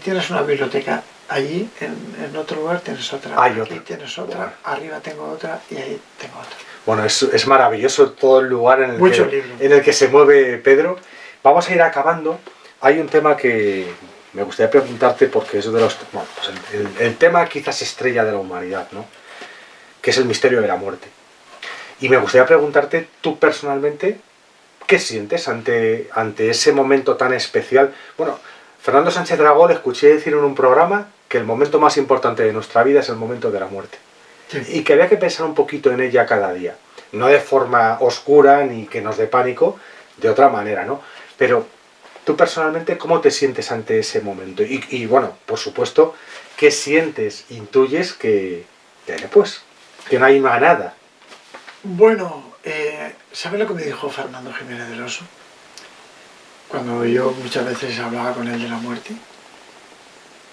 tienes una biblioteca, allí en otro lugar tienes otra, Hay aquí otra. tienes otra, Bueno. Arriba tengo otra y ahí tengo otra. Bueno, es maravilloso todo el lugar en libros. el que se mueve Pedro. Vamos a ir acabando. Hay un tema que me gustaría preguntarte porque es de los... Bueno, pues el tema quizás estrella de la humanidad, ¿no? Que es el misterio de la muerte. Y me gustaría preguntarte, tú personalmente, ¿qué sientes ante ese momento tan especial? Bueno, Fernando Sánchez Dragó le escuché decir en un programa que el momento más importante de nuestra vida es el momento de la muerte. Sí. Y que había que pensar un poquito en ella cada día. No de forma oscura ni que nos dé pánico, de otra manera, ¿no? Pero tú personalmente, ¿cómo te sientes ante ese momento? Y bueno, por supuesto, ¿qué sientes, intuyes que no hay nada? Bueno, ¿sabes lo que me dijo Fernando Jiménez del Oso? Cuando yo muchas veces hablaba con él de la muerte.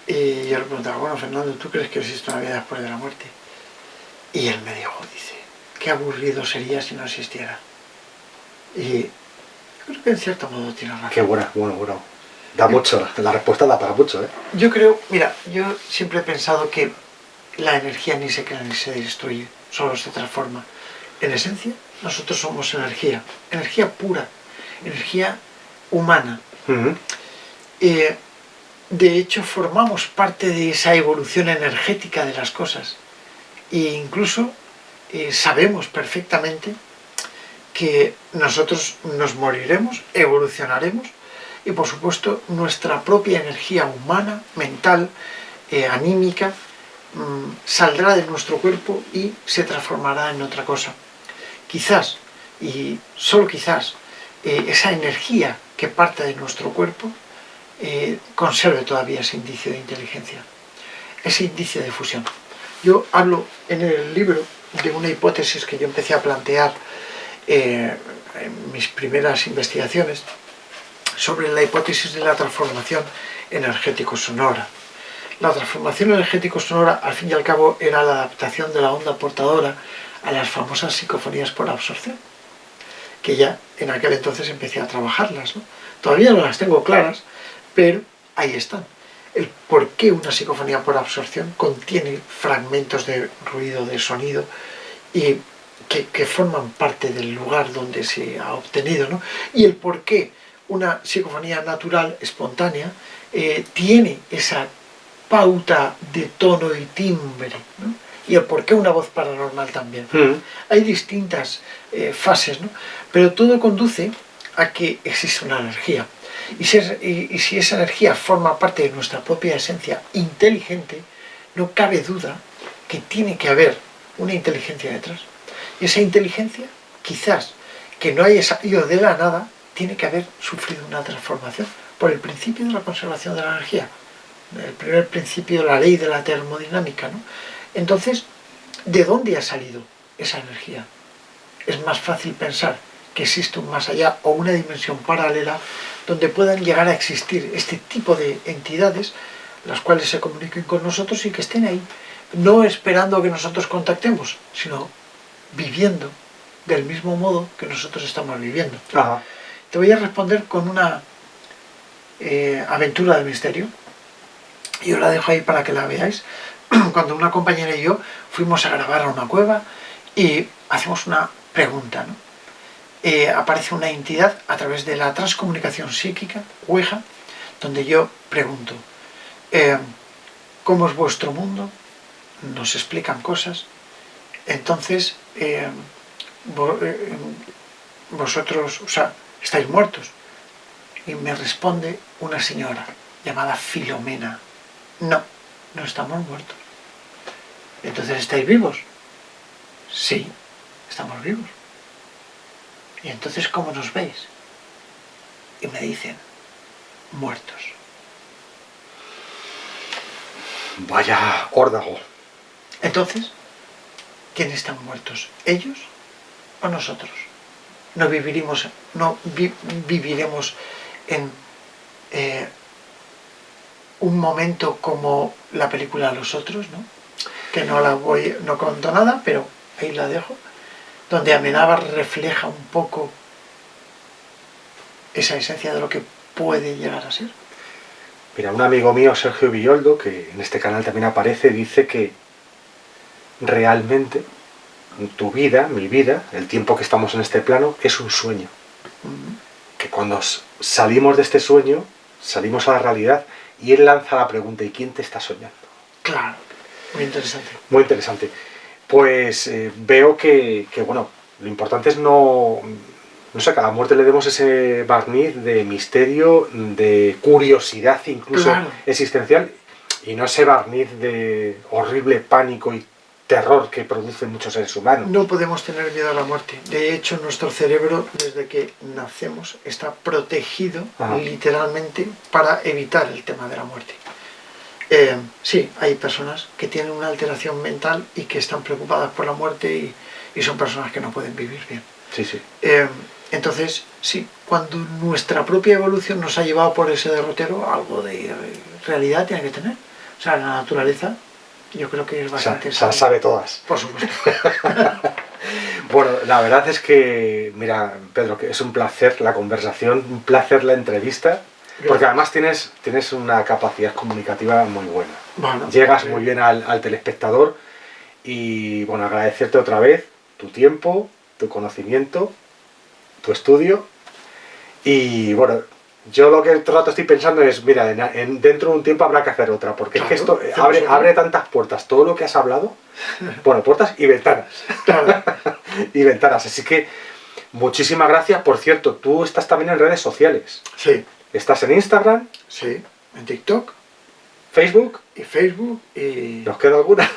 Y yo le preguntaba, bueno, Fernando, ¿tú crees que existe una vida después de la muerte? Y él me dijo, dice, qué aburrido sería si no existiera. Y yo creo que en cierto modo tiene razón. Qué bueno. Da mucho, la respuesta da para mucho, ¿eh? Yo creo, mira, yo siempre he pensado que la energía ni se crea ni se destruye, solo se transforma. En esencia, nosotros somos energía pura, energía humana. De hecho, formamos parte de esa evolución energética de las cosas. E incluso sabemos perfectamente que nosotros nos moriremos, evolucionaremos y por supuesto nuestra propia energía humana, mental, anímica, saldrá de nuestro cuerpo y se transformará en otra cosa. Quizás, y solo quizás, esa energía que parte de nuestro cuerpo conserve todavía ese indicio de inteligencia, ese indicio de fusión. Yo hablo en el libro de una hipótesis que yo empecé a plantear en mis primeras investigaciones sobre la hipótesis de la transformación energético-sonora. La transformación energético-sonora, al fin y al cabo, era la adaptación de la onda portadora a las famosas psicofonías por absorción, que ya en aquel entonces empecé a trabajarlas, ¿no? Todavía no las tengo claras, pero ahí están. El por qué una psicofonía por absorción contiene fragmentos de ruido, de sonido, y que forman parte del lugar donde se ha obtenido, ¿no? Y el por qué una psicofonía natural, espontánea, tiene esa pauta de tono y timbre, ¿no? Y el por qué una voz paranormal también. Hay distintas fases, ¿no? Pero todo conduce a que existe una energía. Y si esa energía forma parte de nuestra propia esencia inteligente, no cabe duda que tiene que haber una inteligencia detrás. Y esa inteligencia, quizás, que no haya salido de la nada, tiene que haber sufrido una transformación por el principio de la conservación de la energía, el primer principio de la ley de la termodinámica, ¿no? Entonces, ¿de dónde ha salido esa energía? Es más fácil pensar que existe un más allá o una dimensión paralela donde puedan llegar a existir este tipo de entidades, las cuales se comuniquen con nosotros y que estén ahí, no esperando que nosotros contactemos, sino viviendo del mismo modo que nosotros estamos viviendo. Ajá. Te voy a responder con una aventura de misterio. Yo la dejo ahí para que la veáis. Cuando una compañera y yo fuimos a grabar a una cueva y hacemos una pregunta, ¿no? Aparece una entidad a través de la transcomunicación psíquica, Ouija, donde yo pregunto, ¿cómo es vuestro mundo? Nos explican cosas. Entonces, vosotros, o sea, estáis muertos. Y me responde una señora llamada Filomena. No, no estamos muertos. Entonces, ¿estáis vivos? Sí, estamos vivos. Y entonces, ¿cómo nos veis? Y me dicen, muertos. Vaya órdago. Entonces, ¿quiénes están muertos? ¿Ellos o nosotros? No viviremos en un momento como la película Los Otros, ¿no? Que no cuento nada, pero ahí la dejo, donde Amenábar refleja un poco esa esencia de lo que puede llegar a ser. Mira, un amigo mío, Sergio Villoldo, que en este canal también aparece, dice que realmente tu vida, mi vida, el tiempo que estamos en este plano, es un sueño. Que cuando salimos de este sueño, salimos a la realidad, y él lanza la pregunta, ¿y quién te está soñando? Claro, muy interesante. Muy interesante. Pues veo que, bueno, lo importante es no sé, que a la muerte le demos ese barniz de misterio, de curiosidad incluso Claro. existencial, y no ese barniz de horrible pánico y terror que producen muchos seres humanos. No podemos tener miedo a la muerte. De hecho, nuestro cerebro, desde que nacemos, está protegido literalmente para evitar el tema de la muerte. Sí, hay personas que tienen una alteración mental y que están preocupadas por la muerte y son personas que no pueden vivir bien. Sí, sí. Entonces, sí, cuando nuestra propia evolución nos ha llevado por ese derrotero, algo de realidad tiene que tener. O sea, la naturaleza, yo creo que es bastante... sabe todas. Por supuesto. Bueno, la verdad es que, mira, Pedro, que es un placer la conversación, un placer la entrevista, porque además tienes una capacidad comunicativa muy buena. Bueno, llegas muy bien al telespectador y, bueno, agradecerte otra vez tu tiempo, tu conocimiento, tu estudio y, bueno, yo lo que todo el rato estoy pensando es, mira, dentro de un tiempo habrá que hacer otra, porque claro, es que esto abre tantas puertas, todo lo que has hablado, bueno, puertas y ventanas, claro. y ventanas, así que muchísimas gracias. Por cierto, tú estás también en redes sociales. Sí. ¿Estás en Instagram? Sí, en TikTok ¿Facebook? y Facebook y ¿Nos queda alguna?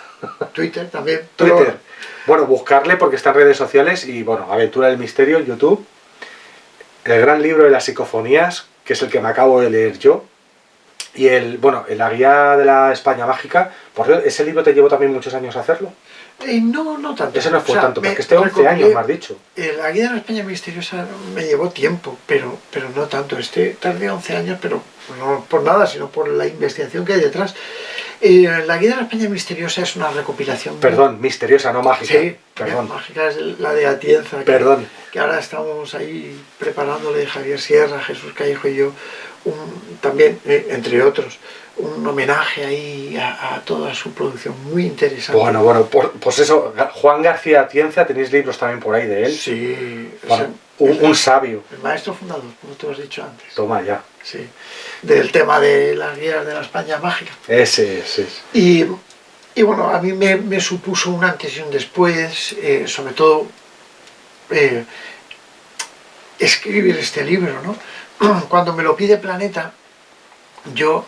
Twitter también. Twitter. Bueno, buscarle porque está en redes sociales y bueno, Aventura del Misterio en YouTube. El gran libro de las psicofonías, que es el que me acabo de leer yo. Y la guía de la España mágica. Por cierto, ese libro te llevó también muchos años a hacerlo. No tanto. Ese no fue O sea, tanto, porque 11 años me has dicho. La guía de la España misteriosa me llevó tiempo, pero no tanto. Tardé 11 años, pero no por nada, sino por la investigación que hay detrás. La guía de la España misteriosa es una recopilación... Perdón, misteriosa, no mágica. Sí, perdón. Mágica es la de Atienza. Perdón. Que ahora estamos ahí preparándole Javier Sierra, Jesús Callejo y yo, también, entre otros, un homenaje ahí a toda su producción, muy interesante. Bueno, pues eso, Juan García Atienza, tenéis libros también por ahí de él. Sí, bueno, un sabio. El maestro fundador, como tú has dicho antes. Toma ya. Sí, del tema de las guías de la España mágica. Ese. Y bueno, a mí me supuso un antes y un después, sobre todo escribir este libro, ¿no? Cuando me lo pide Planeta, yo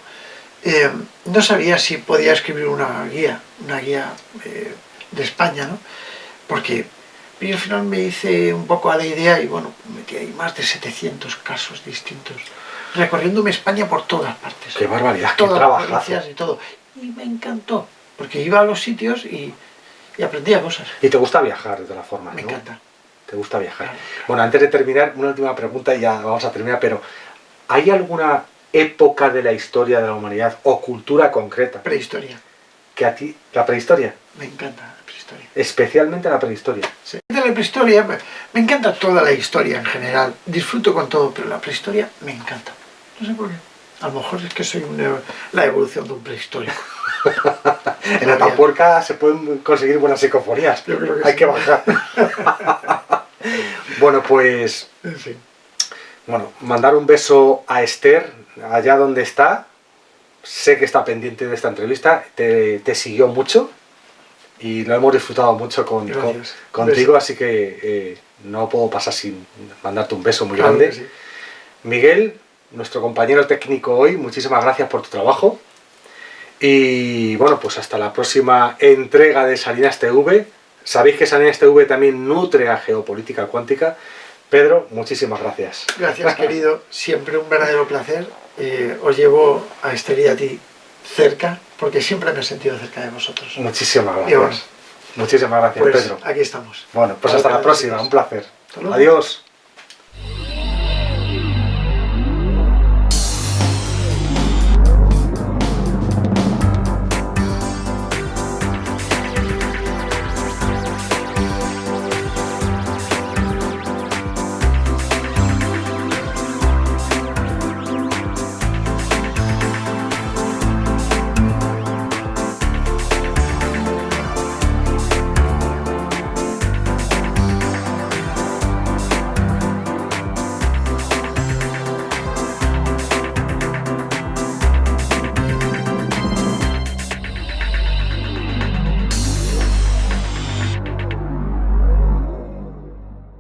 no sabía si podía escribir una guía de España, ¿no? Porque yo al final me hice un poco a la idea y bueno, metí ahí más de 700 casos distintos, recorriéndome España por todas partes. ¡Qué barbaridad! Todas ¡Qué las trabajazo! provincias y todo. Y me encantó, porque iba a los sitios y aprendía cosas. Y te gusta viajar de todas formas, ¿no? Me encanta. Te gusta viajar. Claro. Bueno, antes de terminar, una última pregunta y ya vamos a terminar, pero ¿hay alguna época de la historia de la humanidad o cultura concreta Prehistoria. que a ti, la prehistoria? Me encanta la prehistoria. Especialmente la prehistoria. Sí. De la prehistoria, me encanta toda la historia en general. Disfruto con todo, pero la prehistoria me encanta. No sé por qué. A lo mejor es que soy la evolución de un prehistórico. En Atapuerca se pueden conseguir buenas psicofonías. Yo creo que Hay sí. que bajar. Bueno, pues... En fin. Bueno, mandar un beso a Esther, allá donde está. Sé que está pendiente de esta entrevista. Te siguió mucho. Y lo hemos disfrutado mucho contigo, así que no puedo pasar sin mandarte un beso muy grande. Sí. Miguel, nuestro compañero técnico hoy, muchísimas gracias por tu trabajo. Y bueno, pues hasta la próxima entrega de Salinas TV. Sabéis que Salinas TV también nutre a Geopolítica Cuántica. Pedro, muchísimas gracias. Gracias, querido. Siempre un verdadero placer. Os llevo a Esther y a ti cerca, porque siempre me he sentido cerca de vosotros. Muchísimas gracias. Bueno, muchísimas gracias, pues Pedro. aquí estamos. Bueno, pues hasta la próxima. Un placer. Hasta luego. Adiós.